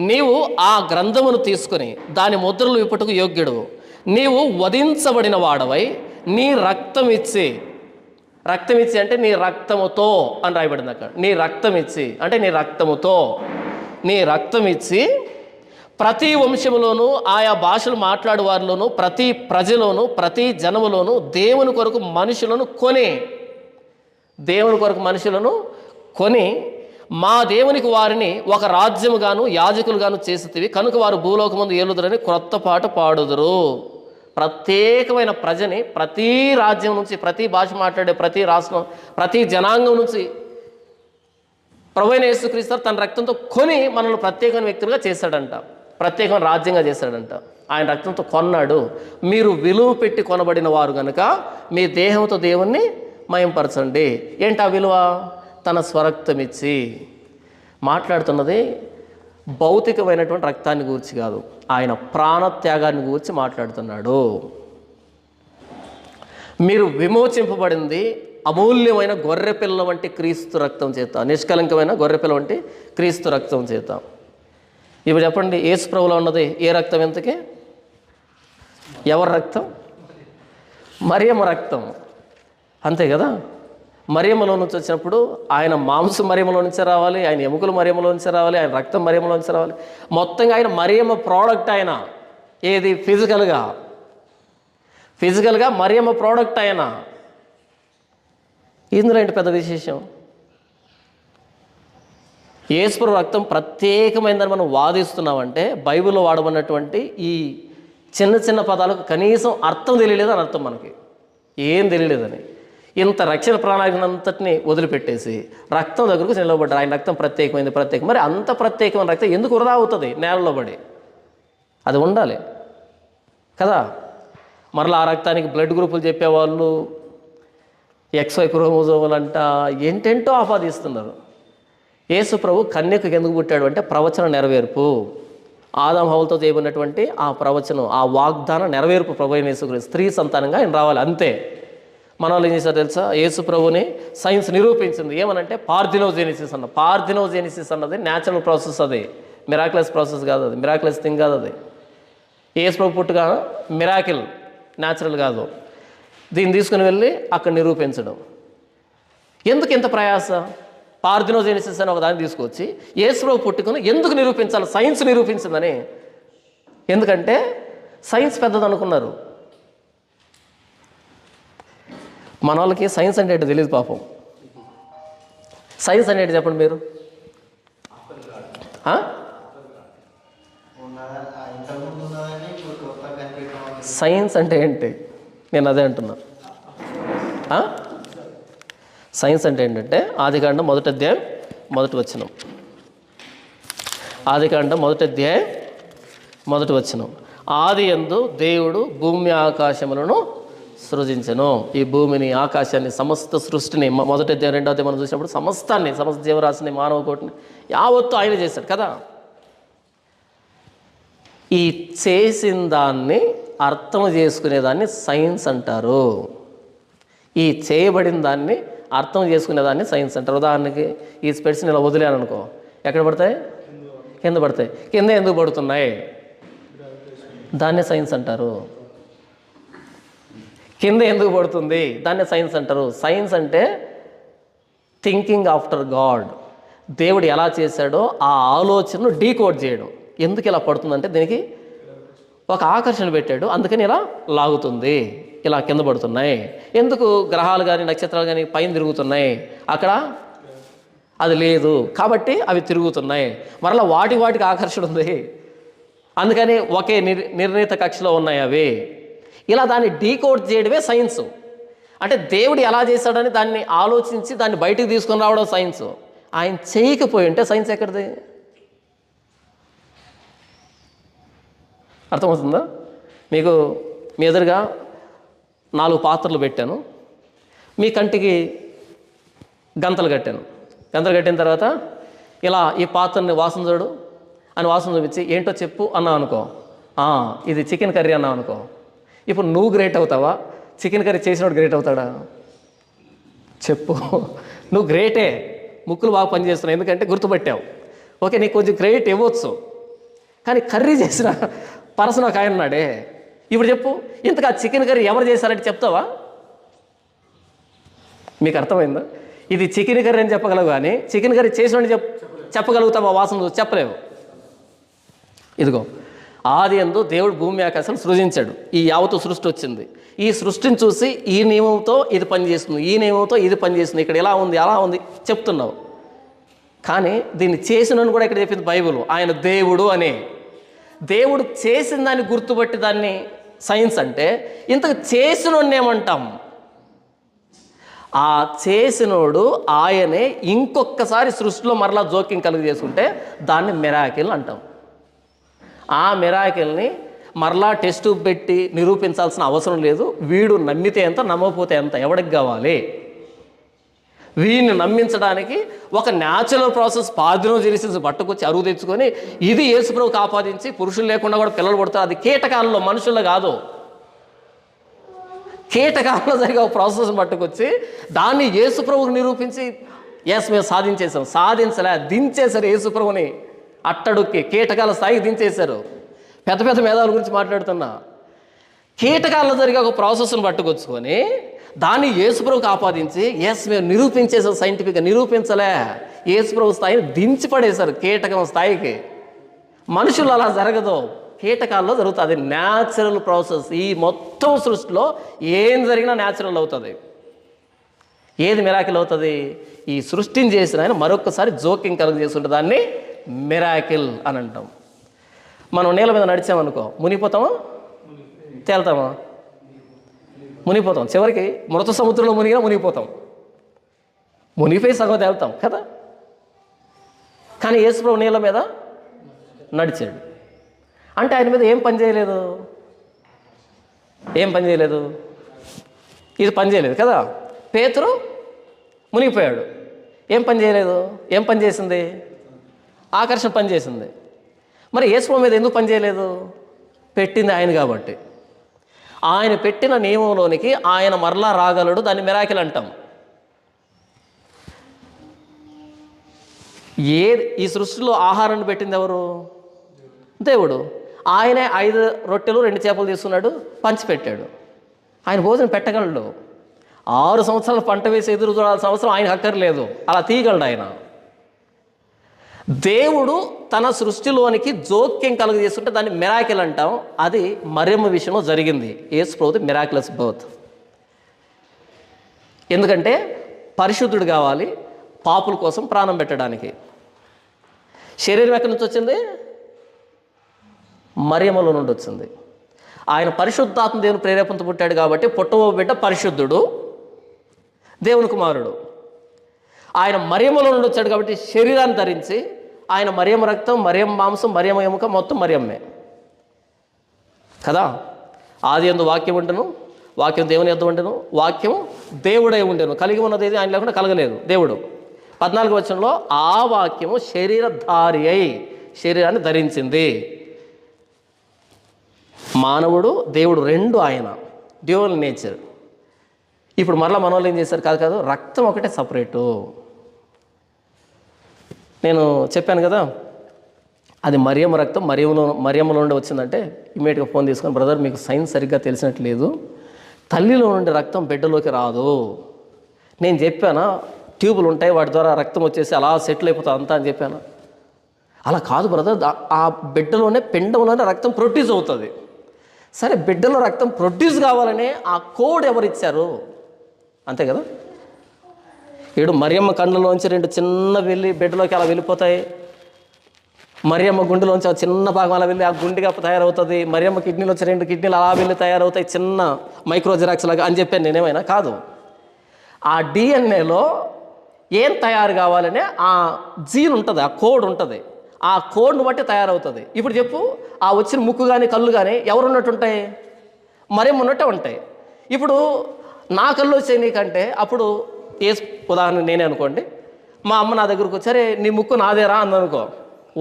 నీవు ఆ గ్రంథమును తీసుకుని దాని ముద్రలు విప్పుటకు యోగ్యుడు, నీవు వధించబడిన వాడవై నీ రక్తం ఇచ్చి అంటే నీ రక్తముతో అని రాయబడింది అక్కడ. నీ రక్తం ఇచ్చి అంటే నీ రక్తం ఇచ్చి ప్రతి వంశములోను, ఆయా భాషలు మాట్లాడే వారిలోను, ప్రతి ప్రజలోను, ప్రతి జనములోను దేవుని కొరకు మనుషులను కొని మా దేవునికి వారిని ఒక రాజ్యముగాను యాజకులుగాను చేసితివి, కనుక వారు భూలోకమందు ఏలుదురని క్రొత్త పాట పాడుదురు. ప్రత్యేకమైన ప్రజని ప్రతి రాజ్యం నుంచి, ప్రతి భాష మాట్లాడే ప్రతి రాష్ట్రం, ప్రతి జనాంగం నుంచి ప్రభువైన యేసుక్రీస్తు తన రక్తంతో కొని మనల్ని ప్రత్యేకమైన వ్యక్తులుగా చేశాడంట, ప్రత్యేకమైన రాజ్యంగా చేశాడంట. ఆయన రక్తంతో కొన్నాడు. మీరు విలువ పెట్టి కొనబడిన వారు కనుక మీ దేహంతో దేవుణ్ణి మయంపరచండి. ఏంటి ఆ విలువ? తన స్వరక్తం ఇచ్చి. మాట్లాడుతున్నది భౌతికమైనటువంటి రక్తాన్ని గురించి కాదు, ఆయన ప్రాణత్యాగాన్ని గురించి మాట్లాడుతున్నాడు. మీరు విమోచింపబడింది అమూల్యమైన గొర్రెపిల్ల వంటి క్రీస్తు రక్తం చేత, నిష్కలంకమైన గొర్రెపిల్ల వంటి క్రీస్తు రక్తం చేత. ఇప్పుడు చెప్పండి, యేసు ప్రభువులో ఉన్నది ఏ రక్తం? ఎంతకి? ఎవరి రక్తం? మరియమ్మ రక్తం, అంతే కదా. మరియమ్మలో నుంచి వచ్చినప్పుడు ఆయన మాంసం మరియమ్మలో నుంచే రావాలి, ఆయన ఎముకలు మరియమ్మలో నుంచే రావాలి, ఆయన రక్తం మరియమ్మలో నుంచే రావాలి. మొత్తంగా ఆయన మరియమ్మ ప్రోడక్ట్. ఆయన ఏది? ఫిజికల్గా మరియమ్మ ప్రోడక్ట్ ఆయన. ఇందులో ఏంటి పెద్ద విశేషం? యేసుప్రభు రక్తం ప్రత్యేకమైందని మనం వాదిస్తున్నామంటే బైబిల్లో వాడబడినటువంటి ఈ చిన్న చిన్న పదాలకు కనీసం అర్థం తెలియలేదని అర్థం. మనకి ఏం తెలియలేదని ఇంత రక్షణ ప్రణాళికను అంతటిని వదిలిపెట్టేసి రక్తం దగ్గరకు నిలబడ్డారు. ఆయన రక్తం ప్రత్యేకమైంది. మరి అంత ప్రత్యేకమైన రక్తం ఎందుకు వృధా అవుతుంది? నేలలో పడి అది ఉండాలి కదా. మరలా ఆ రక్తానికి బ్లడ్ గ్రూపులు చెప్పేవాళ్ళు, XY క్రోమోజోములు అంట, ఏంటేంటో ఆపాదిస్తున్నారు. యేసు ప్రభు కన్యకకు ఎందుకు పుట్టాడు అంటే ప్రవచన నెరవేర్పు. ఆదాం హవ్వలతో చేయబడినటువంటి ఆ ప్రవచనం, ఆ వాగ్దాన నెరవేర్పు ప్రభువైన యేసుక్రీస్తు స్త్రీ సంతానంగా ఆయన రావాలి, అంతే. మన వాళ్ళు ఏం చేశారు తెలుసా? యేసు ప్రభుని సైన్స్ నిరూపించింది. ఏమనంటే పార్థినోజెనిసిస్ అన్న. పార్థినోజెనిసిస్ అన్నది న్యాచురల్ ప్రాసెస్, అది మిరాక్యులస్ ప్రాసెస్ కాదు, అది మిరాక్యులస్ థింగ్ కాదు. అది యేసు ప్రభు పుట్టుగా మిరాకిల్, న్యాచురల్ కాదు. దీన్ని తీసుకుని వెళ్ళి అక్కడ నిరూపించడం. ఎందుకు ఇంత ప్రయాస? పార్థినోజెనిసిస్ అని ఒక దాన్ని తీసుకొచ్చి యేసు ప్రభు పుట్టుకుని ఎందుకు నిరూపించాలి? సైన్స్ నిరూపించిందని. ఎందుకంటే సైన్స్ పెద్దదనుకున్నారు. మన వాళ్ళకి సైన్స్ అంటే ఏంటో తెలియదు పాపం. సైన్స్ అంటే ఏంటి చెప్పండి మీరు? సైన్స్ అంటే ఏంటి? నేను అదే అంటున్నా. సైన్స్ అంటే ఏంటంటే ఆదికాండం 1వ అధ్యాయం 1వ వచనం. ఆదికాండం 1వ అధ్యాయం 1వ వచనం. ఆది యందు దేవుడు భూమి ఆకాశములను సృజించెను. ఈ భూమిని, ఆకాశాన్ని, సమస్త సృష్టిని 1వ అధ్యాయం 2వ అధ్యాయం మనం చూసినప్పుడు సమస్తాన్ని, సమస్త జీవరాశిని, మానవ కోటిని యావత్తు ఆయన చేశాడు కదా. ఈ చేసిన దాన్ని అర్థం చేసుకునేదాన్ని సైన్స్ అంటారు. ఈ చేయబడిన దాన్ని అర్థం చేసుకునేదాన్ని సైన్స్ అంటారు. ఉదాహరణకి ఈ స్పెట్స్ని ఇలా వదిలేను అనుకో, ఎక్కడ పడతాయి? కింద పడతాయి. కింద ఎందుకు పడుతున్నాయి? దాన్నే సైన్స్ అంటారు. కింద ఎందుకు పడుతుంది? దాన్నే సైన్స్ అంటారు. సైన్స్ అంటే థింకింగ్ ఆఫ్టర్ గాడ్. దేవుడు ఎలా చేశాడో ఆ ఆలోచనను డీకోడ్ చేయడం. ఎందుకు ఇలా పడుతుందంటే దీనికి ఒక ఆకర్షణ పెట్టాడు, అందుకని ఇలా లాగుతుంది, ఇలా కింద పడుతున్నాయి. ఎందుకు గ్రహాలు కానీ నక్షత్రాలు కానీ పైన తిరుగుతున్నాయి? అక్కడ అది లేదు కాబట్టి అవి తిరుగుతున్నాయి. మరలా వాటికి ఆకర్షణ ఉంది, అందుకని ఒకే నిర్ణీత కక్షలో ఉన్నాయి అవి. ఇలా దాన్ని డీకోడ్ చేయడమే సైన్స్. అంటే దేవుడు ఎలా చేశాడని దాన్ని ఆలోచించి దాన్ని బయటికి తీసుకొని రావడం సైన్స్. ఆయన చేయకపోయి ఉంటే సైన్స్ ఎక్కడిది? అర్థమవుతుందా మీకు? మీ ఎదురుగా 4 పాత్రలు పెట్టాను, మీ కంటికి గంతలు కట్టాను. గంతలు కట్టిన తర్వాత ఇలా ఈ పాత్రని వాసన చూడు అని వాసన చూపించి ఏంటో చెప్పు అన్నావు అనుకో, ఇది చికెన్ కర్రీ అన్నావు అనుకో. ఇప్పుడు నువ్వు గ్రేట్ అవుతావా? చికెన్ కర్రీ చేసినోడు గ్రేట్ అవుతాడా? చెప్పు. నువ్వు గ్రేటే, ముక్కులు బాగా పనిచేస్తున్నావు, ఎందుకంటే గుర్తుపట్టావు. ఓకే, నీకు కొంచెం క్రెడిట్ ఇవ్వచ్చు. కానీ కర్రీ చేసిన పర్సన్ ఒక ఆయన ఉన్నాడే, ఇప్పుడు చెప్పు ఇంతగా చికెన్ కర్రీ ఎవరు చేశారంటే చెప్తావా? మీకు అర్థమైందా? ఇది చికెన్ కర్రీ అని చెప్పగలవు, కానీ చికెన్ కర్రీ చేసిన చెప్పగలుగుతావా? వాసన చెప్పలేవు. ఇదిగో ఆదియందు దేవుడు భూమి ఆకాశాలు సృజించాడు. ఈ యావత్తు సృష్టి వచ్చింది. ఈ సృష్టిని చూసి ఈ నియమంతో ఇది పనిచేస్తుంది, ఈ నియమంతో ఇది పనిచేస్తుంది, ఇక్కడ ఎలా ఉంది అలా ఉంది చెప్తున్నావు. కానీ దీన్ని చేసినని కూడా ఇక్కడ చెప్పింది బైబిల్. ఆయన దేవుడు అనే, దేవుడు చేసిన దాన్ని గుర్తుపట్టి దాన్ని సైన్స్ అంటే, ఇంతకు చేసినోడిని ఏమంటాం? ఆ చేసినోడు ఆయనే ఇంకొకసారి సృష్టిలో మరలా జోక్యం కలుగు చేసుకుంటే దాన్ని మిరాకిల్ అంటాం. ఆ మిరాకిల్ని మరలా టెస్ట్ పెట్టి నిరూపించాల్సిన అవసరం లేదు. వీడు నమ్మితే ఎంత, నమ్మకపోతే ఎంత, ఎవడికి కావాలి? వీడిని నమ్మించడానికి ఒక న్యాచురల్ ప్రాసెస్ పార్థినోజెనిసిస్ పట్టుకొచ్చి అరువు తెచ్చుకొని ఇది యేసుప్రభుకు ఆపాదించి పురుషులు లేకుండా కూడా పిల్లలు పుడతారు. అది కీటకాలలో, మనుషుల్లో కాదు. కీటకాలలో జరిగే ఒక ప్రాసెస్ని పట్టుకొచ్చి దాన్ని యేసుప్రభుకు నిరూపించి మేము సాధించేసాం. సాధించలే, దించేశారు యేసుప్రభుని. అట్టడుక్కి కీటకాల స్థాయికి దించేశారు. పెద్ద పెద్ద మేధావుల గురించి మాట్లాడుతున్నా. కీటకాలలో జరిగే ఒక ప్రాసెస్ని పట్టుకొచ్చుకొని దాన్ని యేసుప్రభుకు ఆపాదించి మేము నిరూపించేసాం. సైంటిఫిక్గా నిరూపించలే, యేసుప్రభు స్థాయిని దించి పడేశారు కీటకం స్థాయికి. మనుషులు అలా జరగదు, కీటకాల్లో జరుగుతుంది. అది న్యాచురల్ ప్రాసెస్. ఈ మొత్తం సృష్టిలో ఏం జరిగినా న్యాచురల్ అవుతుంది. ఏది మిరాకిల్ అవుతుంది? ఈ సృష్టిని చేసిన ఆయన మరొకసారి జోక్యం కలుగు చేసుకుంటే దాన్ని మిరాకిల్ అని అంటాం. మనం నీళ్ళ మీద నడిచామనుకో, మునిగిపోతామా తేలుతామా? మునిగిపోతాం. చివరికి మృత సముద్రంలో మునిగినా మునిగిపోతాం. మునిగిపోయి సగం తేలుతాం కదా. కానీ యేసుప్రభు నీళ్ళ మీద నడిచాడు అంటే ఆయన మీద ఏం పని చేయలేదు, ఏం పని చేయలేదు, ఇది పని చేయలేదు కదా. పేతురు మునిగిపోయాడు, ఏం పని చేయలేదు, ఏం పని చేసింది? ఆకర్షణ పని చేసింది. మరి యేసుప్రభు మీద ఎందుకు పని చేయలేదు? పెట్టింది ఆయన కాబట్టి. ఆయన పెట్టిన నియమంలోనికి ఆయన మరలా రాగలడు, దాన్ని మిరాకిల్ అంటాం. ఈ సృష్టిలో ఆహారాన్ని పెట్టింది ఎవరు? దేవుడు. ఆయనే 5 రొట్టెలు 2 చేపలు తీసుకున్నాడు, పంచిపెట్టాడు. ఆయన భోజనం పెట్టగలడు. 6 సంవత్సరాలు పంట వేసి ఎదురు చూడాల్సిన అవసరం ఆయన అక్కర్లేదు, అలా తీయగలడు ఆయన. దేవుడు తన సృష్టిలోనికి జోక్యం కలుగు చేసుకుంటే దాన్ని మిరాకిల్ అంటాం. అది మరియమ్మ విషయంలో జరిగింది. యేసు ప్రభుది మిరాకిలస్ బర్త్. ఎందుకంటే పరిశుద్ధుడు కావాలి పాపుల కోసం ప్రాణం పెట్టడానికి. శరీరం ఎక్కడి నుంచి వచ్చింది? మరియమ్మలో నుండి వచ్చింది. ఆయన పరిశుద్ధాత్మ దేవుని ప్రేరేపణతో పుట్టాడు కాబట్టి పుట్టబో బిడ్డ పరిశుద్ధుడు, దేవుని కుమారుడు. ఆయన మరియమ్మలో నుండి వచ్చాడు కాబట్టి శరీరాన్ని ధరించి ఆయన మరియమ్మ రక్తం, మరియమ్మ మాంసం, మరియమ్మ ఎముక మొత్తం మరియమ్మే కదా. ఆది యందు వాక్యం ఉండెను, వాక్యం దేవుని యొద్ద ఉండెను, వాక్యం దేవుడై ఉండెను. కలిగి ఉన్నది ఏది ఆయన లేకుండా కలగలేదు దేవుడు. 14వ వచనంలో ఆ వాక్యము శరీరధారి అయి శరీరాన్ని ధరించింది. మానవుడు దేవుడు రెండు ఆయన, డ్యూయల్ నేచర్. ఇప్పుడు మరలా మన వాళ్ళు ఏం చేశారు? కాదు రక్తం ఒకటే సపరేటు. నేను చెప్పాను కదా, అది మరియమ్మ రక్తం మరియమ్మలో నుండి వచ్చిందంటే ఇమ్మీడియట్గా ఫోన్ తీసుకొని, బ్రదర్ మీకు సైన్స్ సరిగ్గా తెలిసినట్లేదు, తల్లిలో నుండి రక్తం బిడ్డలోకి రాదు. నేను చెప్పానా ట్యూబులు ఉంటాయి వాటి ద్వారా రక్తం వచ్చేసి అలా సెటిల్ అయిపోతుంది అంతా అని చెప్పాను. అలా కాదు బ్రదర్, ఆ బిడ్డలోనే పిండంలోనే రక్తం ప్రొడ్యూస్ అవుతుంది. సరే, బిడ్డలో రక్తం ప్రొడ్యూస్ కావాలనే ఆ కోడ్ ఎవరిచ్చారు? అంతే కదా. ఇప్పుడు మరియమ్మ కళ్ళలోంచి 2 చిన్న వెళ్ళి బిడ్డలోకి అలా వెళ్ళిపోతాయి. మరియమ్మ గుండెలోంచి ఆ చిన్న భాగం అలా వెళ్ళి ఆ గుండెగా తయారవుతుంది. మరియమ్మ కిడ్నీలోంచి 2 కిడ్నీలు అలా వెళ్ళి తయారవుతాయి, చిన్న మైక్రో జిరాక్స్ లాగా అని చెప్పాను నేనేమైనా? కాదు. ఆ డిఎన్ఏలో ఏం తయారు కావాలనే ఆ జీన్ ఉంటుంది, ఆ కోడ్ ఉంటుంది. ఆ కోడ్ను బట్టి తయారవుతుంది. ఇప్పుడు చెప్పు, ఆ వచ్చిన ముక్కు కానీ కళ్ళు కానీ ఎవరు ఉన్నట్టు ఉంటాయి? మరేం ఉన్నట్టే ఉంటాయి. ఇప్పుడు నా కళ్ళు వచ్చాయి నీకంటే, అప్పుడు ఉదాహరణ నేనే అనుకోండి, మా అమ్మ నా దగ్గరకు వచ్చారే నీ ముక్కు నాదేరా అందనుకో,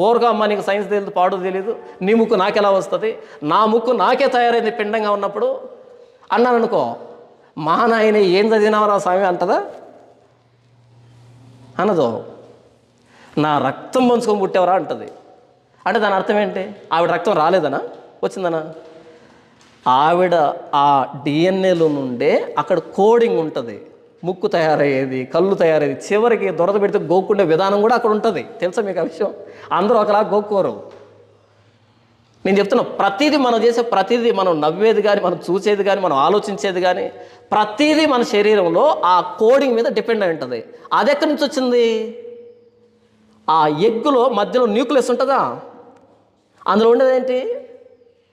ఓరుగా అమ్మ నీకు సైన్స్ తెలియదు పాడు తెలియదు, నీ ముక్కు నాకెలా వస్తుంది, నా ముక్కు నాకే తయారైంది పిండంగా ఉన్నప్పుడు అన్నాను అనుకో, మా నాయన ఏం చదివినావరా స్వామి అంటదా? అనదు. నా రక్తం పంచుకొని పుట్టేవరా అంటది. అంటే దాని అర్థం ఏంటి? ఆవిడ రక్తం రాలేదనా, వచ్చిందనా? ఆవిడ ఆ డిఎన్ఏలో నుండే అక్కడ కోడింగ్ ఉంటుంది. ముక్కు తయారయ్యేది, కళ్ళు తయారయ్యేది, చివరికి దొరద పెడితే గోక్కుండే విధానం కూడా అక్కడ ఉంటుంది. తెలుసా మీకు ఆ విషయం? అందరూ ఒకలా గోక్కోరు. నేను చెప్తున్నా, ప్రతిదీ మనం చేసే ప్రతిదీ, మనం నవ్వేది కానీ, మనం చూసేది కానీ, మనం ఆలోచించేది కానీ, ప్రతిదీ మన శరీరంలో ఆ కోడింగ్ మీద డిపెండ్ అయి ఉంటుంది. అది ఎక్కడి నుంచి వచ్చింది? ఆ ఎగ్గులో మధ్యలో న్యూక్లియస్ ఉంటుందా, అందులో ఉండేది ఏంటి?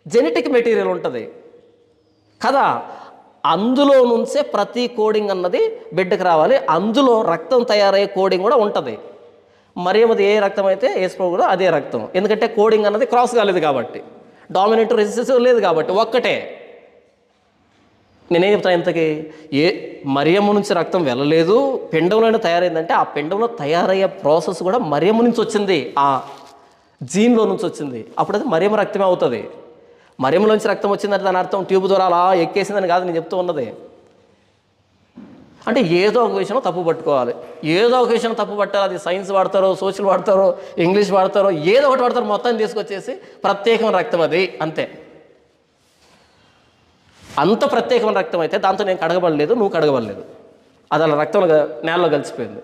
జెనెటిక్ మెటీరియల్ ఉంటుంది కదా. అందులో నుంచే ప్రతి కోడింగ్ అన్నది బిడ్డకు రావాలి. అందులో రక్తం తయారయ్యే కోడింగ్ కూడా ఉంటుంది. మరియమ్మది ఏ రక్తం అయితే యేసు కూడా అదే రక్తం. ఎందుకంటే కోడింగ్ అన్నది క్రాస్ కాలేదు కాబట్టి, డామినెంట్ రెసిసివ్ లేదు కాబట్టి ఒక్కటే. నేనేం చెప్తాను, ఇంతకీ మరియమ్మ నుంచి రక్తం వెళ్ళలేదు, పిండంలోనే తయారైందంటే ఆ పిండంలో తయారయ్యే ప్రాసెస్ కూడా మరియమ్మ నుంచి వచ్చింది, ఆ జీన్లో నుంచి వచ్చింది. అప్పుడు అది మరియమ్మ రక్తమే అవుతుంది. మరియమ్మలోంచి రక్తం వచ్చిందంటే దాని అర్థం ట్యూబ్ ద్వారా అలా ఎక్కేసిందని కాదు నేను చెప్తూ ఉన్నది. అంటే ఏదో ఒక విషయం తప్పు పట్టుకోవాలి, ఏదో ఒక విషయం తప్పు పట్టాలి. అది సైన్స్ వాడతారో, సోషల్ వాడతారో, ఇంగ్లీష్ వాడతారో, ఏదో ఒకటి వాడతారో, మొత్తాన్ని తీసుకొచ్చేసి ప్రత్యేకమైన రక్తం అది అంతే. అంత ప్రత్యేకమైన రక్తం అయితే దాంతో నేను కడగబడలేదు, నువ్వు కడగబడలేదు, అది అలా రక్తం నేలలో కలిసిపోయింది.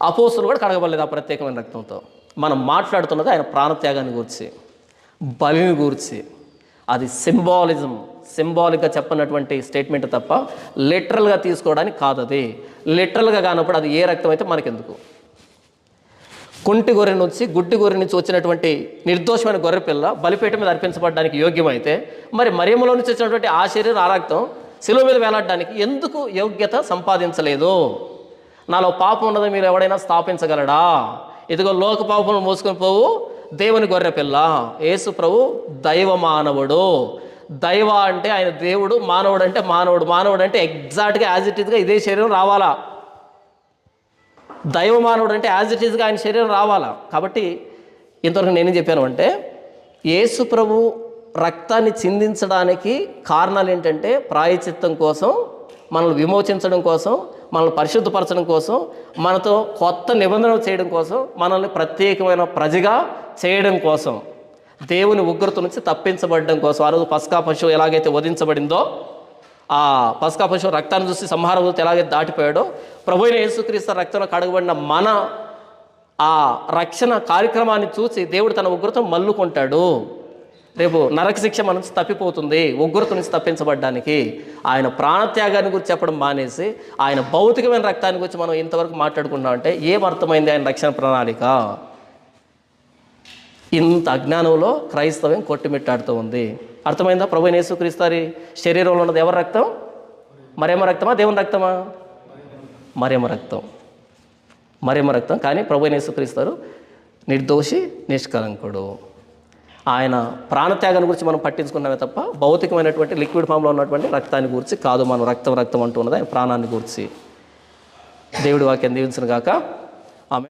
అపోస్తులు కూడా కడగబడలేదు ఆ ప్రత్యేకమైన రక్తంతో. మనం మాట్లాడుతున్నది ఆయన ప్రాణత్యాగాన్ని గురించి, బలిని గురించి. అది సింబాలిక్గా చెప్పనటువంటి స్టేట్మెంట్ తప్ప లిటరల్గా తీసుకోవడానికి కాదు. అది లిటరల్గా కానప్పుడు అది ఏ రక్తం అయితే మనకెందుకు? కుంటి గొర్రె నుంచి, గుడ్డి గొర్రె నుంచి వచ్చినటువంటి నిర్దోషమైన గొర్రె పిల్ల బలిపీఠ మీద అర్పించబడడానికి యోగ్యమైతే, మరి మరియమ్మలో నుంచి వచ్చినటువంటి ఆ శరీరం, ఆ రక్తం శిలువ మీద వేలాడడానికి ఎందుకు యోగ్యత సంపాదించలేదు? నాలో పాపం ఉన్నది మీరు ఎవడైనా స్థాపించగలడా? ఇదిగో లోక పాపములు మోసుకొని పోవు దేవుని గొర్రె పిల్ల. యేసు ప్రభు దైవ మానవుడు. దైవ అంటే ఆయన దేవుడు, మానవుడు అంటే మానవుడు. మానవుడు అంటే ఎగ్జాక్ట్గా యాజ్ ఇట్ ఈజ్గా ఇదే శరీరం రావాలా. దైవ మానవుడు అంటే యాజ్ ఇట్ ఈజ్గా ఆయన శరీరం రావాలా. కాబట్టి ఇంతవరకు నేనేం చెప్పాను అంటే, యేసు ప్రభు రక్తాన్ని చిందించడానికి కారణాలు ఏంటంటే ప్రాయశ్చిత్తం కోసం, మనల్ని విమోచించడం కోసం, మనల్ని పరిశుద్ధపరచడం కోసం, మనతో కొత్త నిబంధనలు చేయడం కోసం, మనల్ని ప్రత్యేకమైన ప్రజగా చేయడం కోసం, దేవుని ఉగ్రత నుంచి తప్పించబడడం కోసం. ఆ రోజు పస్కా పశువు ఎలాగైతే వధించబడిందో, ఆ పస్కా పశువు రక్తాన్ని చూసి సంహారదూత ఎలాగైతే దాటిపోయాడో, ప్రభువైన యేసుక్రీస్తు రక్తంలో కడగబడిన మన ఆ రక్షణ కార్యక్రమాన్ని చూసి దేవుడు తన ఉగ్రతను మల్లుకుంటాడు. రేపు నరక శిక్ష మన నుంచి తప్పిపోతుంది. ఉగ్రత నుంచి తప్పించబడ్డానికి ఆయన ప్రాణత్యాగాన్ని గురించి చెప్పడం మానేసి ఆయన భౌతికమైన రక్తాన్ని గురించి మనం ఇంతవరకు మాట్లాడుకున్నామంటే ఏమర్థమైంది ఆయన రక్షణ ప్రణాళిక? ఇంత అజ్ఞానంలో క్రైస్తవం కొట్టుమిట్టాడుతూ ఉంది. అర్థమైందా? ప్రభువైన యేసుక్రీస్తు శరీరంలో ఉన్నది ఎవరి రక్తం? మరియమ్మ రక్తమా, దేవుని రక్తమా? మరియమ్మ రక్తం. మరియమ్మ రక్తం. కానీ ప్రభువైన యేసుక్రీస్తు నిర్దోషి, నిష్కలంకుడు. ఆయన ప్రాణత్యాగాన్ని గురించి మనం పట్టించుకున్నామే తప్ప భౌతికమైనటువంటి లిక్విడ్ ఫామ్లో ఉన్నటువంటి రక్తాన్ని గురించి కాదు. మనం రక్తం అంటూ ఉన్నది ఆయన ప్రాణాన్ని గురించి. దేవుడి వాక్యం దీవించును గాక. ఆమె